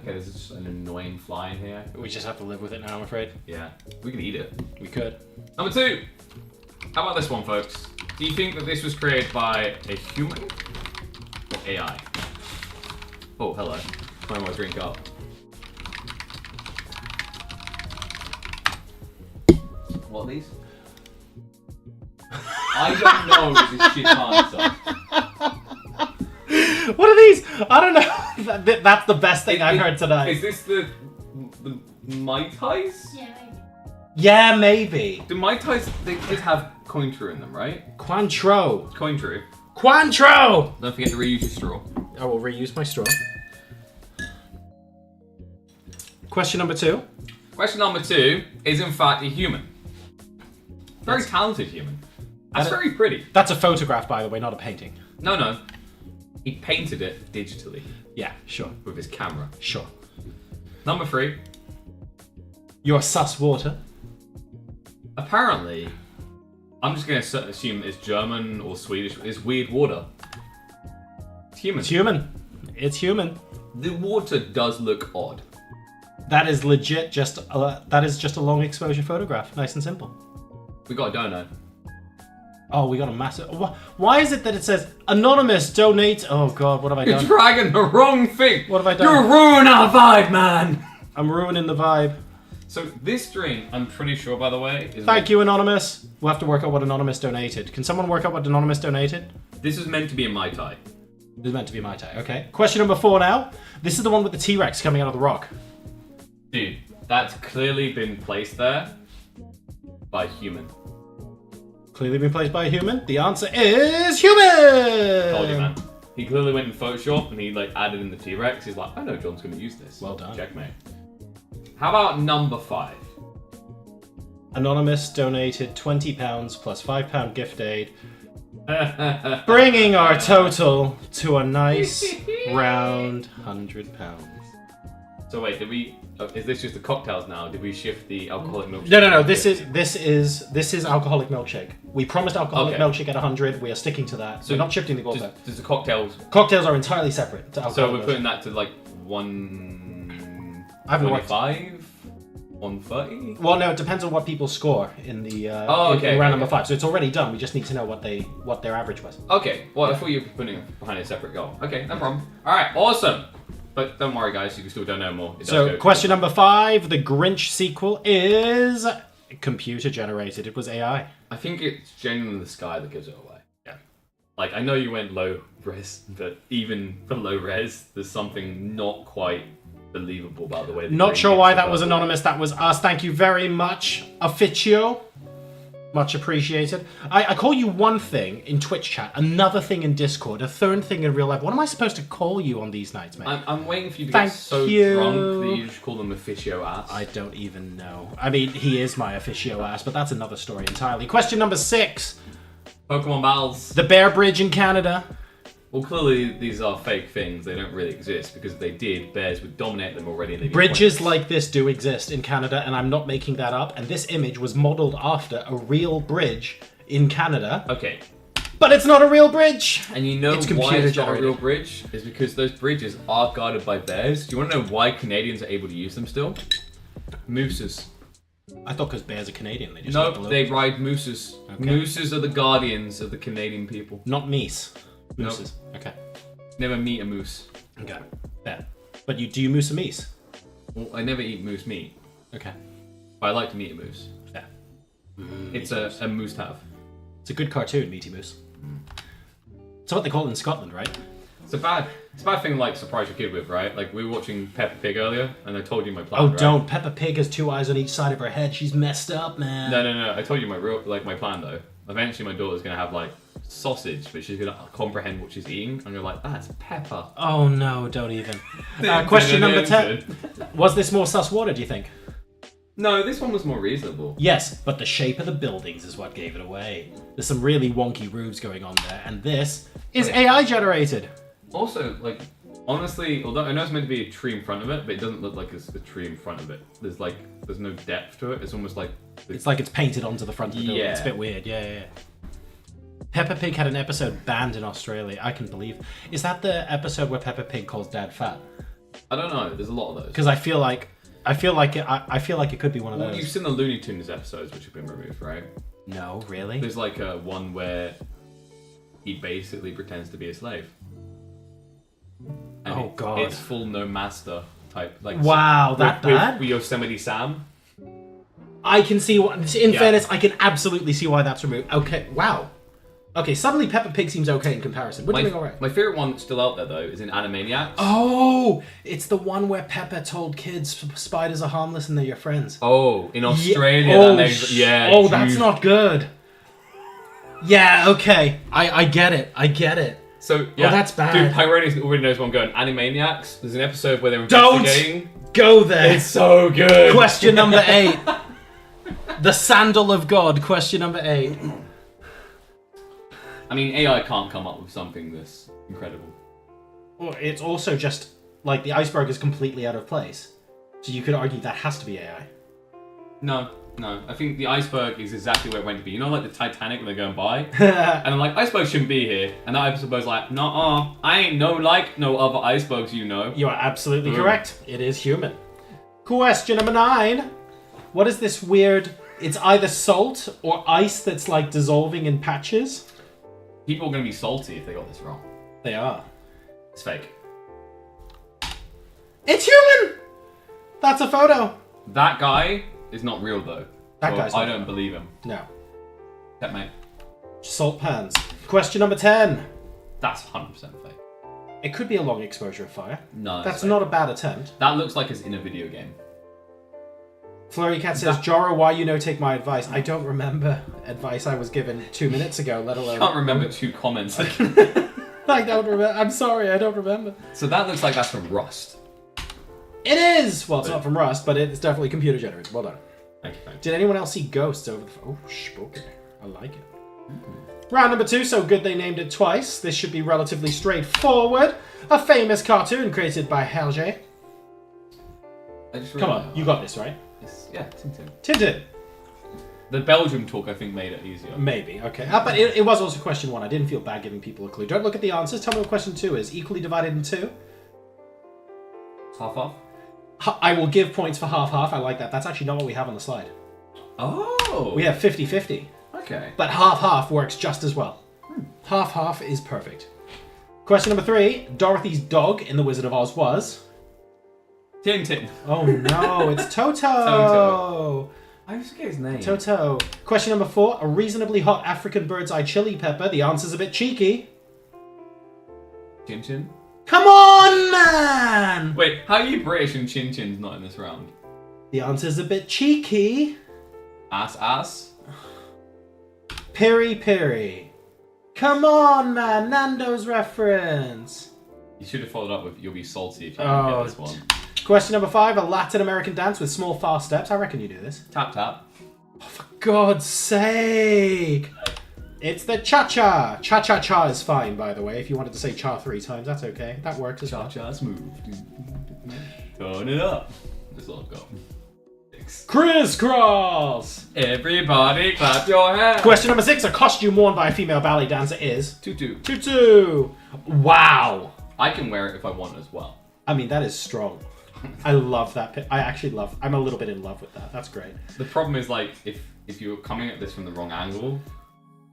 Okay, this is just an annoying fly in here. We just have to live with it now, I'm afraid. Yeah, we can eat it. We could. Number 2. How about this one, folks? Do you think that this was created by a human or AI? Oh, hello. Putting my drink up. What are these? I don't know this shit answer. What are these? I don't know. That's the best thing I've heard tonight. Is this the Mai Tais? Yeah, maybe. Yeah, maybe. The Mai Tais, they did have Cointreau in them, right? Cointreau. Cointreau. Cointreau! Don't forget to reuse your straw. I will reuse my straw. Question number 2. Question number 2 is in fact a human. Very talented human. That's very pretty. That's a photograph, by the way, not a painting. No. He painted it digitally Yeah, sure. with his camera. Sure. Number 3. Your sus water. Apparently, I'm just going to assume it's German or Swedish. It's weird water. It's human. It's human. It's human. The water does look odd. That is legit just a long exposure photograph. Nice and simple. We got a dono. Oh, we got a massive... Why is it that it says anonymous donate... Oh god, what have I You're done? dragging the wrong thing. What have I done? You're ruining our vibe, man. I'm ruining the vibe. So this drink, I'm pretty sure, by the way, is Thank you, Anonymous. We'll have to work out what Anonymous donated. Can someone work out what Anonymous donated? This is meant to be a Mai Tai. This is meant to be my tie. Okay. Question number 4 now. This is the one with the T-Rex coming out of the rock. Dude, that's clearly been placed there by a human. Clearly been placed by a human. The answer is human! Told you, man. He clearly went in Photoshop and he like added in the T-Rex. He's like, I know John's going to use this. Well done. Checkmate. How about number 5? Anonymous donated £20 plus £5 gift aid, bringing our total to a nice round £100. So wait, did we? Is this just the cocktails now? Did we shift the alcoholic milkshake? No. This is alcoholic milkshake. We promised alcoholic Okay. milkshake at 100. We are sticking to that. So we're not shifting the goal there. Does the cocktails? Cocktails are entirely separate to alcoholic So we're milkshake. putting that to like 125, I haven't worked. 130. Well, no, it depends on what people score in the Oh, in okay, round okay. number 5. So it's already done. We just need to know what their average was. Okay. Well, I thought you were putting it behind a separate goal. Okay, no problem. All right, awesome. But don't worry, guys. You still don't know more. It does So go- question number 5, the Grinch sequel is computer generated. It was AI. I think it's genuinely the sky that gives it away. Yeah. Like, I know you went low res, but even for low res, there's something not quite believable about the way. the Not brain sure gets why the that was purple. anonymous. That was us. Thank you very much, Officio. Much appreciated. I call you one thing in Twitch chat, another thing in Discord, a third thing in real life. What am I supposed to call you on these nights, mate? I'm waiting for you to Thank get so you. drunk that you just call them officio ass. I don't even know. I mean, he is my Officio ass, but that's another story entirely. Question number 6. Pokemon battles. The Bear Bridge in Canada. Well, clearly these are fake things. They don't really exist because if they did, bears would dominate them already. And they'd be Bridges pointless. like this do exist in Canada, and I'm not making that up. And this image was modeled after a real bridge in Canada, Okay, but it's not a real bridge. and you know It's why computer it's not a generated. real bridge? Is because those bridges are guarded by bears. Do you want to know why Canadians are able to use them still? Mooses. I thought because bears are Canadian, they just No, like the logo. they ride mooses. Okay. Mooses are the guardians of the Canadian people. Not meese. Mooses. Okay. Never meet a moose. Okay. Fair. But do you moose a meese? Well, I never eat moose meat, Okay. but I like to meet a moose. Fair. It's a moose to have. It's a good cartoon, Meaty Moose. It's what they call it in Scotland, right? It's a bad thing like surprise your kid with, right? Like we were watching Peppa Pig earlier, and I told you my plan. Oh, right? don't. Peppa Pig has 2 eyes on each side of her head. She's messed up, man. No. I told you my plan though. Eventually, my daughter's gonna have like sausage, but she's gonna comprehend what she's eating, and you're like, that's Peppa. Oh, no, don't even. Question number 10. Was this more sus water, do you think? No, this one was more reasonable. Yes, but the shape of the buildings is what gave it away. There's some really wonky roofs going on there, and this is AI generated. Also, like, honestly, although I know it's meant to be a tree in front of it, but it doesn't look like it's a tree in front of it. There's no depth to it. It's almost like It's like it's painted onto the front of the building. Yeah. It's a bit weird. Yeah. Peppa Pig had an episode banned in Australia. I can believe. Is that the episode where Peppa Pig calls Dad fat? I don't know. There's a lot of those. Because I feel like it could be one of Well, those. you've seen the Looney Tunes episodes, which have been removed, right? No, really? There's like a one where he basically pretends to be a slave. And Oh, God. It's full no master type. Like Wow, that bad? With Yosemite Sam. I can see what. In Yeah. fairness, I can absolutely see why that's removed. Okay, wow. Okay, suddenly Peppa Pig seems okay in comparison. We're doing alright. My favorite one that's still out there though is in Animaniacs. Oh, it's the one where Peppa told kids spiders are harmless and they're your friends. Oh, in Australia, Oh, that that's not good. Yeah, okay. I get it. I get it. So yeah, that's bad. Dude, Pyronius already knows where I'm going. Animaniacs. There's an episode where they're Don't investigating. go there. It's so good. Question number 8. The Sandal of God. Question number 8. I mean, AI can't come up with something this incredible. Well, it's also just like the iceberg is completely out of place. So you could argue that has to be AI. No. I think the iceberg is exactly where it went to be. You know, like the Titanic when they're going by? And I'm like, iceberg shouldn't be here. And that iceberg's like, nuh-uh, I ain't no other icebergs, you know. You are absolutely Boom. correct. It is human. Question number 9. What is this weird... It's either salt or ice that's like dissolving in patches. People are going to be salty if they got this wrong. They are. It's fake. It's human! That's a photo. That guy is not real though. That So guy's I not don't real. believe him. No. That mate. Salt pans. Question number 10. That's 100% fake. It could be a long exposure of fire. No. That's fake. not a bad attempt. That looks like it's in a video game. Flurry Cat says, Joro, why you no take my advice? I don't remember advice I was given 2 minutes ago, let alone... Can't remember 2 comments. I don't remember. I'm sorry, I don't remember. So that looks like that's from Rust. It is! Well, it's not from Rust, but it's definitely computer generated. Well done. Thank you. Did anyone else see ghosts over the... Oh, spooky. I like it. Round number 2, so good they named it twice. This should be relatively straightforward. A famous cartoon created by Hergé. Come on, you got this, right? Yeah, Tintin. Tintin. The Belgium talk, I think, made it easier. Maybe, okay. But it was also question 1. I didn't feel bad giving people a clue. Don't look at the answers. Tell me what question 2 is. Equally divided in 2. Half. I will give points for half-half. I like that. That's actually not what we have on the slide. Oh! We have 50-50. Okay. But half-half works just as well. Half-half is perfect. Question number 3. Dorothy's dog in The Wizard of Oz was... Tintin. Oh no, it's Toto! Toto. I forget his name. Toto. Question number 4. A reasonably hot African bird's eye chili pepper. The answer's a bit cheeky. Chin Chin? Come on, man! Wait, how are you British and Chin Chin's not in this round? The answer's a bit cheeky. Ass? Piri Piri. Come on, man. Nando's reference. You should have followed up with you'll be salty if you don't Oh, get this one. Question number 5. A Latin American dance with small fast steps. I reckon you do this. Tap tap. God's sake. It's the cha-cha. Cha-cha-cha is fine, by the way. If you wanted to say cha 3 times, that's okay. That works as well. Cha-cha smooth. Turn it up. That's all I've got. Crisscross. Everybody clap your hands. Question number 6. A costume worn by a female ballet dancer is... Tutu. Tutu. Wow. I can wear it if I want as well. I mean, that is strong. I love that. I actually love... I'm a little bit in love with that. That's great. The problem is, like, if you're coming at this from the wrong angle,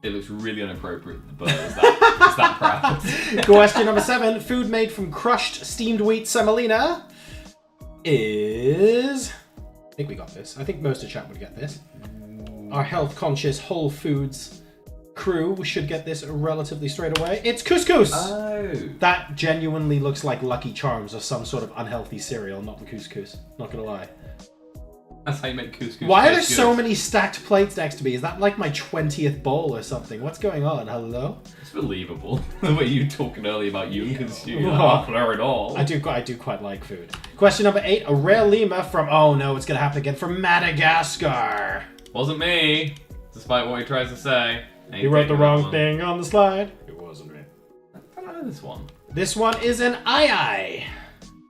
it looks really inappropriate. The bird is that proud. Question number 7. Food made from crushed steamed wheat semolina is... I think we got this. I think most of chat would get this. Our health-conscious Whole Foods crew should get this relatively straight away. It's couscous! Oh. That genuinely looks like Lucky Charms or some sort of unhealthy cereal, not the couscous. Not gonna lie. That's how you make couscous. Why are there taste so good. many stacked plates next to me? Is that like my 20th bowl or something? What's going on? Hello? It's believable. The way you were talking earlier about you consume Oh. half there at all. I do quite like food. Question number 8. A rare lemur from... Oh no, it's gonna happen again. From Madagascar. Wasn't me, despite what he tries to say. Ain't You wrote the taking that wrong one. thing on the slide. It wasn't me. I don't know this one. This one is an aye.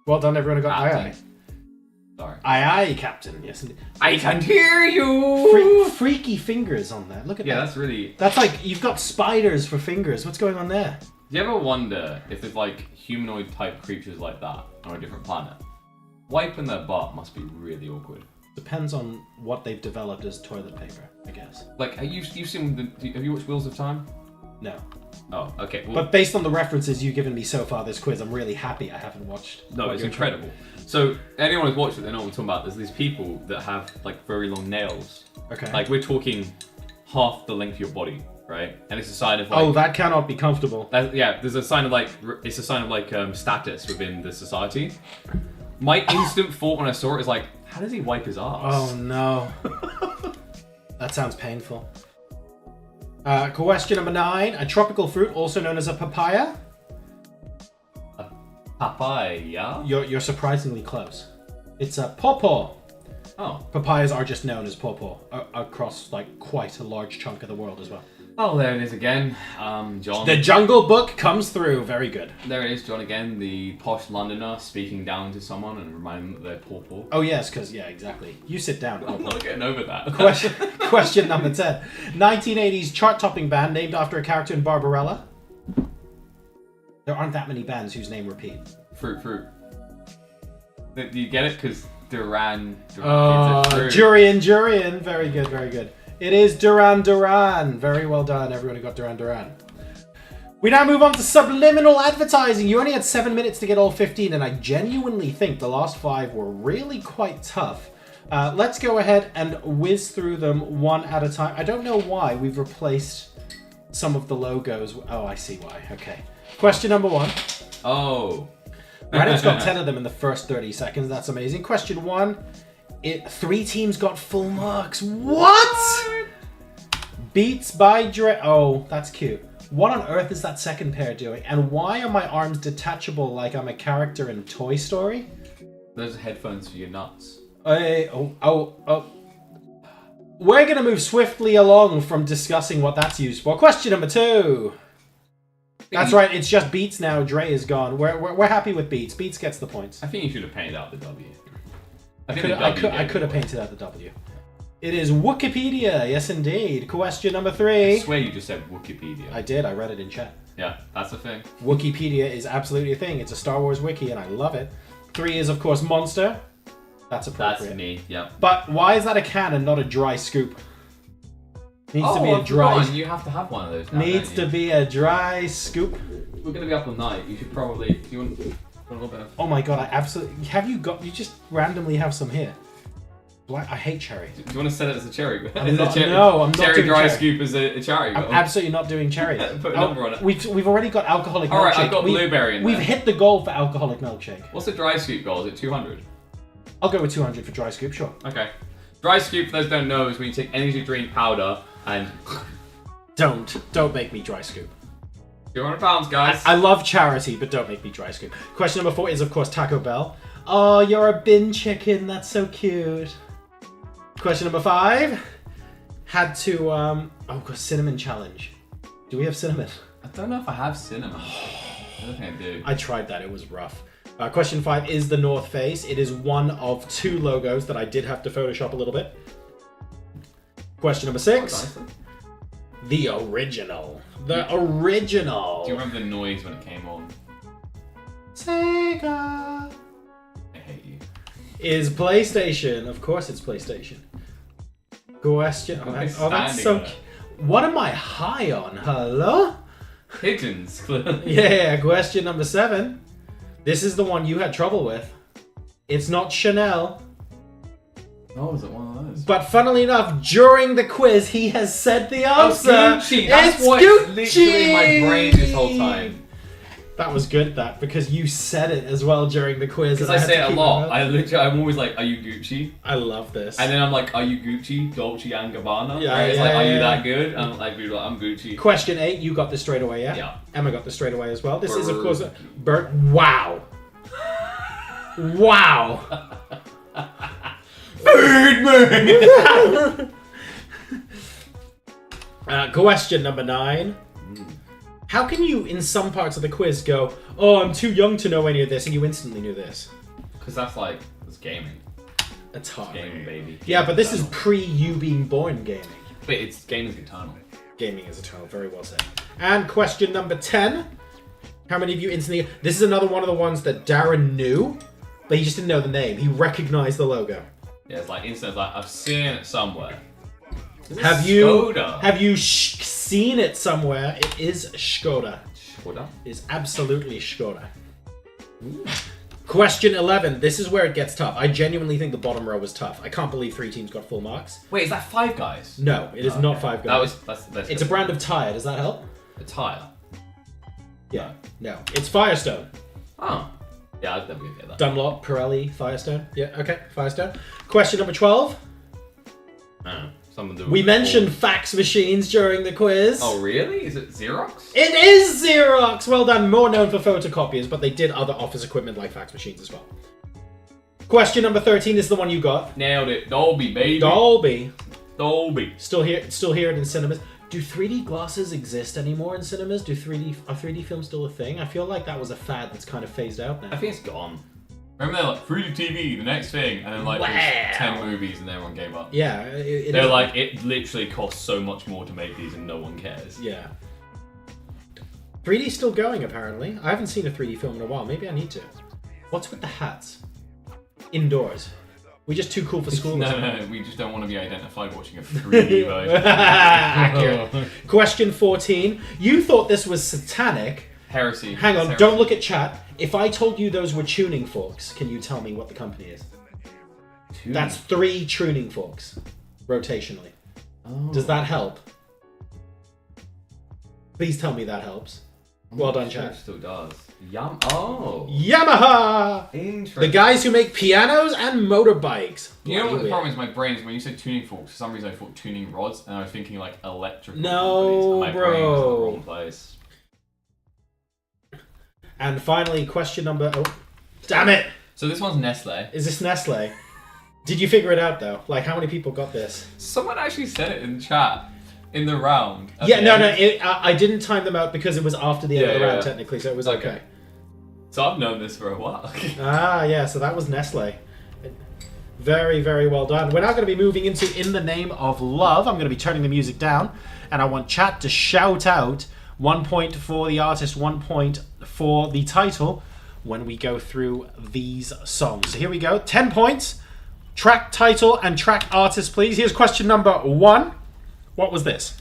Well done, everyone who got aye. Captain. Sorry. Aye, Captain. Yes, indeed. I can hear you. Freaky fingers on that. Look at Yeah, that. that's really. That's like, you've got spiders for fingers. What's going on there? Do you ever wonder if there's like humanoid type creatures like that on a different planet? Wiping their butt must be really awkward. Depends on what they've developed as toilet paper, I guess. Like, you've seen have you watched Wheels of Time? No. Oh, okay. Well, But based on the references you've given me so far this quiz, I'm really happy I haven't watched. no, what it's you're incredible. So anyone who's watched it, they know what I'm talking about. There's these people that have like very long nails. Okay. Like we're talking half the length of your body, right? And it's a sign of like. Oh, that cannot be comfortable. Yeah, there's a sign of like it's a sign of like status within the society. My instant thought when I saw it is like, how does he wipe his ass? Oh no. That sounds painful. Question number 9. A tropical fruit, also known as a papaya. Papaya. You're surprisingly close. It's a pawpaw. Oh. Papayas are just known as pawpaw across like quite a large chunk of the world as well. Oh, there it is again. John. The Jungle Book comes through. Very good. There it is, John again, the posh Londoner speaking down to someone and reminding them that they're pawpaw. Oh yes, because yeah, exactly. You sit down. I'm not getting over that. Question number 10. 1980s chart-topping band named after a character in Barbarella. There aren't that many bands whose name repeat. Fruit. Do you get it? Because Duran. It's a fruit. Durian. Very good. It is Duran Duran. Very well done. Everyone who got Duran Duran. We now move on to subliminal advertising. You only had 7 minutes to get all 15, and I genuinely think the last 5 were really quite tough. Let's go ahead and whiz through them one at a time. I don't know why we've replaced some of the logos. Oh, I see why. Okay. Question number 1. Oh. Reddit's got 10 of them in the first 30 seconds. That's amazing. Question 1. 3 teams got full marks. What? Beats by Dre. Oh, that's cute. What on earth is that second pair doing? And why are my arms detachable like I'm a character in Toy Story? Those are headphones for your nuts. Oh. We're going to move swiftly along from discussing what that's used for. Question number 2. That's right, it's just Beats now. Dre is gone. We're happy with Beats. Beats gets the points. I think you should have painted out the W. I could have painted out the W. It is Wikipedia. Yes, indeed. Question number 3. I swear you just said Wikipedia. I did. I read it in chat. Yeah, that's the thing. Wikipedia is absolutely a thing. It's a Star Wars wiki, and I love it. 3 is, of course, Monster. That's appropriate. That's me, yeah. But why is that a can and not a dry scoop? Needs to be a dry. You have to have one of those now, Needs to be a dry scoop. We're going to be up all night. You should probably... Do you want a little bit of... Oh my god, I absolutely... Have you got... You just randomly have some here. I hate cherry. Do you want to set it as a cherry? I'm not doing cherry dry cherry. scoop as a cherry. I'm absolutely not doing cherry. Put a number on it. We've already got alcoholic milkshake. Alright, I've got blueberry in there. We've hit the goal for alcoholic milkshake. What's the dry scoop goal? Is it 200? I'll go with 200 for dry scoop, sure. Okay. Dry scoop, for those who don't know, is when you take energy drink powder and... Don't make me dry scoop. 200 pounds, guys. I love charity, but don't make me dry scoop. Question number 4 is, of course, Taco Bell. Oh, you're a bin chicken. That's so cute. Question number 5. Had to, oh, God, cinnamon challenge. Do we have cinnamon? I don't know if I have cinnamon. I don't think I do. I tried that. It was rough. Question 5 is the North Face. It is one of 2 logos that I did have to Photoshop a little bit. Question number 6. The original. The original. Do you remember the noise when it came on? Sega. I hate you. Is PlayStation. Of course it's PlayStation. Question. Oh, that's so... What am I high on? Hello? Pigeons, clearly. Yeah, question number 7. This is the one you had trouble with. It's not Chanel. Oh, is it one of those? But funnily enough, during the quiz, he has said the answer. Gucci. That's it's what's Gucci. literally in my brain this whole time. That was good, because you said it as well during the quiz. Because I say it a lot. I'm always like, are you Gucci? I love this. And then I'm like, are you Gucci, Dolce & Gabbana? Yeah, It's yeah, like, are yeah. you that good? And I'm like, I'm Gucci. Question 8, you got this straight away, yeah? Yeah. Emma got this straight away as well. This is, of Bird. course, Bert. Wow. Wow. Birdman! Question number 9. How can you, in some parts of the quiz, go, oh, I'm too young to know any of this, and you instantly knew this? Because that's gaming. That's hard. Gaming, baby. Yeah, but this is pre you being born gaming. But it's gaming's eternal. Gaming is eternal. Very well said. And question number 10. How many of you instantly... This is another one of the ones that Darren knew, but he just didn't know the name. He recognized the logo. Yeah, it's like instant. It's like I've seen it somewhere. Is it Have Skoda? you seen it somewhere? It is Skoda. Skoda? It's absolutely Skoda. Question 11. This is where it gets tough. I genuinely think the bottom row was tough. I can't believe 3 teams got full marks. Wait, is that Five Guys? No, it is not Five Guys. That's It's a brand of tire. Does that help? a tire. Yeah. No. It's Firestone. Oh. Yeah, I'd never get that. Dunlop, Pirelli, Firestone. Yeah, okay, Firestone. Question number 12. Someone do We mentioned fax machines during the quiz. Oh, really? Is it Xerox? It is Xerox! Well done. More known for photocopiers, but they did other office equipment like fax machines as well. Question number 13 is the one you got. Nailed it. Dolby, baby. Dolby. Dolby. Still hear it in cinemas. Do 3D glasses exist anymore in cinemas? Are 3D films still a thing? I feel like that was a fad that's kind of phased out now. I think it's gone. Remember they're like 3D TV, the next thing, and then like there's 10 movies and everyone gave up. Yeah, They're like, it literally costs so much more to make these and no one cares. Yeah. 3D's still going apparently. I haven't seen a 3D film in a while. Maybe I need to. What's with the hats? Indoors. We just too cool for school. No, we just don't want to be identified watching a 3D version. Accurate. Question 14. You thought this was satanic. Heresy. Hang on, Heresy. don't look at chat. If I told you those were tuning forks, can you tell me what the company is? That's 3 tuning forks, rotationally. Oh. Does that help? Please tell me that helps. Well done, Sure chat. it still does. Oh. Yamaha! Interesting. The guys who make pianos and motorbikes. You know what the Bloody problem weird. is? My brain is when you said tuning forks, for some reason I thought tuning rods, and I was thinking like electrical No, companies, and my brain was in bro. the wrong place. And finally, question number... Oh, damn it! So this one's Nestle. Is this Nestle? Did you figure it out, though? Like, how many people got this? Someone actually said it in the chat in the round. at Yeah, the no, end. I didn't time them out because it was after the end of the Yeah, round, yeah. technically, so it was okay. So I've known this for a while. Ah, yeah, so that was Nestle. Very, very well done. We're now going to be moving into In the Name of Love. I'm going to be turning the music down, and I want chat to shout out 1 point for the artist, 1 point for the title when we go through these songs. So here we go. 10 points. Track title and track artist, please. Here's question number 1. What was this?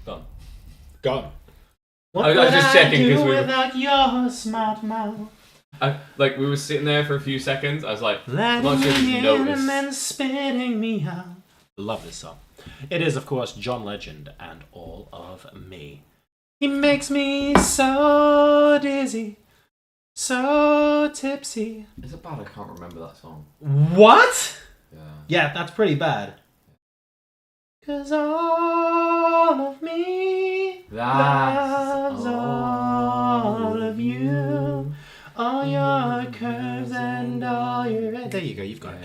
Done. Gone. I was just checking because we were- without your smart mouth? Like we were sitting there for a few seconds. I was like, I'm Letting not sure if me you in noticed. and then spitting me out. Love this song. It is, of course, John Legend and All of Me. He makes me so dizzy, so tipsy. Is it bad? I can't remember that song. What? Yeah. Yeah, that's pretty bad. 'Cause all of me loves all of you. All your curves and all your... There you go, you've got it.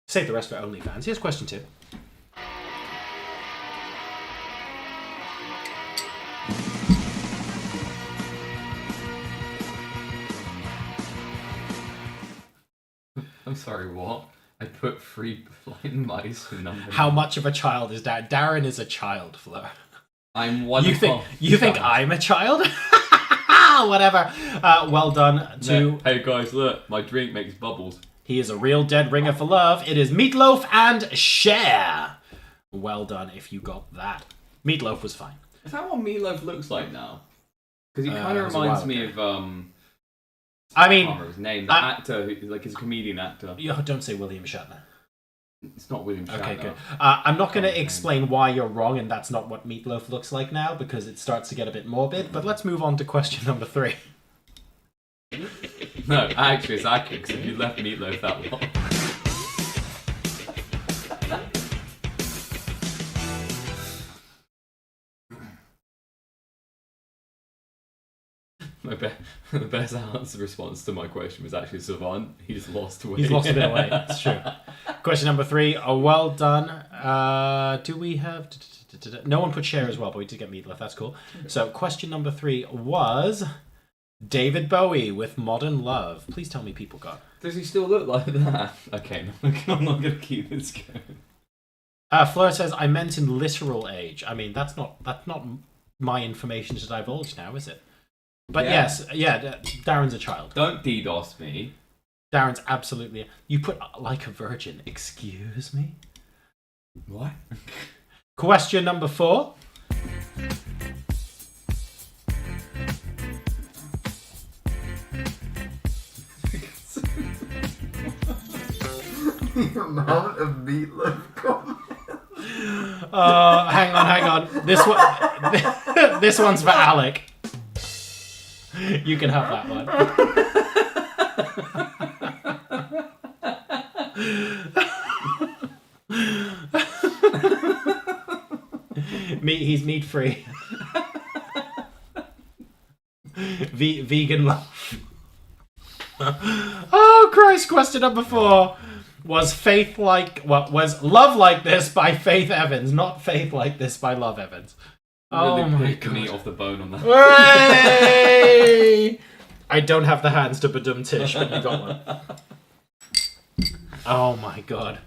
Save the rest for OnlyFans. Here's question 2. I'm sorry, what? I put 3 blind mice in number. How much of a child is Darren? Darren is a child, Fleur. I'm one. You think I'm a child? Whatever. Well done to... No. Hey guys, look, my drink makes bubbles. He is a real dead ringer for love. It is Meatloaf and Cher. Well done if you got that. Meatloaf was fine. Is that what Meatloaf looks like now? Because he kind it of was a reminds while me ago. of I I can't mean, remember his name. The actor, who, like, he's a comedian actor. don't say William Shatner. It's not William Shatner. Okay, good. I'm not going to explain why you're wrong and that's not what Meatloaf looks like now because it starts to get a bit morbid. But let's move on to question number 3. No, actually, it's accurate because if you left Meatloaf that long. The best answer response to my question was actually Savant. He's lost weight. He's lost a bit of weight. That's true. Question number 3. Well done. Do we have... No one put Cher as well, but we did get Meatloaf. That's cool. So question number 3 was... David Bowie with Modern Love. Please tell me people got. Does he still look like that? Okay, I'm not gonna keep this going. Fleur says, I meant in literal age. I mean, that's not my information to divulge now, is it? But yes, Darren's a child. Don't DDoS me. Darren's absolutely... You put like a virgin. Excuse me? What? Question number 4. The amount of meatloaf comment. Hang on. This one's for Alec. You can have that one. He's meat free. Vegan love. Oh Christ! Question number 4. Was Love Like This by Faith Evans, not Faith Like This by Love Evans. Really Oh my picked the god. meat off the bone on that. Hooray! I don't have the hands to badum tish, but you got one. Oh my god.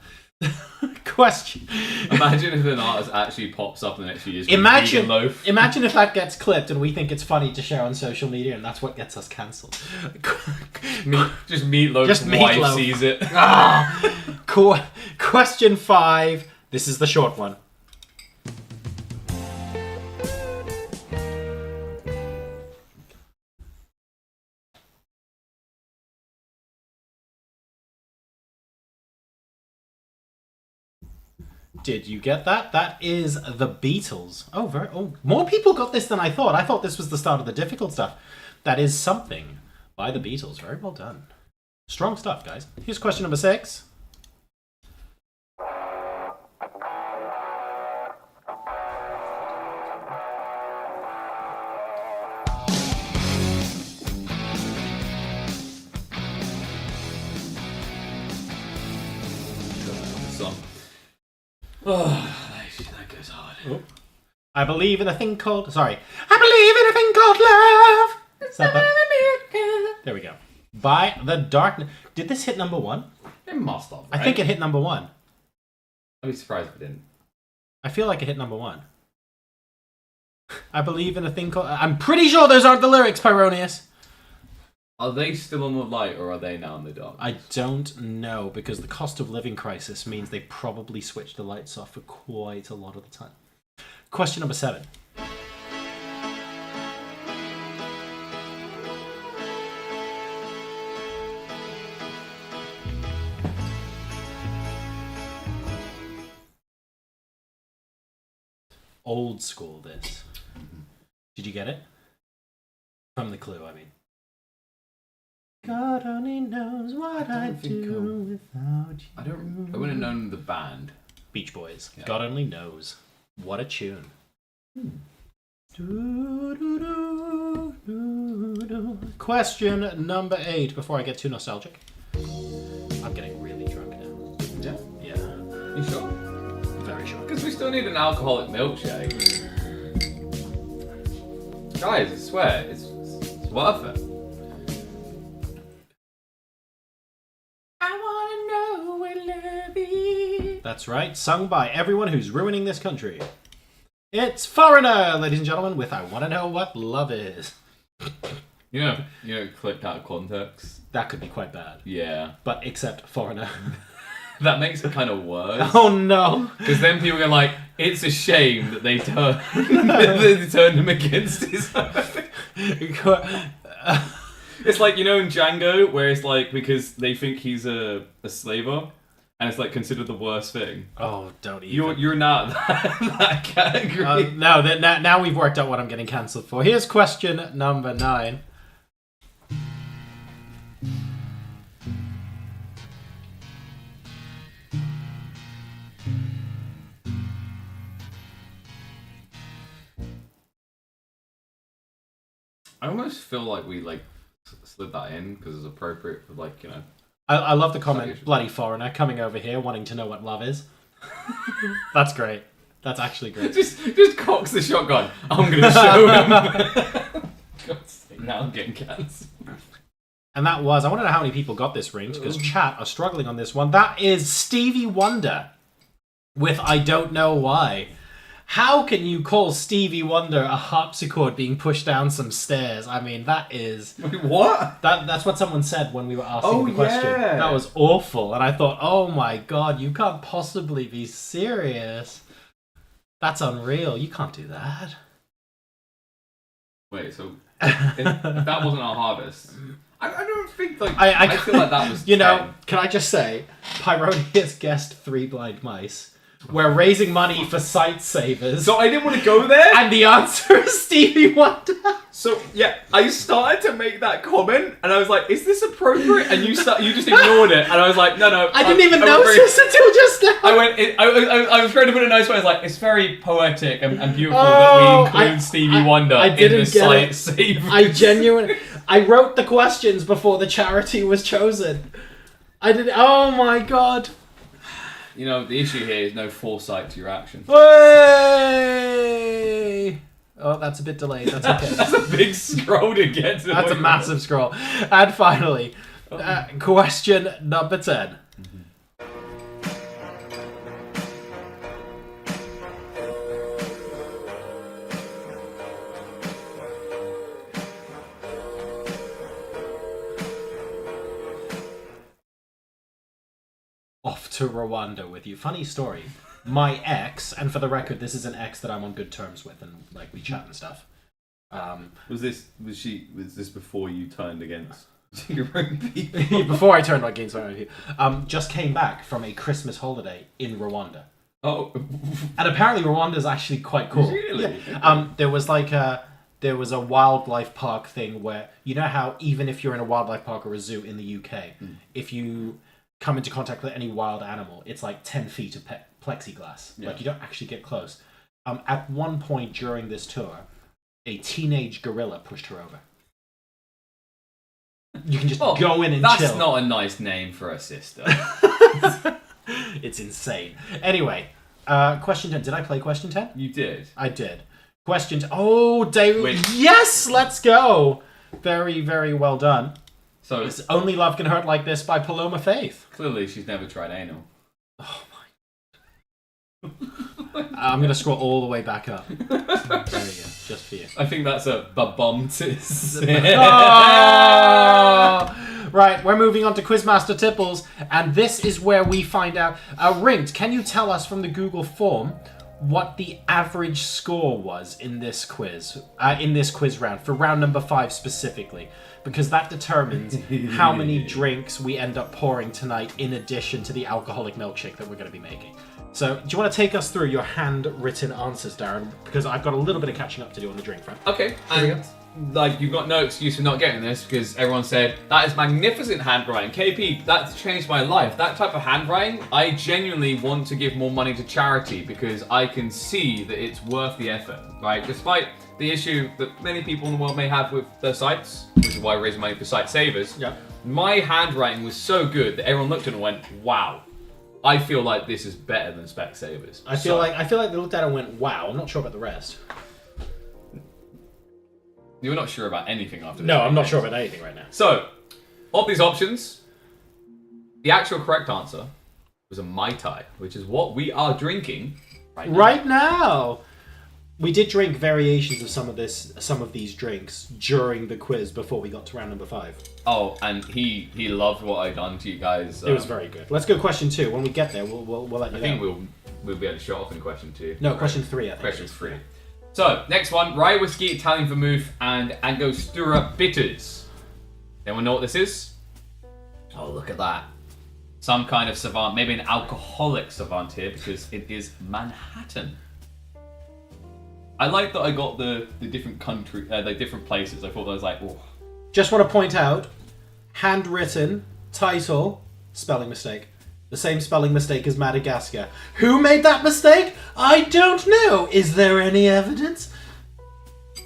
Question. Imagine if an artist actually pops up in the next few years. with Imagine vegan loaf. if that gets clipped and we think it's funny to share on social media and that's what gets us cancelled. Just meatloaf. Just wife meatloaf. sees it. Question 5. This is the short one. Did you get that? That is the Beatles. More people got this than I thought. I thought this was the start of the difficult stuff. That is Something by the Beatles. Very well done. Strong stuff, guys. Here's question number 6. Song. Oh, that goes hard. I believe in a thing called... Sorry. I believe in a thing called love. Is that better? There we go. By the Darkness. Did this hit number 1? It must have. I think it hit number 1. I'd be surprised if it didn't. I feel like it hit number 1. I believe in a thing called... I'm pretty sure those aren't the lyrics, Pyronius. Are they still on the light or are they now in the dark? I don't know, because the cost of living crisis means they probably switch the lights off for quite a lot of the time. Question number 7. Old school, this. Did you get it? From the clue, I mean. God only knows what I'd do without you. I wouldn't have known the band. Beach Boys. Yeah. God only knows. What a tune. Question number 8. Before I get too nostalgic. I'm getting really drunk now. Yeah. Yeah. You sure? Very sure. Because we still need an alcoholic milkshake. Guys, I swear, it's worth it. I wanna know where love is. That's right. Sung by everyone who's ruining this country. It's Foreigner, ladies and gentlemen, with I Wanna Know What Love Is. You know, clipped out of context. That could be quite bad. Yeah. But except Foreigner. That makes it kind of worse. Oh no. Because then people are like, it's a shame that they turned him against his It's like, you know, in Django, where it's like, because they think he's a slaver, and it's like considered the worst thing. Oh, don't even. You're not that category. No, now we've worked out what I'm getting cancelled for. Here's question number 9. I almost feel like we like slid that in because it's appropriate for like, you know. I love the comment, bloody Foreigner, coming over here wanting to know what love is. That's great. That's actually great. Just cocks the shotgun. I'm gonna show him. God's sake. Now I'm getting cancelled. And that was, I want to know how many people got this ring, because chat are struggling on this one. That is Stevie Wonder with I Don't Know Why. How can you call Stevie Wonder a harpsichord being pushed down some stairs? I mean, that is... Wait, what? That's what someone said when we were asking Oh, the question. yeah. That was awful. And I thought, oh my god, you can't possibly be serious. That's unreal. You can't do that. Wait, so if that wasn't our hardest, I don't think like I feel like that was You know, 10. can I just say, Pyrone has guessed Three Blind Mice. We're raising money for sight savers. So I didn't want to go there. And the answer is Stevie Wonder. So yeah, I started to make that comment, and I was like, "Is this appropriate?" And you just ignored it, and I was like, "No." I didn't even notice until just now. I was trying to put it in a nice way. I was like, "It's very poetic and beautiful Oh, that we include Stevie Wonder I in didn't the get sight it. savers." I genuinely... I wrote the questions before the charity was chosen. I did... Oh my god. You know, the issue here is no foresight to your actions. Way! Oh, that's a bit delayed. That's okay. That's a big scroll to get to. That's a massive scroll. And finally, question number 10. Off to Rwanda with you. Funny story. My ex, and for the record, this is an ex that I'm on good terms with, and like we chat and stuff. Was this before you turned against your own people? Before I turned against my own people, just came back from a Christmas holiday in Rwanda. Oh, And apparently Rwanda is actually quite cool. Really? Yeah. There was a wildlife park thing where, you know how even if you're in a wildlife park or a zoo in the UK, if you come into contact with any wild animal, it's like 10 feet of plexiglass. Yeah. Like you don't actually get close. At one point during this tour, a teenage gorilla pushed her over. You can just go in and that's chill. not a nice name for a sister. It's insane. Anyway, question 10. Did I play question 10? You did. I did. Question 10. Oh, David. Wait. Yes, let's go. Very, very well done. So It's Only Love Can Hurt Like This by Paloma Faith. clearly she's never tried anal. I'm going to scroll all the way back up. There we go. Just for you. I think that's a babumtis. Oh! Right, we're moving on to Quizmaster Tipples, and this is where we find out. Ringed, can you tell us from the Google form what the average score was in this quiz round, for round number 5 specifically? Because that determines how many drinks we end up pouring tonight in addition to the alcoholic milkshake that we're going to be making. So, do you want to take us through your handwritten answers, Darren? Because I've got a little bit of catching up to do on the drink front. Okay, we go. and like you've got no excuse for not getting this because everyone said that is magnificent handwriting. KP, that's changed my life. That type of handwriting, I genuinely want to give more money to charity because I can see that it's worth the effort, right? Despite the issue that many people in the world may have with their sites, which is why we're raising money for Sight Savers. Yeah. My handwriting was so good that everyone looked at it and went, "Wow, I feel like this is better than Specsavers." I feel like they looked at it and went, "Wow." I'm not sure about the rest. You're not sure about anything after this. No, I'm not sure about anything right now. So, of these options, the actual correct answer was a Mai Tai, which is what we are drinking right now. Right now, we did drink variations of some of these drinks during the quiz before we got to round number 5. Oh, and he loved what I done to you guys. It was very good. Let's go question 2. When we get there, we'll let you I know. think we'll be able to show off in question 2. No, question 3. I think. Question 3. So, next one, rye whiskey, Italian vermouth, and Angostura bitters. Anyone know what this is? Oh, look at that. Some kind of savant, maybe an alcoholic savant here, because it is Manhattan. I like that I got the different country, the different places. I thought that was like, oh. Just want to point out, handwritten title, spelling mistake. The same spelling mistake as Madagascar. Who made that mistake? I don't know. Is there any evidence?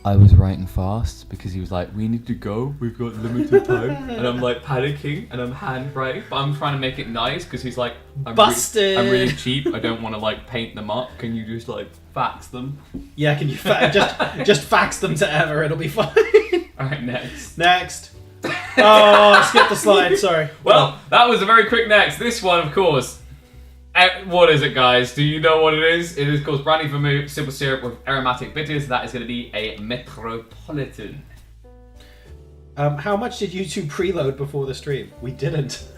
I was writing fast because he was like, "We need to go. We've got limited time." And I'm like panicking and I'm handwriting, but I'm trying to make it nice because he's like, Busted. I'm really cheap. I don't want to like paint them up. Can you just like fax them? Yeah, can you just fax them to Ever? It'll be fine. Alright, next. Next. Oh, I skipped the slide. Sorry. Well, that was a very quick next. This one, of course. What is it, guys? Do you know what it is? It is, of course, brandy vermouth, simple syrup with aromatic bitters. That is going to be a Metropolitan. How much did you two preload before the stream? We didn't.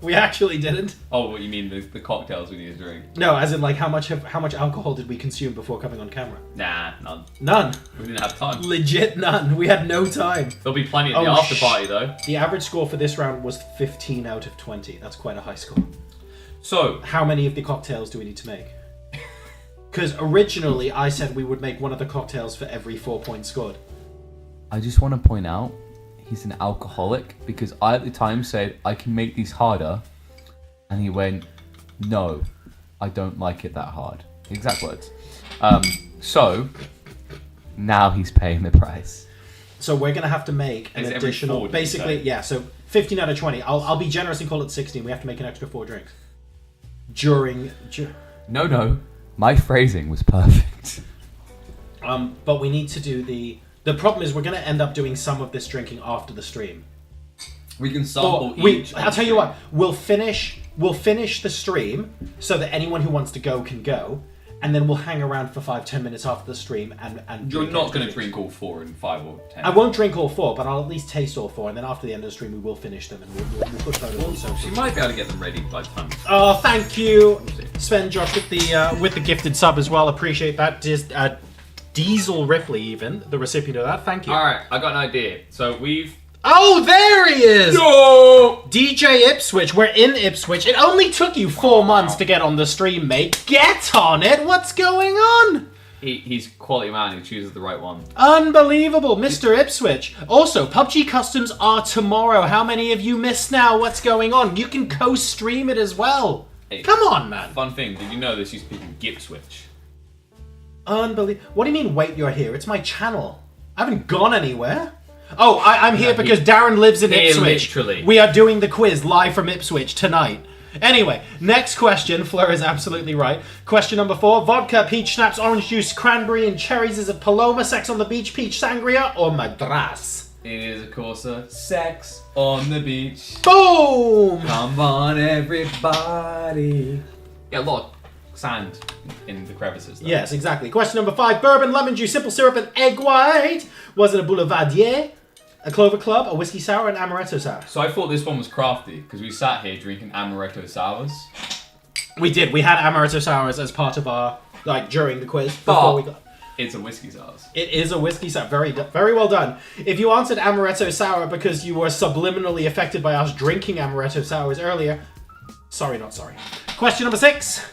We actually didn't. Oh, what you mean the cocktails we need to drink? No, as in like how much alcohol did we consume before coming on camera? Nah, none. None. We didn't have time. Legit none. We had no time. There'll be plenty at the Oh, after party, though. The average score for this round was 15 out of 20. That's quite a high score. So, How many of the cocktails do we need to make? Because originally I said we would make one of the cocktails for every 4 points scored. I just want to point out he's an alcoholic because I at the time said I can make these harder, and he went, "No, I don't like it that hard." Exact words. So now he's paying the price. So we're gonna have to make an Is it every additional, 4, did you basically, say? yeah. So 15 out of 20. I'll be generous and call it 16. We have to make an extra 4 drinks during. No, my phrasing was perfect. But we need to do the. The problem is we're gonna end up doing some of this drinking after the stream. we can Or sample each. I'll tell you what. We'll finish the stream so that anyone who wants to go can go, and then we'll hang around for 5-10 minutes after the stream and. You're drink not extra going to drinks. drink all 4 and 5 or 10. I won't drink all 4, but I'll at least taste all 4, and then after the end of the stream, we will finish them, and we'll put photos on social. She might be able to get them ready by the time. Oh, thank you, Sven Josh, with the gifted sub as well. Appreciate that. Diesel Ripley, even the recipient of that. Thank you. Alright, I got an idea. So we've. Oh, there he is! Yo! DJ Ipswich. We're in Ipswich. It only took you 4 months to get on the stream, mate. Get on it. What's going on? He's a quality man who chooses the right one. Unbelievable, Mr. Ipswich. Also, PUBG Customs are tomorrow. How many of you missed now? What's going on? You can co-stream it as well. Hey. Come on, man. Fun thing, did you know this used to be called Gipswich? Unbelievable. What do you mean, wait, you're here? It's my channel. I haven't gone anywhere. Oh, I'm here Yeah, because Darren lives in here, Ipswich. literally. We are doing the quiz live from Ipswich tonight. Anyway, next question. Fleur is absolutely right. Question number 4. Vodka, peach schnapps, orange juice, cranberry, and cherries. Is it Paloma, Sex on the Beach, peach sangria, or Madras? It is, of course, a sex on the beach. Boom! Come on, everybody. Yeah, a lot of sand in the crevices. Though. Yes, exactly. Question number 5. Bourbon, lemon juice, simple syrup, and egg white. Was it a Boulevardier, a Clover Club, a whiskey sour, and amaretto sour? So I thought this one was crafty because we sat here drinking amaretto sours. We did. We had amaretto sours as part of our, during the quiz. But Before we got... it's a whiskey sours. It is a whiskey sour. Very well done. If you answered amaretto sour because you were subliminally affected by us drinking amaretto sours earlier, sorry, not sorry. Question number 6.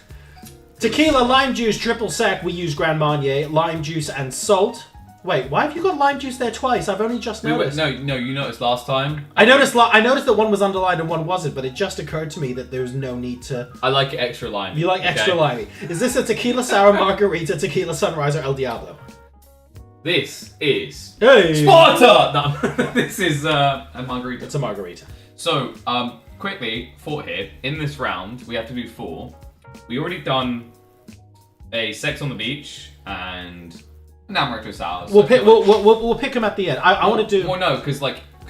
Tequila, lime juice, triple sec. We use Grand Marnier, lime juice, and salt. Wait, why have you got lime juice there twice? I've only just noticed. No, you noticed last time. I noticed that one was underlined and one wasn't, but it just occurred to me that there's no need to. I like it extra lime. You like extra limey. Is this a tequila sour margarita, tequila sunrise, or El Diablo? This is Hey! Sparta. No, this is a margarita. It's a margarita. So, quickly, thought here. In this round, we have to do 4. We already done a sex on the beach and an amaretto sours. We'll pick them at the end. I want to do. Well, no, because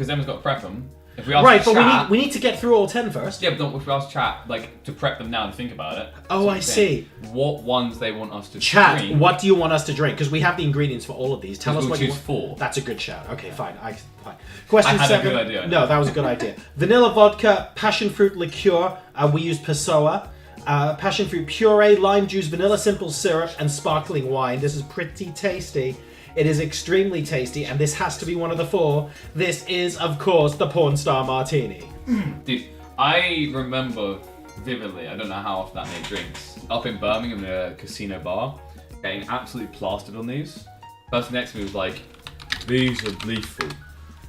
Emma's got to prep them. If we ask Right, but chat, we need to get through all 10 first. Yeah, but don't, if we ask chat to prep them now and think about it. Oh, So I I'm saying, see. What ones they want us to Chat, drink. what do you want us to drink? Because we have the ingredients for all of these. Tell us We'll what you choose want. 4. That's a good shout. Okay, fine. Fine. Question I had a 7. good idea. No, that was a good idea. Vanilla vodka, passion fruit liqueur. We use Pessoa. Passion fruit puree, lime juice, vanilla simple syrup, and sparkling wine. This is pretty tasty. It is extremely tasty, and this has to be one of the 4. This is, of course, the Porn Star Martini. Dude, I remember vividly, I don't know how often that made drinks, up in Birmingham in a casino bar, getting absolutely plastered on these. Person next to me was like, these are lethal.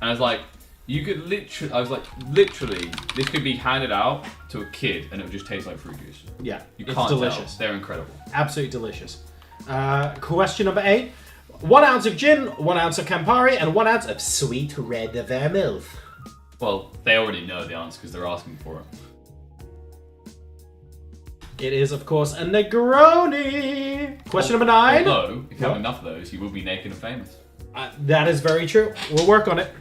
And I was like, literally, this could be handed out to a kid and it would just taste like fruit juice. Yeah, You it's can't delicious. tell. They're incredible. Absolutely delicious. Question number 8. 1 ounce of gin, 1 ounce of Campari, and 1 ounce of sweet red vermouth. Well, they already know the answer because they're asking for it. It is, of course, a Negroni. Question number 9. Although, if you have What? enough of those, you will be naked and famous. That is very true. We'll work on it.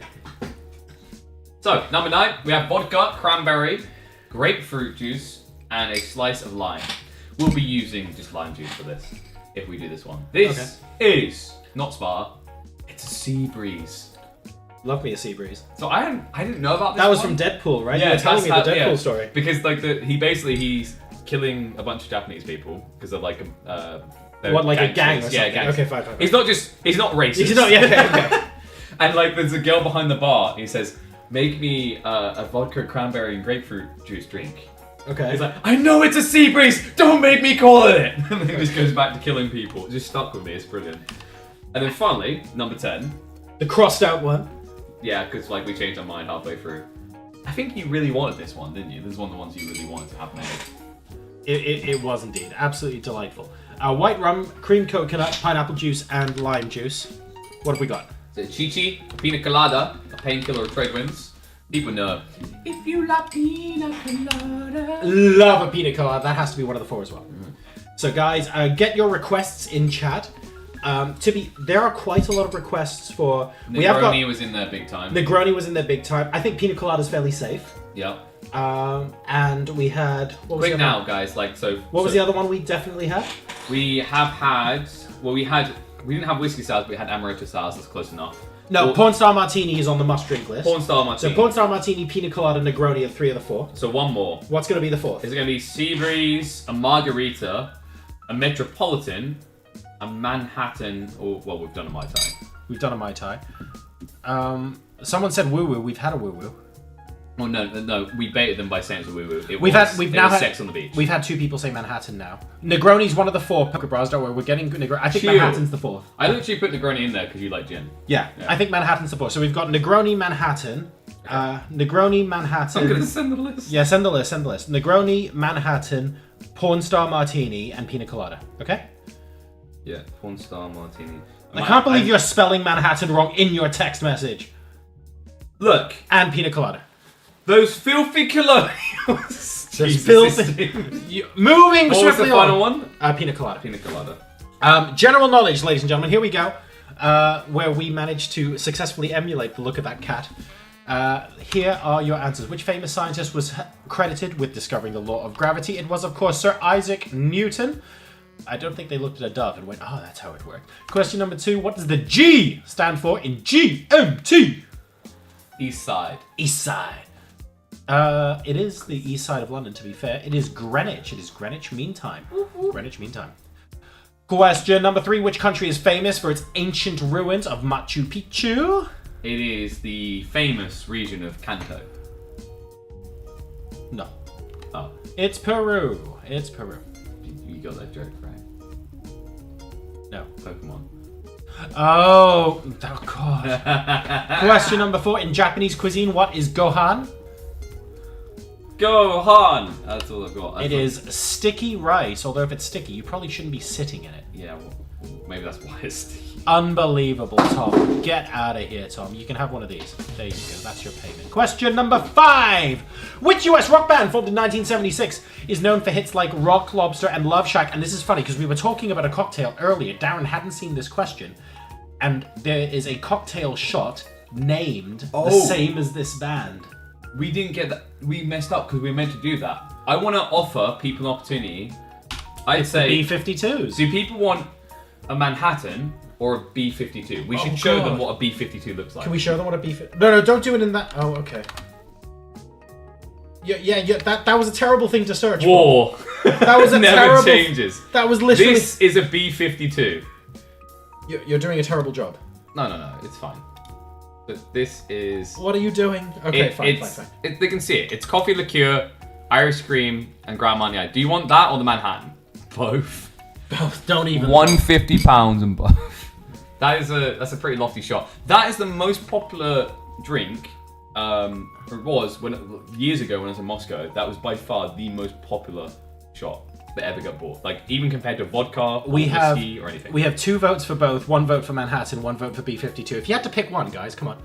So, number 9, we have vodka, cranberry, grapefruit juice, and a slice of lime. We'll be using just lime juice for this, if we do this one. This is not Spa, it's a Sea Breeze. Love me a Sea Breeze. So I didn't know about this That was one. from Deadpool, right? Yeah, you were telling me the that's Deadpool story. Because like he's killing a bunch of Japanese people because they're like they're What, like a gang or gangsters. Yeah, something? gangs. Okay, fine. He's not racist. He's not, yeah, okay. And like there's a girl behind the bar. He says, "Make me a vodka, cranberry, and grapefruit juice drink." Okay. He's like, "I know it's a Sea Breeze. Don't make me call it." And then he just goes back to killing people. It just stuck with me. It's brilliant. And then finally, number 10. The crossed out one. Yeah, because like we changed our mind halfway through. I think you really wanted this one, didn't you? This is one of the ones you really wanted to have made. It was indeed. Absolutely delightful. White rum, cream coconut, pineapple juice, and lime juice. What have we got? So Chi-Chi, Pina Colada, a painkiller of trade winds. People know. If you love Pina Colada. Love a pina colada. That has to be one of the 4 as well. So guys, get your requests in chat. There are quite a lot of requests for. We have got Negroni was in there big time. Negroni was in there big time. I think pina colada is fairly safe. Yep. And we had what was Quick the other now, one? guys. Like so. What was the other one we definitely had? We have had. Well, we didn't have whiskey sours, but we had amaretto sours. That's close enough. No, Well, Porn Star Martini is on the must-drink list. Porn Star Martini. So Porn Star Martini, Pina Colada, Negroni are 3 of the 4. So one more. What's going to be the 4th? Is it going to be Sea Breeze, a Margarita, a Metropolitan, a Manhattan, or well, we've done a Mai Tai. We've done a Mai Tai. Someone said woo woo. We've had a woo woo. Oh no, we baited them by saying it was a woo woo. We've now had Sex on the Beach. We've had 2 people say Manhattan now. Negroni's one of the 4 poker bras. Don't worry, we're getting Negroni. I think Chill. Manhattan's the 4th. I literally put Negroni in there because you like gin. Yeah, I think Manhattan's the 4th. So we've got Negroni, Manhattan, Negroni, Manhattan. I'm gonna send the list. Yeah, send the list. Negroni, Manhattan, Porn Star Martini, and Pina Colada. Okay. Yeah, Porn Star Martini. I can't believe you're spelling Manhattan wrong in your text message. Look, And Pina Colada. those filthy colonials. Jesus, filthy- Moving What was swiftly the final on. one? Pina Colada. Pina Colada. General knowledge, ladies and gentlemen. Here we go. Where we managed to successfully emulate the look of that cat. Here are your answers. Which famous scientist was credited with discovering the law of gravity? It was, of course, Sir Isaac Newton. I don't think they looked at a dove and went, oh, that's how it worked. Question number 2. What does the G stand for in GMT? East Side. East Side. It is the east side of London, to be fair. It is Greenwich. It is Greenwich Mean Time. Greenwich Mean Time. Question number 3. Which country is famous for its ancient ruins of Machu Picchu? It is the famous region of Kanto. No. Oh, It's Peru. It's Peru. you got that joke right. No. Pokemon. Oh God. Question number 4. In Japanese cuisine, what is gohan? Gohan! That's all I've got. It is sticky rice, although if it's sticky, you probably shouldn't be sitting in it. Yeah, well, maybe that's why it's sticky. Unbelievable, Tom. Get out of here, Tom. You can have one of these. There you go. That's your payment. Question number 5. Which US rock band formed in 1976 is known for hits like Rock Lobster and Love Shack? And this is funny because we were talking about a cocktail earlier. Darren hadn't seen this question. And there is a cocktail shot named the same as this band. We didn't get that. We messed up because we were meant to do that. I want to offer people an opportunity. I'd say, B-52s. do people want a Manhattan or a B-52? We should show them what a B-52 looks like. Can we show them what a B-52... No, don't do it in that... Oh, okay. Yeah, that was a terrible thing to search for. War. That was a Never terrible... changes. That was literally... This is a B-52. You're doing a terrible job. No, it's fine. But this is... What are you doing? Okay, fine. They can see it. It's coffee liqueur, Irish cream, and Grand Marnier. Do you want that or the Manhattan? Both. Don't even... £150 and both. That's a pretty lofty shot. That is the most popular drink. Or it was years ago when I was in Moscow. That was by far the most popular shot that ever got bought. Like even compared to vodka, or whiskey, or anything. We have 2 votes for both. 1 vote for Manhattan, 1 vote for B-52. If you had to pick one, guys, come on.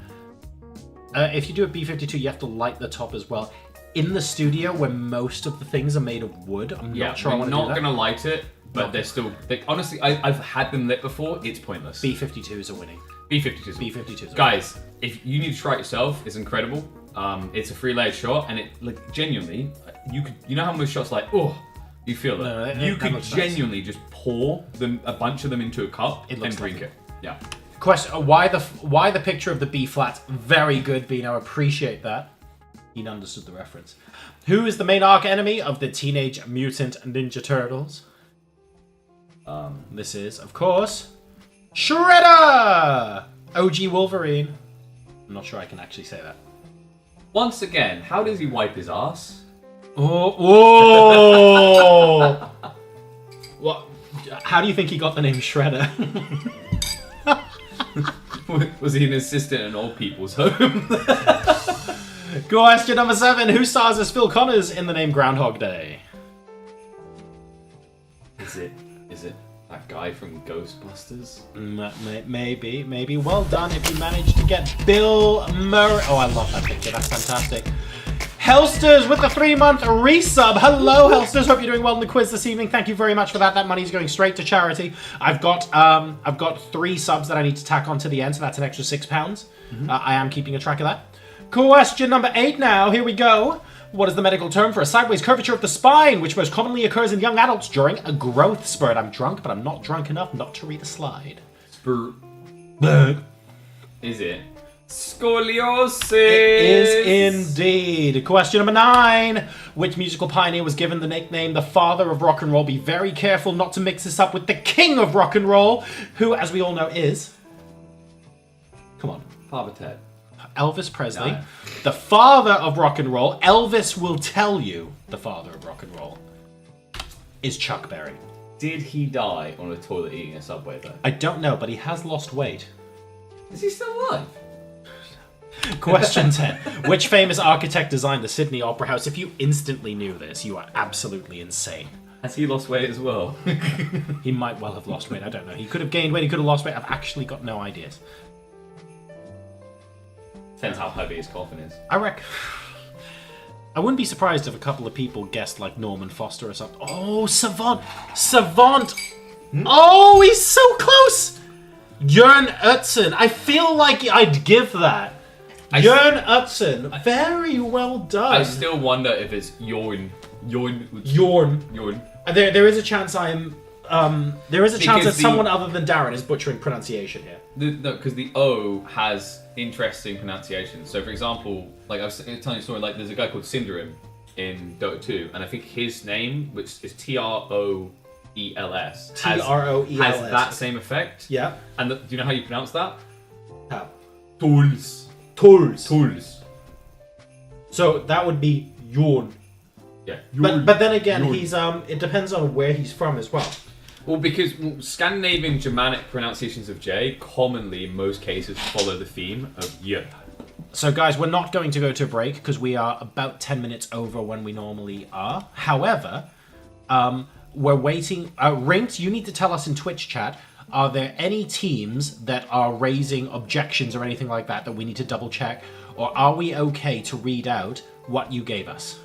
If you do a B-52, you have to light the top as well. In the studio, where most of the things are made of wood, I'm not sure I want to do that. We're not going to light it, but they're still... honestly, I've had them lit before. It's pointless. B-52s are winning. B-52s. B-52s. Guys, if you need to try it yourself, it's incredible. It's a 3-layered shot, and it genuinely, you know how most shots you feel it. No, you that could looks nice. genuinely just pour a bunch of them into a cup It and looks drink lovely. it. Yeah. Question: Why the picture of the B flat? Very good, Bino. Appreciate that. He understood the reference. Who is the main arc enemy of the Teenage Mutant Ninja Turtles? This is, of course, Shredder! OG Wolverine. I'm not sure I can actually say that. Once again, how does he wipe his ass? Oh! What? How do you think he got the name Shredder? Was he an assistant in old people's home? Question number 7. Who stars as Phil Connors in the name Groundhog Day? Is it that guy from Ghostbusters? Maybe. Well done if you managed to get Bill Murray. Oh, I love that picture. That's fantastic. Helsters with the 3-month resub. Hello, Helsters. Hope you're doing well in the quiz this evening. Thank you very much for that. That money's going straight to charity. I've got 3 subs that I need to tack onto the end, so that's an extra £6. I am keeping a track of that. Question number 8 now. Here we go. What is the medical term for a sideways curvature of the spine, which most commonly occurs in young adults during a growth spurt? I'm drunk, but I'm not drunk enough not to read a slide. Is it? Scoliosis! It is indeed. Question number 9. Which musical pioneer was given the nickname the father of rock and roll? Be very careful not to mix this up with the king of rock and roll, who, as we all know, is... Come on. Father Ted. Elvis Presley. No. The father of rock and roll. Elvis will tell you the father of rock and roll is Chuck Berry. Did he die on a toilet eating a Subway though? I don't know, but he has lost weight. Is he still alive? Question 10. Which famous architect designed the Sydney Opera House? If you instantly knew this, you are absolutely insane. Has he lost weight as well? He might well have lost weight. I don't know. He could have gained weight. He could have lost weight. I've actually got no ideas. Depends how heavy his coffin is. I reckon. I wouldn't be surprised if a couple of people guessed like Norman Foster or something. Oh, Savant! Savant! Oh, he's so close! Jörn Utzon. I feel like I'd give that. Jörn Utzon. Very well done. I still wonder if it's Jorn. Jorn. There is a chance I'm. There is a chance that Because someone other than Darren is butchering pronunciation here. No, because the O has interesting pronunciation. So, for example, like I was telling you a story, like there's a guy called Cinderim in Dota 2, and I think his name, which is Troels, Troels. has that same effect. Yeah. And do you know how you pronounce that? How? Tools. Tools. So that would be Jorn. Yeah. But then again, Jorn. he's it depends on where he's from as well. Well, because Scandinavian Germanic pronunciations of J commonly, in most cases, follow the theme of Y. So guys, we're not going to go to a break because we are about 10 minutes over when we normally are. However, we're waiting. Rinks, you need to tell us in Twitch chat, are there any teams that are raising objections or anything like that we need to double check? Or are we okay to read out what you gave us?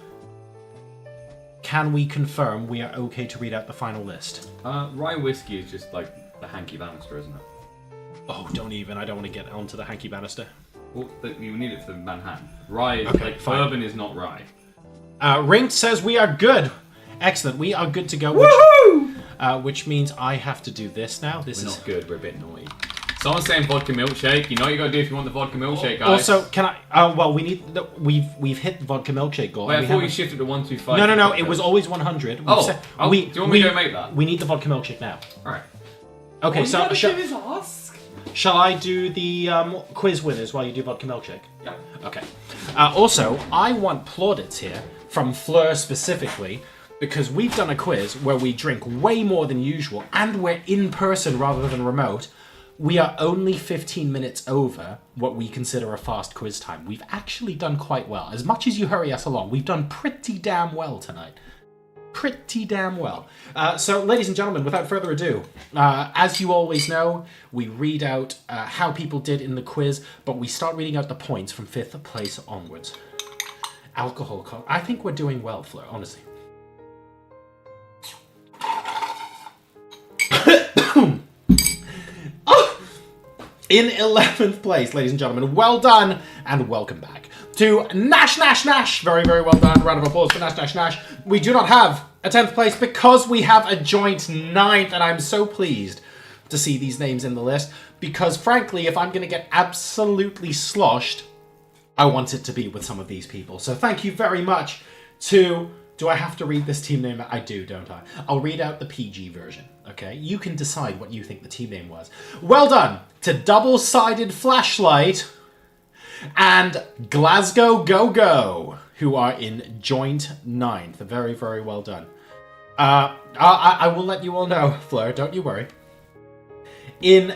Can we confirm we are okay to read out the final list? Rye whiskey is just like the hanky Bannister, isn't it? Oh, don't even. I don't want to get onto the hanky Bannister. Well, you need it for Manhattan. Rye is Okay, fine. bourbon is not rye. Rinks says we are good. Excellent. We are good to go. Which means I have to do this now. This We're is not good. We're a bit naughty. Someone's saying vodka milkshake. You know what you gotta do if you want the vodka milkshake, guys. also. Can I? Well, we need. We've hit the vodka milkshake goal. Wait, I We thought you haven't- shifted to 125. No. It was always 100. Oh, do you want me to go make that? We need the vodka milkshake now. All right. Okay, so is ask. shall I do the quiz winners while you do vodka milkshake? Yeah. Okay. Also, I want plaudits here from Fleur specifically because we've done a quiz where we drink way more than usual and we're in person rather than remote. We are only 15 minutes over what we consider a fast quiz time. We've actually done quite well. As much as you hurry us along, we've done pretty damn well tonight. Pretty damn well. So, ladies and gentlemen, without further ado, as you always know, we read out how people did in the quiz, but we start reading out the points from 5th place onwards. Alcohol. I think we're doing well, Fleur, honestly. In 11th place, ladies and gentlemen, well done and welcome back to Nash Nash Nash. Very, very well done. Round of applause for Nash Nash Nash. We do not have a 10th place because we have a joint 9th, and I'm so pleased to see these names in the list because, frankly, if I'm going to get absolutely sloshed, I want it to be with some of these people. So thank you very much to... Do I have to read this team name? I do, don't I? I'll read out the PG version, okay? You can decide what you think the team name was. Well done to Double-Sided Flashlight and Glasgow Go Go, who are in joint 9th. Very, very well done. I will let you all know, Fleur, don't you worry. In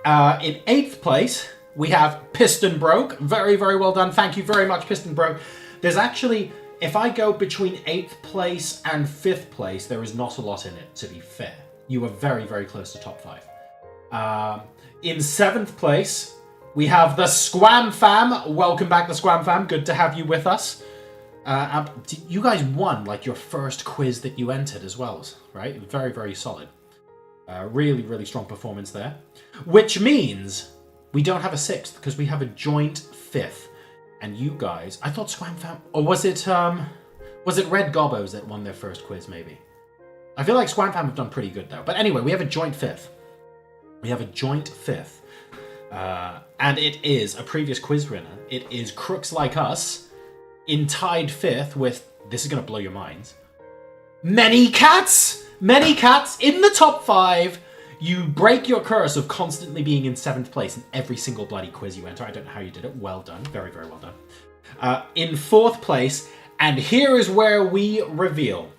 8th place, we have Piston Broke. Very, very well done. Thank you very much, Piston Broke. There's actually... If I go between 8th place and 5th place, there is not a lot in it, to be fair. You are very, very close to top 5. In 7th place, we have the Squam Fam. Welcome back, the Squam Fam. Good to have you with us. You guys won, like, your first quiz that you entered as well, right? Very, very solid. Really, really strong performance there. Which means we don't have a 6th, because we have a joint 5th. And you guys, I thought Squam Fam, or was it Red Gobbos that won their first quiz, maybe? I feel like Squam Fam have done pretty good, though. But anyway, we have a joint 5th. We have a joint 5th. And it is a previous quiz winner. It is Crooks Like Us, in tied 5th with, this is going to blow your minds, Many Cats! Many Cats in the top 5. You break your curse of constantly being in 7th place in every single bloody quiz you enter. I don't know how you did it. Well done. Very, very well done. In 4th place, and here is where we reveal.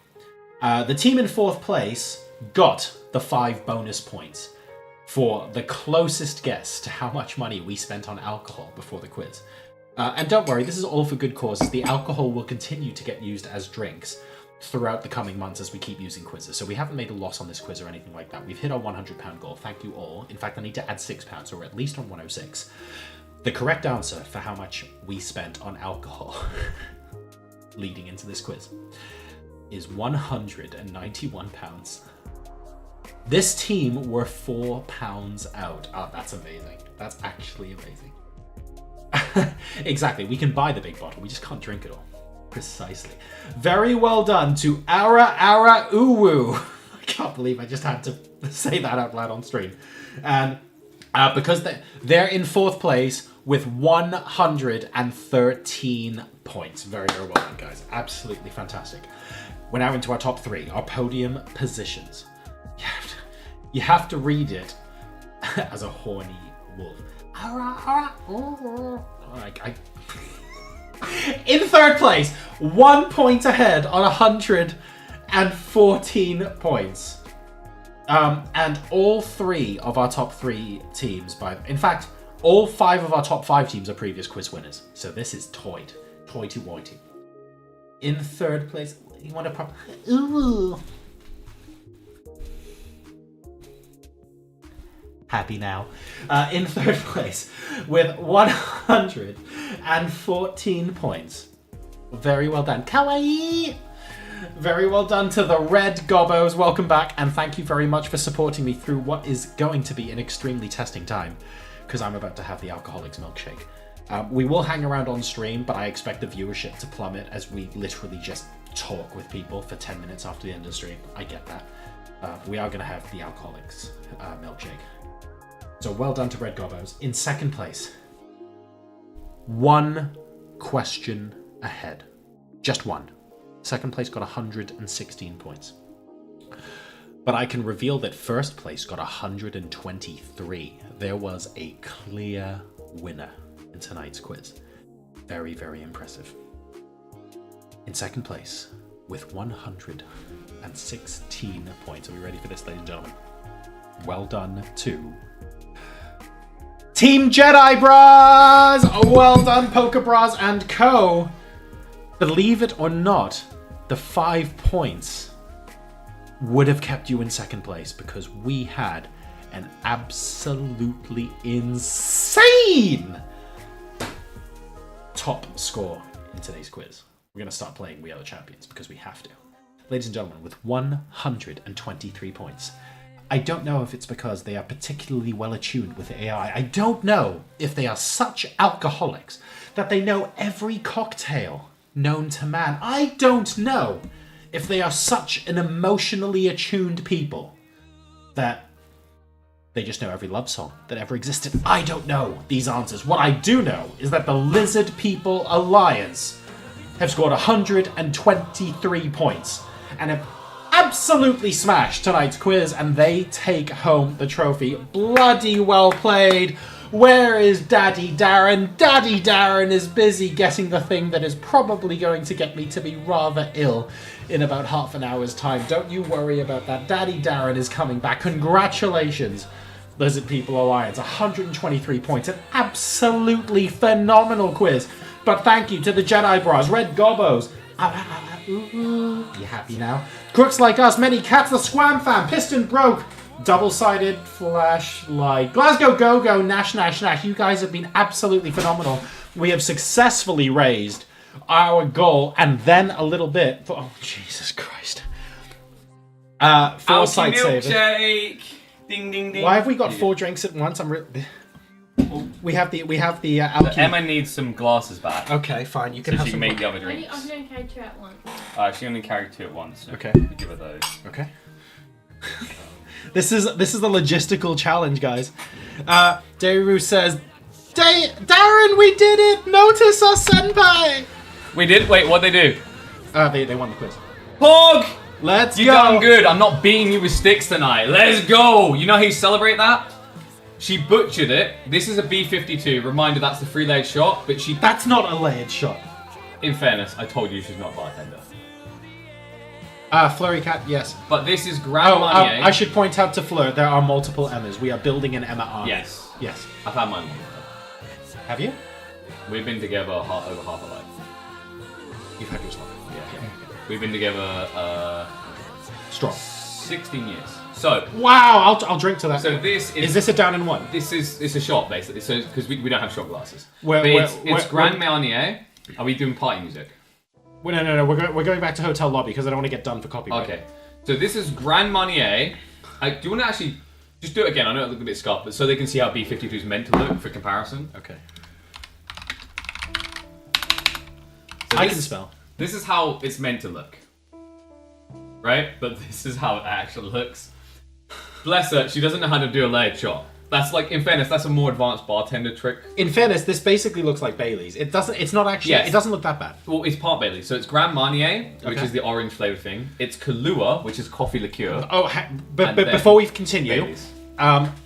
The team in 4th place got the 5 bonus points for the closest guess to how much money we spent on alcohol before the quiz. And don't worry, this is all for good causes. The alcohol will continue to get used as drinks throughout the coming months as we keep using quizzes. So we haven't made a loss on this quiz or anything like that. We've hit our £100 goal. Thank you all. In fact, I need to add £6, so we're at least on 106. The correct answer for how much we spent on alcohol leading into this quiz is £191. This team were £4 out. Oh, that's amazing. That's actually amazing. Exactly. We can buy the big bottle. We just can't drink it all. Precisely. Very well done to Ara Uwu. I can't believe I just had to say that out loud on stream. And because they're in 4th place with 113 points. Very, very well done, guys. Absolutely fantastic. We're now into our top 3, our podium positions. You have to read it as a horny wolf. In 3rd place, 1 point ahead on 114 points. And all 3 of our top 3 teams, in fact, all 5 of our top 5 teams are previous quiz winners. So this is toity-woity. In 3rd place, you want to ooh. Happy now. In 3rd place with 114 points. Very well done. Kawaii! Very well done to the Red Gobbos. Welcome back, and thank you very much for supporting me through what is going to be an extremely testing time, because I'm about to have the Alcoholics Milkshake. We will hang around on stream, but I expect the viewership to plummet as we literally just talk with people for 10 minutes after the end of the stream. I get that. We are going to have the Alcoholics Milkshake. So well done to Red Gobbos. In 2nd place, 1 question ahead. Just 1. 2nd place got 116 points. But I can reveal that 1st place got 123. There was a clear winner in tonight's quiz. Very, very impressive. In 2nd place, with 116 points. Are we ready for this, ladies and gentlemen? Well done to Team Jedi Bras! Well done, Poker Bras and Co. Believe it or not, the 5 points would have kept you in 2nd place because we had an absolutely insane top score in today's quiz. We're going to start playing We Are the Champions because we have to. Ladies and gentlemen, with 123 points, I don't know if it's because they are particularly well attuned with AI. I don't know if they are such alcoholics that they know every cocktail known to man. I don't know if they are such an emotionally attuned people that they just know every love song that ever existed. I don't know these answers. What I do know is that the Lizard People Alliance have scored 123 points and have absolutely smashed tonight's quiz, and they take home the trophy. Bloody well played. Where is Daddy Darren? Daddy Darren is busy getting the thing that is probably going to get me to be rather ill in about half an hour's time. Don't you worry about that. Daddy Darren is coming back. Congratulations, Lizard People Alliance. 123 points. An absolutely phenomenal quiz. But thank you to the Jedi Bras, Red Gobbos. You happy now? Crooks Like Us, Many Cats, the Squam Fam, Piston Broke, Double-Sided Flashlight, Glasgow Go-Go, Nash Nash Nash. You guys have been absolutely phenomenal. We have successfully raised our goal and then a little bit. Oh, Jesus Christ. Foresight Saver. Milkshake. Ding ding ding. Why have we got 4 drinks at once? We have the Alki. Emma needs some glasses back. Okay, fine. You can So have she some. can make the other I'm drinks. going to carry 2 at once. She only carried 2 at once. So Okay. we give her those. Okay. This is the logistical challenge, guys. Deiru says, Darren, we did it! Notice us, senpai! We did? Wait, what'd they do? They won the quiz. Pog! Let's You go! done good. I'm not beating you with sticks tonight. Let's go! You know how you celebrate that? She butchered it. This is a B-52. Reminder, that's the 3-layered shot, but she... That's not a layered shot. In fairness, I told you she's not a bartender. Flurry Cat, yes. But this is Grand Oh, Marnier. I should point out to Fleur, there are multiple Emmas. We are building an Emma army. Yes. Yes. I've had mine. Have you? We've been together over half a life. You've had yours long. Yeah. We've been together Strong. 16 years. So Wow, I'll drink to that. this is... Is this a down in one? This is it's a shot basically. So because we don't have shot glasses. Where- But where- it's where- Grand Marnier. Are we doing party music? Well, no. We're going back to hotel lobby because I don't want to get done for copyright. Okay. So this is Grand Marnier. Do you want to actually just do it again? I know it looked a bit scuffed, but so they can see how B-52 is meant to look for comparison. Okay. So I this- can spell. This is how it's meant to look. Right? But this is how it actually looks. Bless her, she doesn't know how to do a layered shot. That's like, in fairness, that's a more advanced bartender trick. In fairness, this basically looks like Bailey's. It doesn't. It's not actually. Yes. It doesn't look that bad. Well, it's part Bailey. So it's Grand Marnier, which Okay. is the orange flavour thing. It's Kahlua, which is coffee liqueur. Oh, but And then before we continue, Bailey's.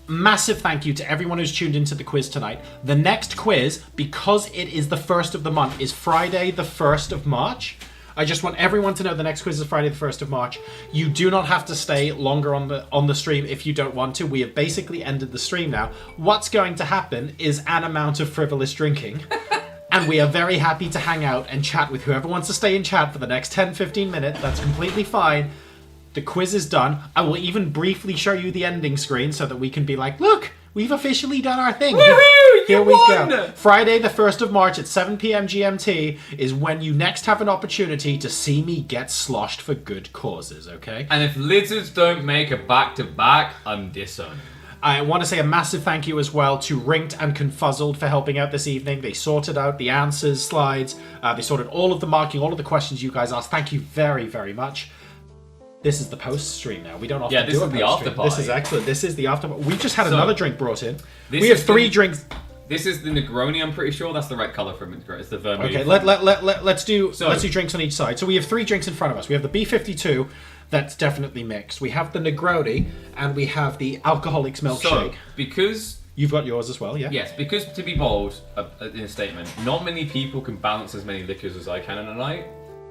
massive thank you to everyone who's tuned into the quiz tonight. The next quiz, because it is the 1st of the month, is Friday the 1st of March. I just want everyone to know the next quiz is Friday the 1st of March. You do not have to stay longer on the stream if you don't want to. We have basically ended the stream now. What's going to happen is an amount of frivolous drinking. And we are very happy to hang out and chat with whoever wants to stay in chat for the next 10-15 minutes. That's completely fine. The quiz is done. I will even briefly show you the ending screen so that we can be like, look, we've officially done our thing. Woohoo! Here You we won! go. Friday the 1st of March at 7 p.m. GMT is when you next have an opportunity to see me get sloshed for good causes, okay? And if lizards don't make a back-to-back, I'm disowning. I want to say a massive thank you as well to Rinked and Confuzzled for helping out this evening. They sorted out the answers, slides. They sorted all of the marking, all of the questions you guys asked. Thank you very, very much. This is the post stream now. We don't often this do a is the post after stream. party. This is excellent. This is the after. We've just had So, another drink brought in. this We have is 3 the- drinks. This is the Negroni, I'm pretty sure. That's the right colour for it. It's the vermouth. Okay, let's do drinks on each side. So we have 3 drinks in front of us. We have the B52, that's definitely mixed. We have the Negroni, and we have the Alcoholics milkshake. So, because... You've got yours as well, yeah? Yes, because to be bold in a statement, not many people can balance as many liquors as I can in a night.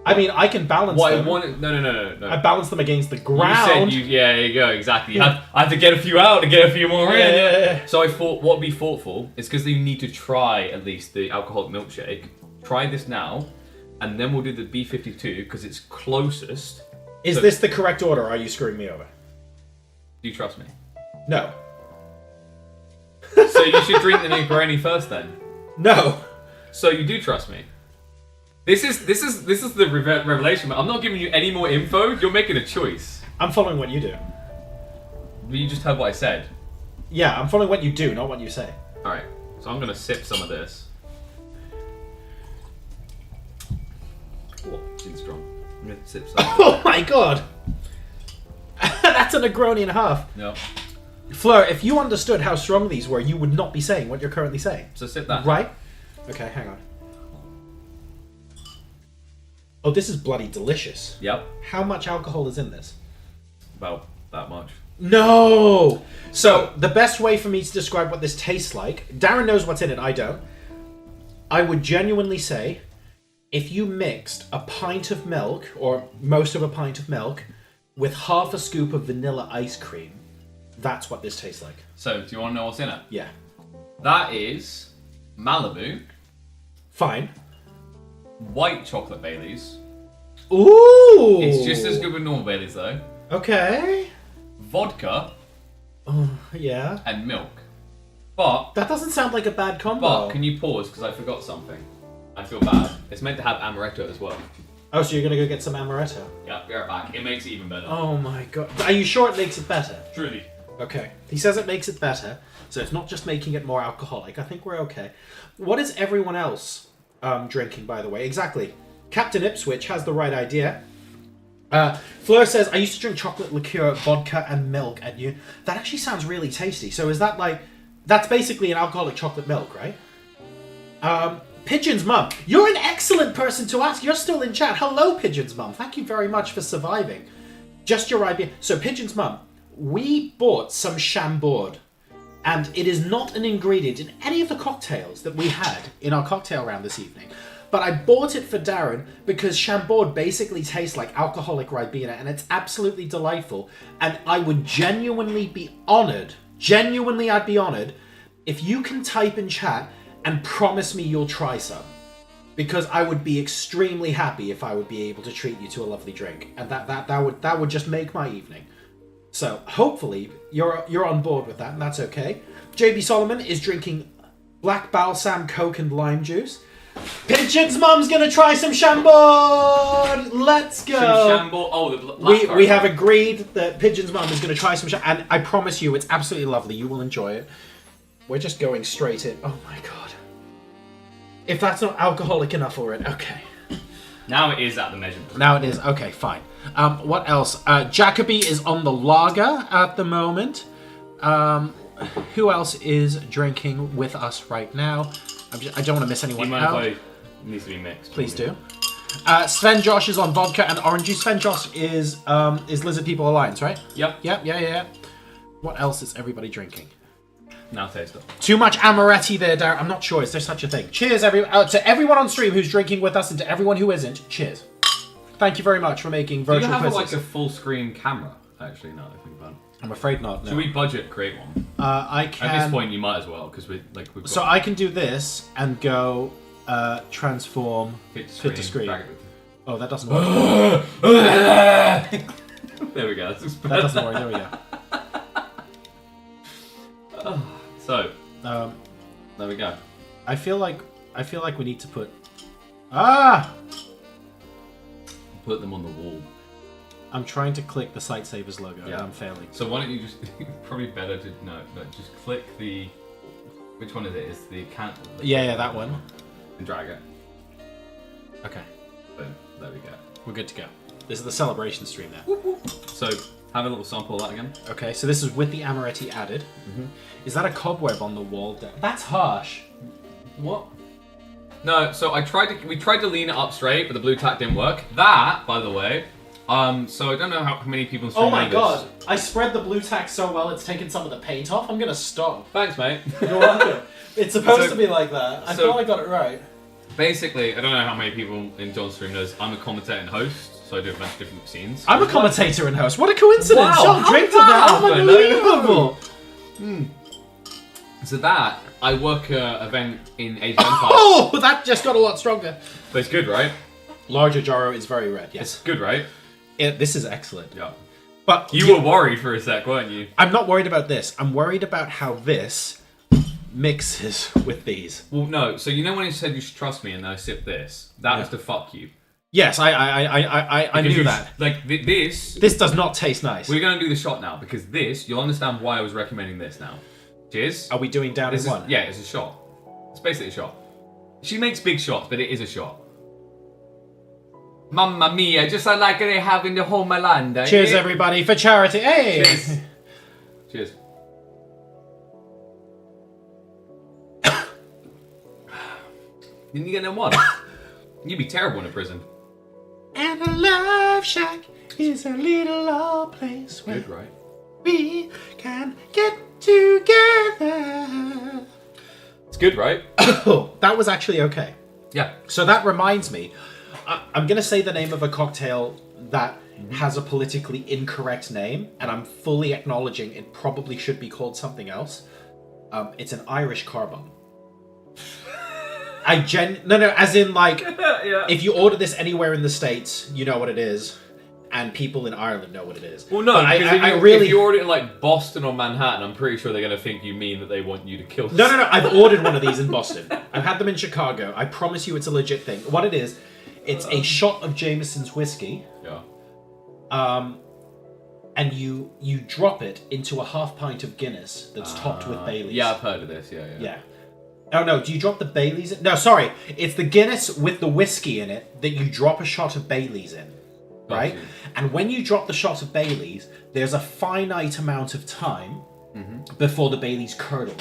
I mean, I can balance What I them. want... No. I balance them against the You ground. said yeah, there you go, exactly. I had to get a few out to get a few more in. Yeah. So I thought what would be thoughtful is because you need to try at least the alcoholic milkshake. Try this now, and then we'll do the B52 because it's closest. Is So- this the correct order, or are you screwing me over? Do you trust me? No. So you should drink the Negroni first then. No. So you do trust me. This is the revelation. I'm not giving you any more info. You're making a choice. I'm following what you do. You just heard what I said. Yeah, I'm following what you do, not what you say. All right. So I'm gonna sip some of this. Oh, it's strong. I'm gonna sip some. Oh my god! That's a Negroni and a half. Yep. Fleur, if you understood how strong these were, you would not be saying what you're currently saying. So sip that. Right? Okay, hang on. Oh, this is bloody delicious. Yep. How much alcohol is in this? About that much. No! So, the best way for me to describe what this tastes like, Darren knows what's in it, I don't. I would genuinely say, if you mixed a pint of milk, or most of a pint of milk, with half a scoop of vanilla ice cream, that's what this tastes like. So, do you want to know what's in it? Yeah. That is Malibu, Fine. white chocolate Baileys. Ooh! It's just as good with normal Baileys though. Okay. Vodka Yeah. and milk. But That doesn't sound like a bad combo. can you pause because I forgot something? I feel bad. It's meant to have amaretto as well. Oh, so you're gonna go get some amaretto? Yeah, be right back. It makes it even better. Oh my god. Are you sure it makes it better? Truly. Okay. He says it makes it better, so it's not just making it more alcoholic. I think we're okay. What is everyone else drinking, by the way? Exactly. Captain Ipswich has the right idea. Fleur says, I used to drink chocolate liqueur, vodka, and milk at you. That actually sounds really tasty. So is that like... That's basically an alcoholic chocolate milk, right? Pigeon's mum. You're an excellent person to ask. You're still in chat. Hello, Pigeon's mum. Thank you very much for surviving. Just your idea. So, Pigeon's mum, we bought some Chambord. And it is not an ingredient in any of the cocktails that we had in our cocktail round this evening. But I bought it for Darren because Chambord basically tastes like alcoholic Ribena and it's absolutely delightful. And I would genuinely be honoured, I'd be honoured, if you can type in chat and promise me you'll try some. Because I would be extremely happy if I would be able to treat you to a lovely drink. And that would just make my evening. So hopefully you're on board with that, and that's okay. JB Solomon is drinking Black Balsam Coke and lime juice. Pigeon's mum's gonna try some Chambord. Let's go. Some Chambord. Oh, the black We have agreed that Pigeon's mum is gonna try some and I promise you, it's absolutely lovely. You will enjoy it. We're just going straight in. Oh my god. If that's not alcoholic enough already, okay. Now it is at the measurement. Now it is. Okay, fine. What else? Jacoby is on the lager at the moment. Who else is drinking with us right now? I don't want to miss Do you anyone mind out. if I needs to be mixed? Please do. Sven Josh is on vodka and orange juice. Sven Josh is Lizard People Alliance, right? Yep. Yeah. What else is everybody drinking? Now taste it. Too much amaretti there, Darren. I'm not sure. Is there such a thing? Cheers, to everyone on stream who's drinking with us and to everyone who isn't. Cheers. Thank you very much for making Do you virtual have quizzes. like a full screen camera? Actually, no. I think about it. I'm afraid not. No. Should we budget create one? I can. At this point, you might as well because we've got So I can do this and go transform fit fit to screen. drag it with- Oh, that doesn't work. There we go. That's That doesn't work. There we go. So there we go. I feel like we need to put. Put them on the wall. I'm trying to click the Sightsavers logo and Yeah. I'm failing. So why don't you just probably better to no, just click the which one is it? It's the candle. Yeah, that one. And drag it. Okay, Boom. There we go. we're good to go. This is the celebration stream now. So have a little sample of that again. Okay, so this is with the amaretti added. Is that a cobweb on the wall? That's harsh. What? No, so we tried to lean it up straight, but the blue tack didn't work. That, by the way, so I don't know how many people in stream Oh my know god! this. I spread the blue tack so well it's taken some of the paint off. I'm gonna stop. Thanks, mate. You're welcome. It's supposed So- to be like that. I so- thought I got it right. Basically, I don't know how many people in John's stream knows, I'm a commentator and host, so I do a bunch of different scenes. I'm a commentator and host. What a coincidence! Wow, John how drinks did of that that. happen? Unbelievable. So that, I work an event in Age of Empires. Oh, that just got a lot stronger. But it's good, right? Larger Jaro is very red. Yes, It's good, right? this is excellent. Yeah. But You were worried for a sec, weren't you? I'm not worried about this. I'm worried about how this mixes with these. Well, no. So you know when you said you should trust me and then I sipped this? That was Yeah. to fuck you. Yes, I knew that. Like this. This does not taste nice. We're gonna do the shot now because this. You'll understand why I was recommending this now. Cheers. Are we doing down This in is, one? yeah, it's a shot. It's basically a shot. She makes big shots, but it is a shot. Mamma mia, just like they have in the Homeland. Cheers, everybody, for charity. Hey! Cheers. Cheers. Didn't you get no one? You'd be terrible in a prison. And a love shack is a little old place where Good, right? we can get together. It's good, right? Oh, that was actually okay. Yeah. So that reminds me, I'm going to say the name of a cocktail that has a politically incorrect name, and I'm fully acknowledging it probably should be called something else. It's an Irish carbon. No, as in like, Yeah. if you order this anywhere in the States, you know what it is, and people in Ireland know what it is. Well, no, But because if you order it in like Boston or Manhattan, I'm pretty sure they're going to think you mean that they want you to kill them. No, I've ordered one of these in Boston. I've had them in Chicago. I promise you it's a legit thing. What it is, it's a shot of Jameson's whiskey, Yeah. and you drop it into a half pint of Guinness that's topped with Baileys. Yeah, I've heard of this. Yeah. Yeah. Oh no, do you drop the Baileys in? No, sorry. It's the Guinness with the whiskey in it that you drop a shot of Baileys in. Right? Gotcha. And when you drop the shot of Baileys, there's a finite amount of time before the Baileys curdle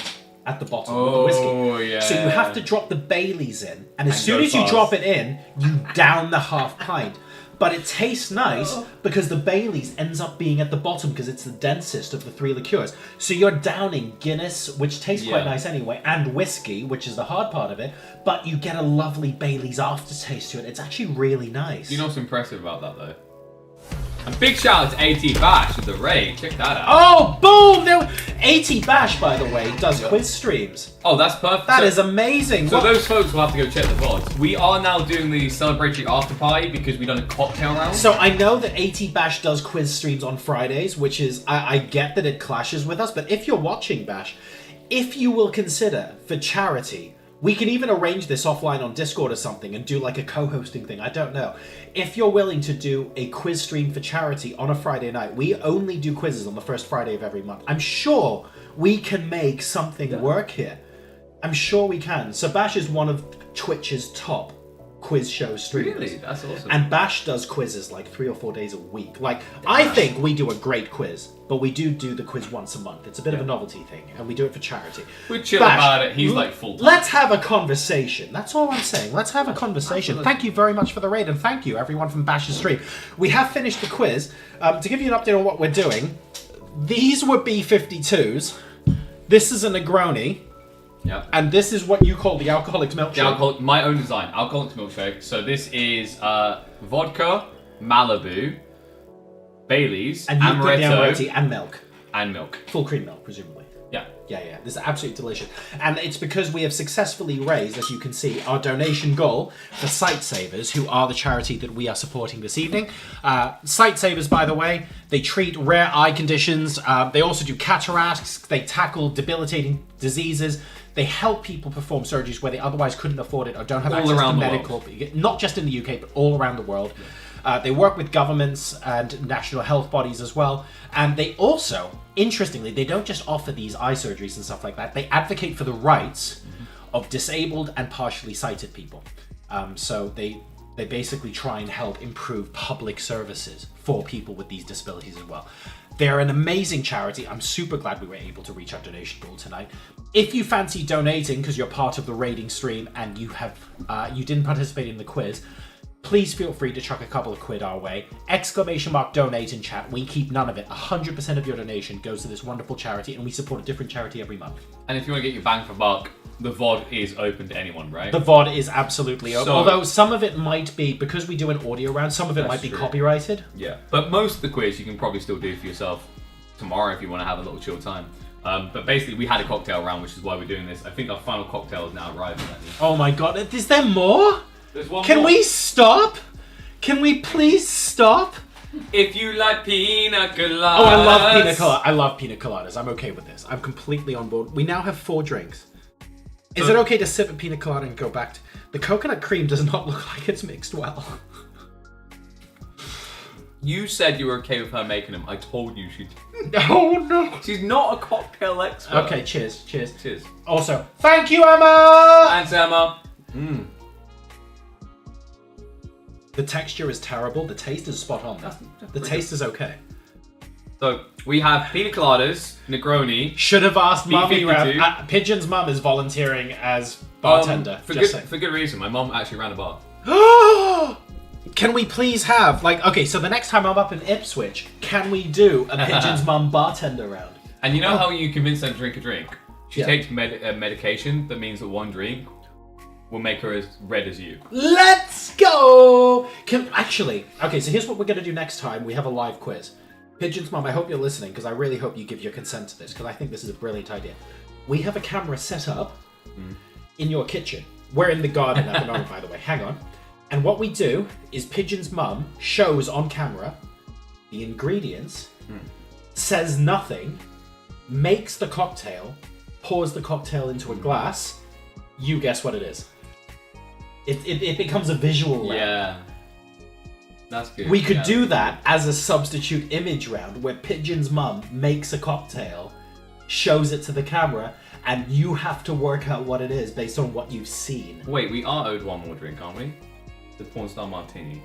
at the bottom of the whiskey. Oh, yeah. So you have to drop the Baileys in, and as And soon go as you fast. drop it in, you down the half pint. But it tastes nice because the Baileys ends up being at the bottom because it's the densest of the three liqueurs. So you're downing Guinness, which tastes quite Yeah. nice anyway, and whiskey, which is the hard part of it, but you get a lovely Baileys aftertaste to it. It's actually really nice. You know what's impressive about that though? And big shout out to AT Bash with the raid. Check that out. Oh, boom! There, AT Bash, by the way, does quiz streams. Oh, that's perfect. That is amazing. So What- those folks will have to go check the VODs. We are now doing the celebratory after party because we've done a cocktail round. So I know that AT Bash does quiz streams on Fridays, which is, I get that it clashes with us, but if you're watching Bash, if you will consider, for charity, we can even arrange this offline on Discord or something and do like a co-hosting thing, I don't know. If you're willing to do a quiz stream for charity on a Friday night, we only do quizzes on the first Friday of every month. I'm sure we can make something work here. I'm sure we can. So Bash is one of Twitch's top quiz show streamers. Really? That's awesome. And Bash does quizzes like 3 or 4 days a week. Like, I think we do a great quiz, but we do the quiz once a month. It's a bit of a novelty thing, and we do it for charity. We're chill Bash, about it. He's like full time. Let's have a conversation. That's all I'm saying. Let's have a conversation. Absolutely. Thank you very much for the raid, and thank you everyone from Bash's stream. We have finished the quiz. To give you an update on what we're doing, these were B52s. This is a Negroni. Yeah. And this is what you call the alcoholic milkshake. The alcohol, my own design, alcoholic milkshake. So this is vodka, Malibu, Bailey's, and you put the amaretto, amaretti and milk. and milk. Full cream milk, presumably. Yeah. Yeah. This is absolutely delicious. And it's because we have successfully raised, as you can see, our donation goal for Sightsavers, who are the charity that we are supporting this evening. Sightsavers, by the way, they treat rare eye conditions. They also do cataracts. They tackle debilitating diseases. They help people perform surgeries where they otherwise couldn't afford it or don't have All access around to the medical. Not just in the UK, but all around the world. They work with governments and national health bodies as well. And they also, interestingly, they don't just offer these eye surgeries and stuff like that. They advocate for the rights of disabled and partially sighted people. So they basically try and help improve public services for people with these disabilities as well. They're an amazing charity. I'm super glad we were able to reach our donation goal tonight. If you fancy donating because you're part of the raiding stream and you didn't participate in the quiz, please feel free to chuck a couple of quid our way. ! Donate in chat. We keep none of it. 100% of your donation goes to this wonderful charity, and we support a different charity every month. And if you want to get your bang for buck, the VOD is open to anyone, right? The VOD is absolutely open. So- Although some of it might be, because we do an audio round, some of it That's might be true. copyrighted. Yeah. But most of the quiz you can probably still do for yourself tomorrow if you want to have a little chill time. But basically, we had a cocktail round, which is why we're doing this. I think our final cocktail is now arriving. Oh my god, is there more? There's one Can more. we stop? Can we please stop? If you like pina coladas. Oh, I love pina colada. I love pina coladas. I'm okay with this. I'm completely on board. We now have 4 drinks. Is it okay to sip a pina colada and go back to... The coconut cream does not look like it's mixed well. You said you were okay with her making them. I told you she. Oh no. She's not a cocktail expert. Okay, cheers. Cheers. Also, thank you, Emma! Thanks, Emma. The texture is terrible. The taste is spot on. That's The taste is okay. So we have pina coladas, Negroni. Should have asked Mummy. B52. Pigeon's mum is volunteering as bartender. For just good reason. My mum actually ran a bar. saying. Can we please have okay? So the next time I'm up in Ipswich, can we do a Pigeon's mum bartender round? And you know how you convince her to drink a drink? She Yeah. takes medication that means that one drink will make her as red as you. Let's go! Okay, so here's what we're going to do next time. We have a live quiz. Pigeon's mum, I hope you're listening, because I really hope you give your consent to this, because I think this is a brilliant idea. We have a camera set up in your kitchen. We're in the garden at the moment, by the way. Hang on. And what we do is Pigeon's mum shows on camera the ingredients, says nothing, makes the cocktail, pours the cocktail into a glass. You guess what it is. It becomes a visual round. Yeah. That's good. We could Yeah. do that as a substitute image round where Pigeon's mum makes a cocktail, shows it to the camera, and you have to work out what it is based on what you've seen. Wait, we are owed one more drink, aren't we? The Porn Star Martini.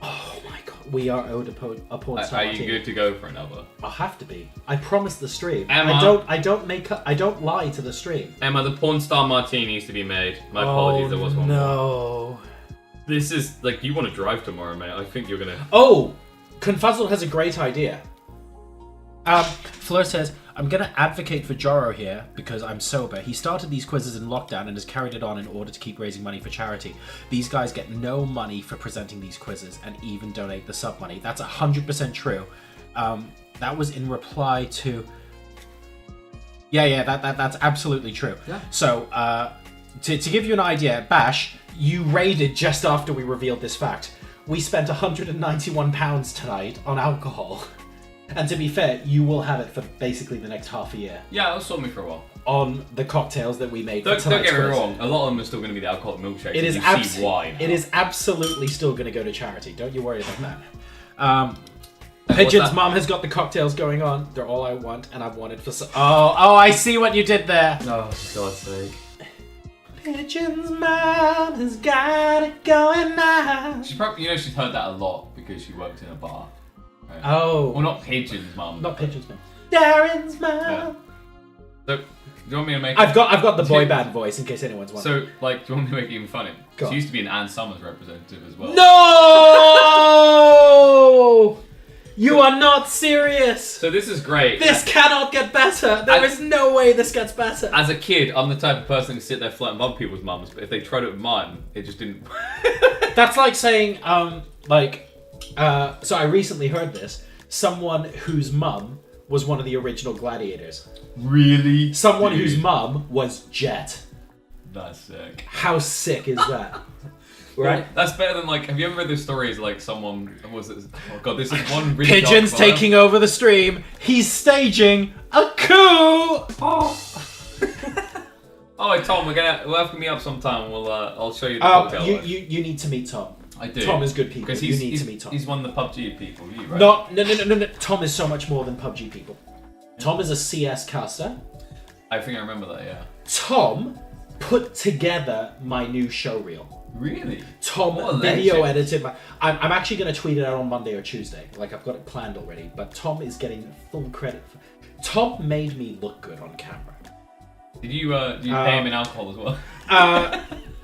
Oh my god, we are owed a porn star Are martini. you good to go for another? I'll have to be. I promised the stream. Emma. I don't lie to the stream. Emma, the Porn Star Martini needs to be made. My apologies, there was one more. No. This is, you want to drive tomorrow, mate. I think you're gonna... Oh! Confuzzled has a great idea. Fleur says, I'm going to advocate for Joro here because I'm sober. He started these quizzes in lockdown and has carried it on in order to keep raising money for charity. These guys get no money for presenting these quizzes and even donate the sub money. That's 100% true. That was in reply to... Yeah, that's absolutely true. Yeah. So, to give you an idea, Bash, you raided just after we revealed this fact. We spent £191 tonight on alcohol. And to be fair, you will have it for basically the next half a year Yeah, that'll sort me for a while. on the cocktails that we made. Don't for get tonight's me quiz. wrong. A lot of them are still going to be the alcoholic milkshakes. It is you see why now. It is absolutely still going to go to charity. Don't you worry about that. And Pigeon's what's that? mum has got the cocktails going on. They're all I want, and I've wanted for so. Oh! I see what you did there. Oh, for God's sake. Pigeon's mum has got it going on. She's probably, she's heard that a lot because she works in a bar. Right? Oh, Well, not Pigeon's mum. not Pigeon's mum. Darren's mum. Yeah. So, do you want me to make I've got the boy band voice in case anyone's wondering. So, do you want me to make it even funny? Go on. She used to be an Ann Summers representative as well. No! You are not serious. So this is great. This cannot get better. There is no way this gets better. As a kid, I'm the type of person who sit there flirting above people's mums, but if they tried it with mine, it just didn't. That's like saying, so I recently heard this. Someone whose mum was one of the original gladiators. Really? Someone Dude. whose mum was Jet. That's sick. How sick is that? Right? Well, that's better than have you ever read those stories someone was it? Oh god, this is one really Pigeon's dark photo. taking over the stream. He's staging a coup. Oh, hey, Tom, we'll have to meet up sometime. I'll show you the cocktail. You need to meet Tom. I do. Tom is good people. Because You need to meet Tom. He's one of the PUBG people, right? No. Tom is so much more than PUBG people. Tom is a CS caster. I think I remember that. Yeah. Tom put together my new show reel. Really? Tom What a video legend. edited my... I'm actually going to tweet it out on Monday or Tuesday. I've got it planned already. But Tom is getting full credit. Tom made me look good on camera. Did you pay him in alcohol as well?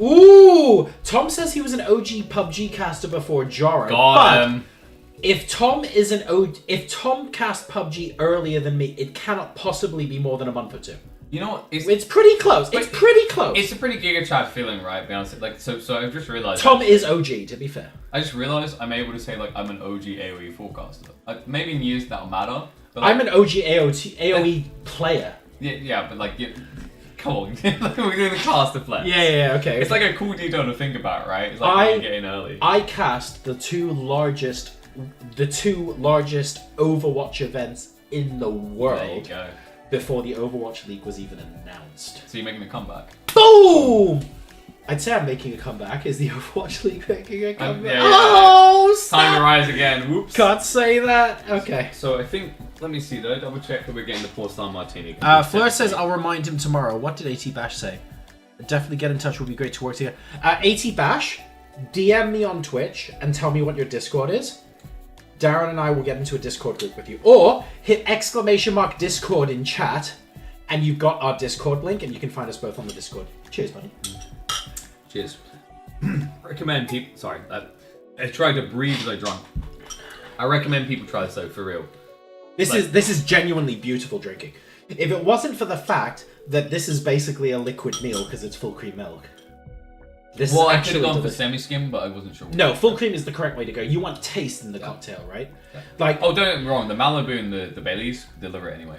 Ooh! Tom says he was an OG PUBG caster before Jaro. God. If Tom cast PUBG earlier than me, it cannot possibly be more than a month or two. You know what? It's pretty close. It's pretty close. It's a pretty Giga Chad feeling, right? Be honest. So I've just realized. Tom is OG, to be fair. I just realized I'm able to say I'm an OG AOE forecaster. Maybe in years that'll matter. But I'm an OG AOE player. Yeah, but come on, we're doing the caster flex. Yeah, okay. It's a cool detail to think about, right? It's when you get in early. I cast the two largest Overwatch events in the There you world go. before the Overwatch League was even announced. So you're making a comeback. Boom! I'd say I'm making a comeback. Is the Overwatch League making a comeback? yeah. Oh, Time to snap! rise again. Whoops. Can't say that. Okay. So I think, let me see, did I double check that we're getting the Porn Star Martini? Fleur says, I'll remind him tomorrow. What did AT Bash say? Definitely get in touch. Would be great to work together. AT Bash, DM me on Twitch and tell me what your Discord is. Darren and I will get into a Discord group with you. Or hit !Discord in chat and you've got our Discord link and you can find us both on the Discord. Cheers, buddy. Cheers. Recommend people. Sorry, I tried to breathe as I drank. I recommend people try this though, for real. This is genuinely beautiful drinking. If it wasn't for the fact that this is basically a liquid meal because it's full cream milk. This Well, is I could actually have gone for delicious. semi-skim, but I wasn't sure. No, full cream is the correct way to go. You want taste in the cocktail, right? Yeah. Like, Oh, don't get me wrong. The Malibu and the Baileys deliver it anyway.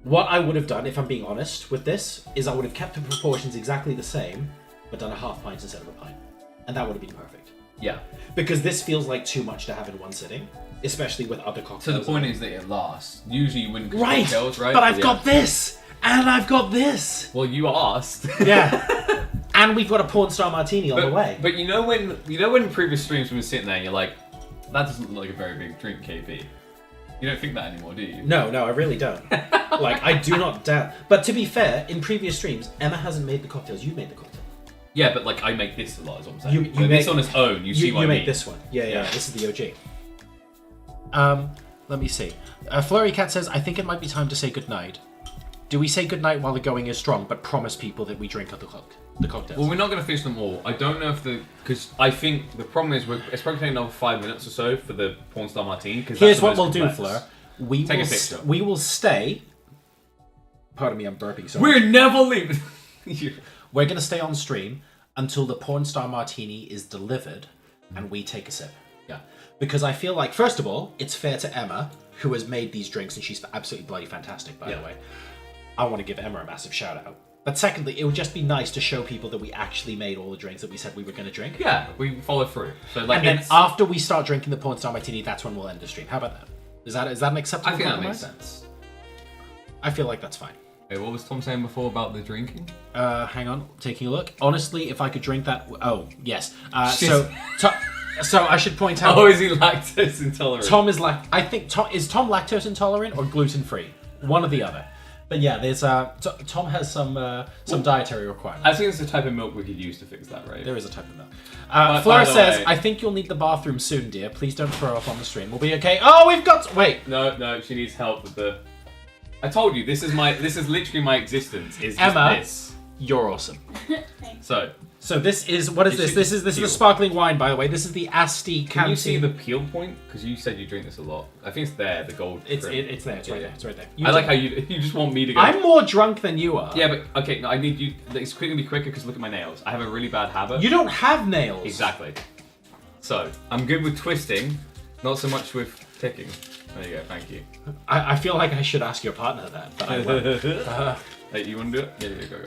what I would have done, if I'm being honest with this, is I would have kept the proportions exactly the same, but done a half pint instead of a pint. And that would have been perfect. Yeah. Because this feels like too much to have in one sitting, especially with other cocktails. So the point is that it lasts. Usually you wouldn't get Right! cocktails, right? But I've Yeah. got this! And I've got this! Well, you asked. Yeah. And we've got a Porn Star Martini on the way. But you know when in previous streams we were sitting there and you're like, that doesn't look like a very big drink, KP. You don't think that anymore, do you? No, I really don't. Like, I do not doubt. But to be fair, in previous streams, Emma hasn't made the cocktails. You made the cocktail. Yeah, but like I make this a lot, is what I'm saying. You But make- this on its own, you see what you I make mean. this one. Yeah, Yeah. this is the OG. Let me see. Flurry Cat says, I think it might be time to say goodnight. Do we say goodnight while the going is strong, but promise people that we drink the cocktails? Well, we're not going to finish them all. I don't know if because I think the problem is it's probably taking another 5 minutes or so for the Porn Star Martini. Here's what we'll do, Fleur. Take a picture. We will stay. Pardon me, I'm burping so We're never leaving. We're going to stay on stream until the Porn Star Martini is delivered and we take a sip. Yeah. Because I feel like, first of all, it's fair to Emma, who has made these drinks, and she's absolutely bloody fantastic, by the way. I want to give Emma a massive shout out. But secondly, it would just be nice to show people that we actually made all the drinks that we said we were going to drink. Yeah, we follow through. So like, And then it's- after we start drinking the Porn Star Martini, that's when we'll end the stream. How about that? Is that an acceptable I think that makes compromise? sense. I feel like that's fine. Wait, what was Tom saying before about the drinking? Hang on, taking a look. Honestly, if I could drink that, oh yes. Jeez. So I should point out. Oh, is he lactose intolerant? Tom is I think Tom is Tom lactose intolerant or gluten free, one or the other. But yeah, there's Tom has some dietary requirements. I think it's the type of milk we could use to fix that, right? There is a type of milk. By Flora the says, way- "I think you'll need the bathroom soon, dear. Please don't throw up on the stream. We'll be okay." Oh, we've got wait. No, she needs help with the. I told you this is literally my existence. Is just Emma. this. You're awesome. So So this is what is It this? should This is peel. a sparkling wine, by the way. This is the Asti can Canteen. you see the peel point? Because you said you drink this a lot. I think it's there, the gold. It's trim. it's there. It's right there. It's right there. I like how you just want me to go. I'm more drunk than you are. Yeah, but okay. No, I need you. It's going to be quicker because look at my nails. I have a really bad habit. You don't have nails. Exactly. So I'm good with twisting, not so much with ticking. There you go. Thank you. I feel like I should ask your partner that, but I won't. Hey, you want to do it? Yeah, go.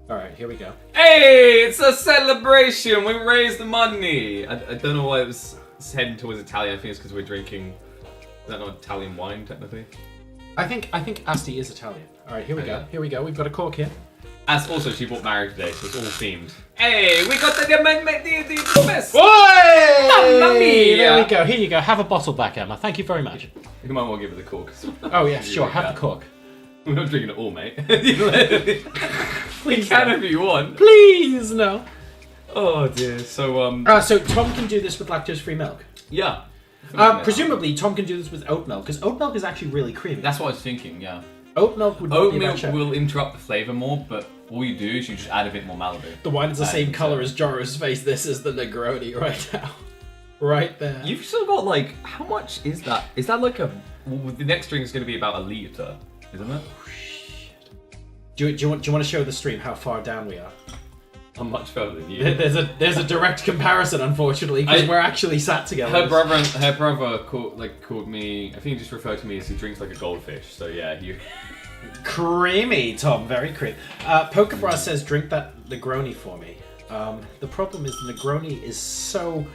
All right, here we go. Hey, it's a celebration. We raised the money. I don't know why it was heading towards Italian. I think it's because we're drinking. Is that not Italian wine technically? I think Asti is Italian. All right, here we go. Okay. Here we go. We've got a cork here. As also, she bought marriage today, so it's all themed. Hey, we got the best. Oi! Mamma mia! There we go. Here you go. Have a bottle back, Emma. Thank you very much. You might well give it the cork. Oh yeah, sure. Have the cork. We're not drinking it all, mate. Please, You can no. if you want. Please no. Oh dear. So So Tom can do this with lactose-free milk. yeah. Presumably, Tom can do this with oat milk because oat milk is actually really creamy. That's what I was thinking. Yeah. Oat milk would not Oat be a bad milk shout. will interrupt the flavor more, but all you do is you just add a bit more Malibu. The wine is the I same think color so. as Joro's face. This is the Negroni right now. Right there. You've still got like, how much is that? Is that like a? Well, the next drink is going to be about a liter, isn't it? Do you want to show the stream how far down we are? I'm much further than you. There's a direct comparison, unfortunately, because I- we're actually sat together. Her brother called me. I think he just referred to me as he drinks like a goldfish. So yeah, you. Creamy, Tom, very creamy. Pokebra says, drink that Negroni for me. The problem is the Negroni is so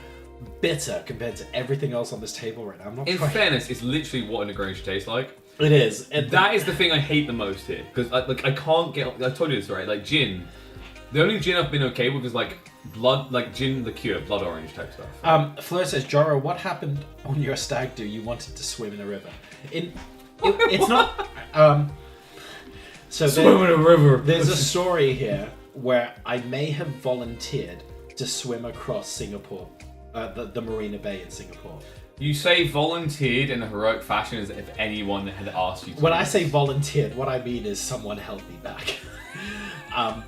bitter compared to everything else on this table right now. I'm not In trying. fairness, it's literally what a Negroni should taste like. It is. That is the thing I hate the most here, because I can't get. I told you this, right? Like gin, The only gin I've been okay with is like blood, like gin liqueur, blood orange type stuff. Fleur says, Joro, what happened on your stag do? You wanted to swim in a river. It's not. So Swim in a river. There's a story here where I may have volunteered to swim across Singapore, the Marina Bay in Singapore. You say volunteered in a heroic fashion as if anyone had asked you to. When I say volunteered, what I mean is someone held me back.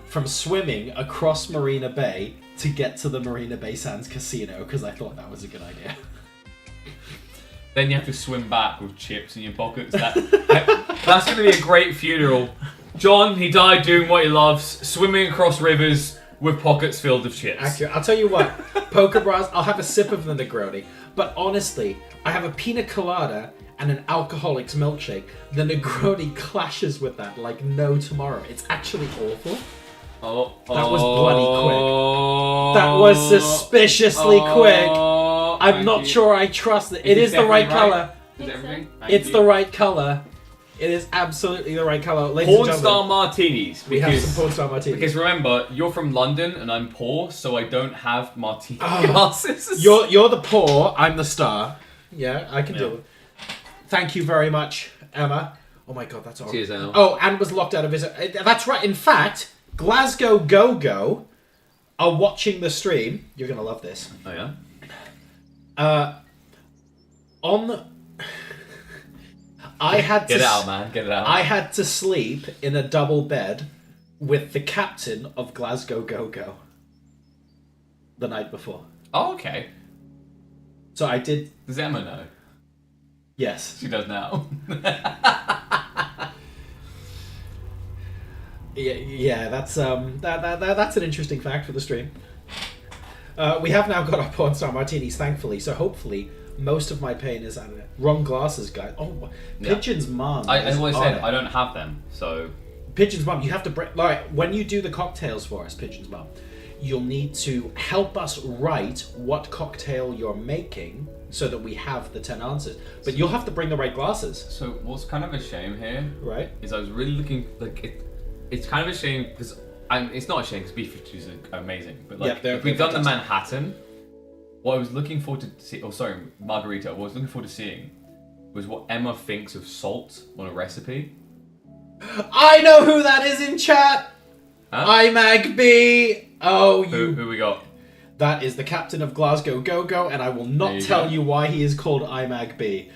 From swimming across Marina Bay to get to the Marina Bay Sands Casino because I thought that was a good idea. Then you have to swim back with chips in your pockets. That's going to be a great funeral. John, he died doing what he loves, swimming across rivers with pockets filled with chips. Accurate. I'll tell you what, Poker Bras, I'll have a sip of the Negroni. But honestly, I have a pina colada and an alcoholic's milkshake. The Negroni clashes with that like no tomorrow. It's actually awful. That was bloody quick. That was suspiciously quick. I'm not sure I trust it. It is the right color. Is it everything? It's the right color. It is absolutely the right color. Ladies and Porn gentlemen, star martinis. we have some porn star martinis. Because remember, you're from London and I'm poor, so I don't have martini glasses. You're the poor, I'm the star. Yeah, I can deal with it. Thank you very much, Emma. Oh my god, that's all. Cheers, Emma. Oh, and was locked out of his... That's right. In fact, Glasgow Go-Go are watching the stream. You're going to love this. Oh yeah? I had to... Get it out, man. Get it out. I had to sleep in a double bed with the captain of Glasgow Go-Go the night before. Oh, okay. So I did... Does Emma know? Yes. She does now. Yeah, that's that's an interesting fact for the stream. We have now got our porn star martinis, thankfully. So hopefully, most of my pain is out of it. Wrong glasses, guys. Oh, Pigeon's mom. As I said, I don't have them, so... Pigeon's mom, you have to break. Like, when you do the cocktails for us, Pigeon's mom, you'll need to help us write what cocktail you're making so that we have the 10 answers. But you'll have to bring the right glasses. So what's kind of a shame here Right. is I was really looking like it. It's kind of a shame because it's not a shame because B-52s are amazing, but like Yeah, if we've done the fantastic. Manhattan, what I was looking forward to see. Oh, sorry, Margarita. What I was looking forward to seeing was what Emma thinks of salt on a recipe. I know who that is in chat! Huh? IMAGB! Oh, Who we got? That is the captain of Glasgow Go-Go, and I will not you tell go. you why he is called IMAGB.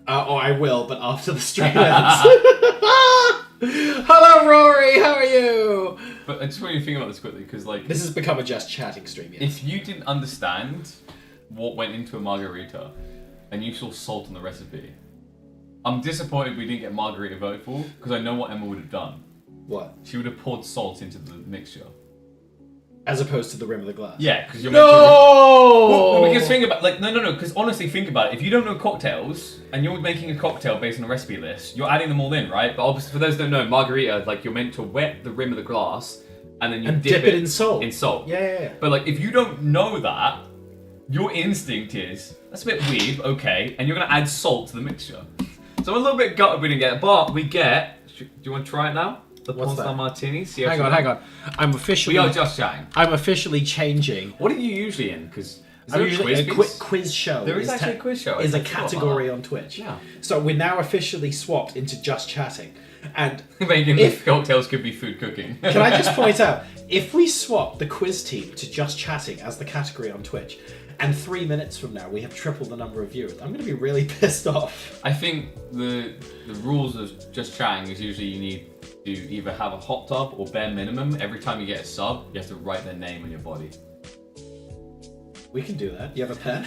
Or I will, but after the stream ends. Hello, Rory, how are you? But I just want you to think about this quickly because like This has become a just chatting stream, yes. if you didn't understand what went into a margarita and you saw salt on the recipe, I'm disappointed we didn't get margarita voted for because I know what Emma would have done. What? She would have poured salt into the mixture. As opposed to the rim of the glass. Yeah, because you're meant to. No! Well, because think about no. Because honestly, think about it. If you don't know cocktails and you're making a cocktail based on a recipe list, you're adding them all in, right? But obviously, for those that don't know, margarita, like you're meant to wet the rim of the glass and then you dip it in salt. In salt. Yeah. But like, if you don't know that, your instinct is that's a bit weird, okay, and you're gonna add salt to the mixture. So I'm a little bit gutted we didn't get it, but we get. Do you want to try it now? The What's Porn Star that? Martini. See Hang on. I'm officially. We are just chatting. I'm officially changing. What are you usually in? Because I'm usually a quiz? quiz show. There is actually a quiz show. Is I a forgot about category that. on Twitch. Yeah. So we're now officially swapped into just chatting. And Making If- cocktails could be food cooking. can I just point out, if we swap the quiz team to just chatting as the category on Twitch, and 3 minutes from now we have triple the number of viewers, I'm going to be really pissed off. I think the rules of just chatting is usually you need to either have a hot tub or bare minimum. Every time you get a sub, you have to write their name on your body. We can do that. You have a pen?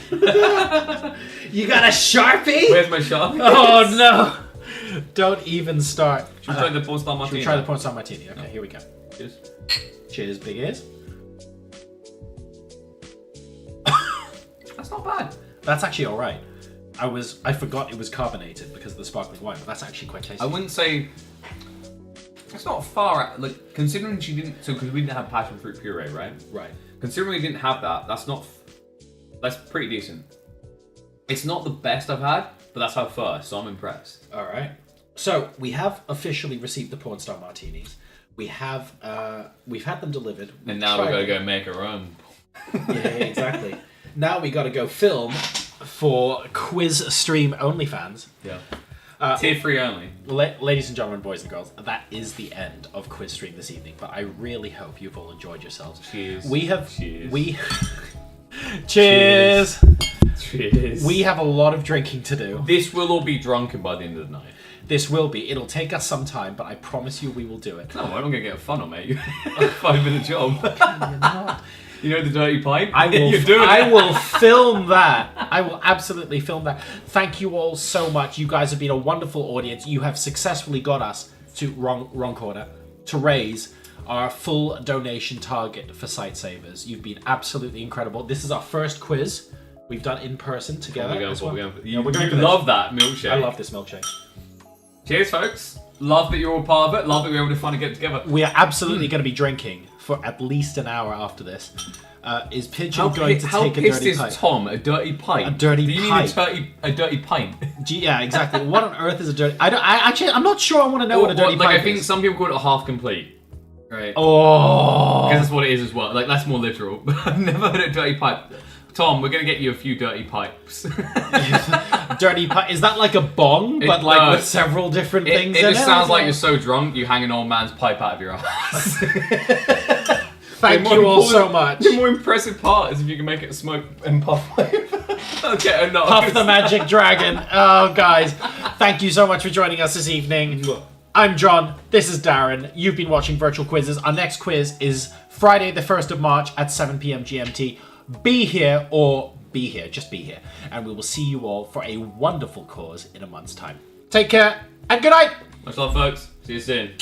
You got a Sharpie? Where's my Sharpie? Oh no! Don't even start. Should we try the Porn Star Should Martini? we try the Porn Star Martini? Okay, here we go. Cheers. Cheers, big ears. That's not bad. That's actually all right. I forgot it was carbonated because of the sparkling wine, but that's actually quite tasty. I wouldn't say it's not far out. Like considering she didn't, so because we didn't have passion fruit puree, right? Right. Considering we didn't have that, that's pretty decent. It's not the best I've had, but that's our first, so I'm impressed. All right. So we have officially received the Porn Star Martinis. we've had them delivered. And now we've got to go make our own. Yeah, exactly. Now we got to go film for Quiz Stream OnlyFans. Yeah. Tier 3 only. Ladies and gentlemen, boys and girls, that is the end of Quiz Stream this evening. But I really hope you've all enjoyed yourselves. Cheers. Cheers. Cheers. We have a lot of drinking to do. This will all be drunken by the end of the night. This will be. It'll take us some time, but I promise you we will do it. No, I'm not going to get a funnel, mate. 5-minute job. You're not. You know the dirty pipe? I will. You're doing I it. will film that. I will absolutely film that. Thank you all so much. You guys have been a wonderful audience. You have successfully got us to wrong corner to raise our full donation target for Sightsavers. You've been absolutely incredible. This is our first quiz we've done in person together. We're going as for, well. we're going for. Yeah, You, we're going you for this. love that milkshake. I love this milkshake. Cheers, folks. Love that you're all part of it. Love that we're able to finally get together. We are absolutely going to be drinking for at least an hour after this. Is Pigeon going to how take a pissed dirty is pipe? Tom? A dirty pipe? A dirty Do you pipe. mean a dirty pint? Yeah, exactly. What on earth is a dirty? I'm not sure. I want to know what a dirty pipe I think is. some people call it a half complete. Right. Oh, Because that's what it is as well. Like, that's more literal. I've never heard a dirty pipe. Tom, we're going to get you a few dirty pipes. dirty pipe. Is that like a bong, but like with several different things It in just it? sounds like you're so drunk, you hang an old man's pipe out of your ass. Thank you all so much. The more impressive part is if you can make it smoke and puff wave. Okay, no. Puff the Magic Dragon. Oh, guys. Thank you so much for joining us this evening. I'm John. This is Darren. You've been watching Virtual Quizzes. Our next quiz is Friday, the 1st of March at 7 p.m. GMT. Be here or be here. Just be here. And we will see you all for a wonderful cause in a month's time. Take care and good night. Much love, folks. See you soon.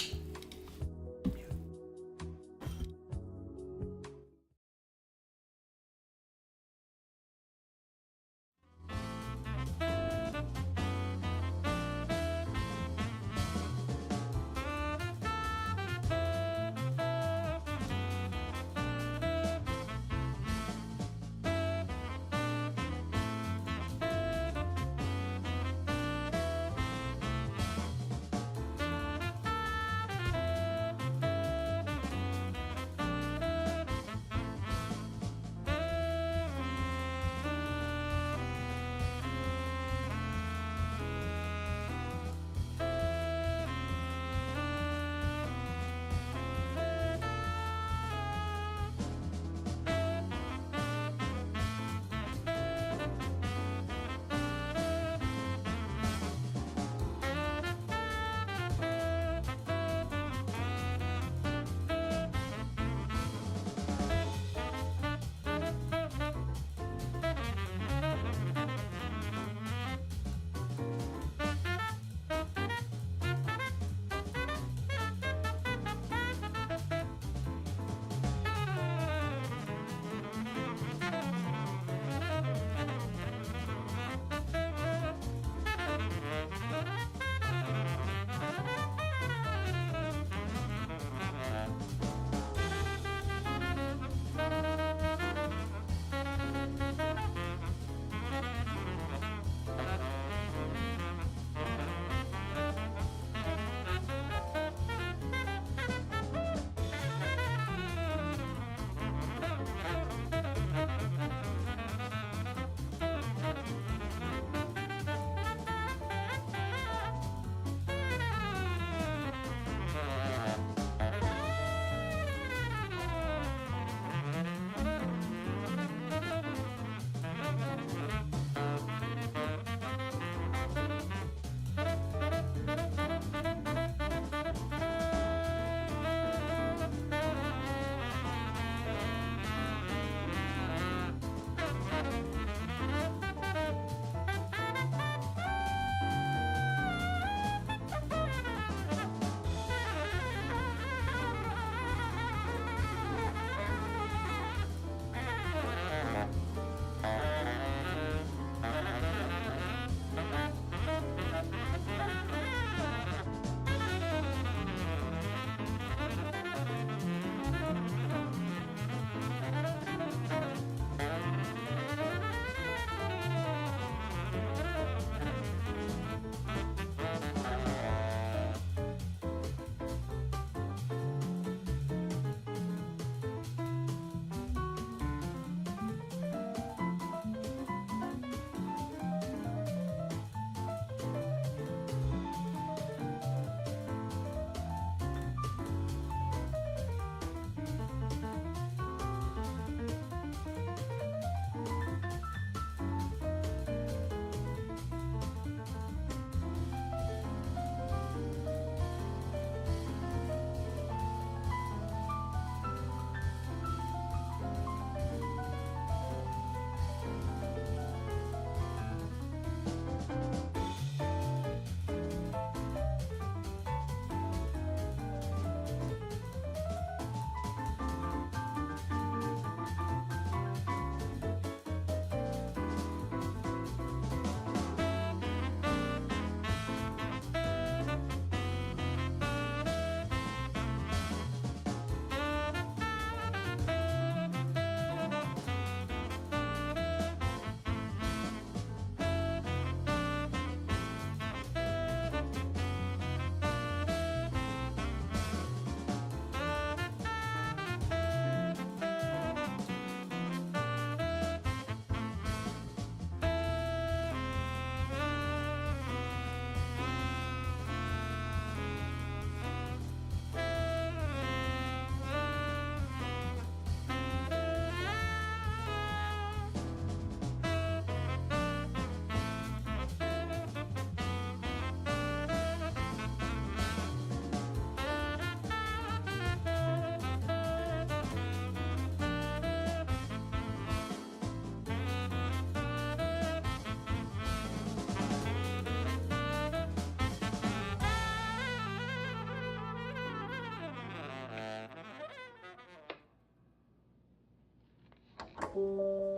Bye.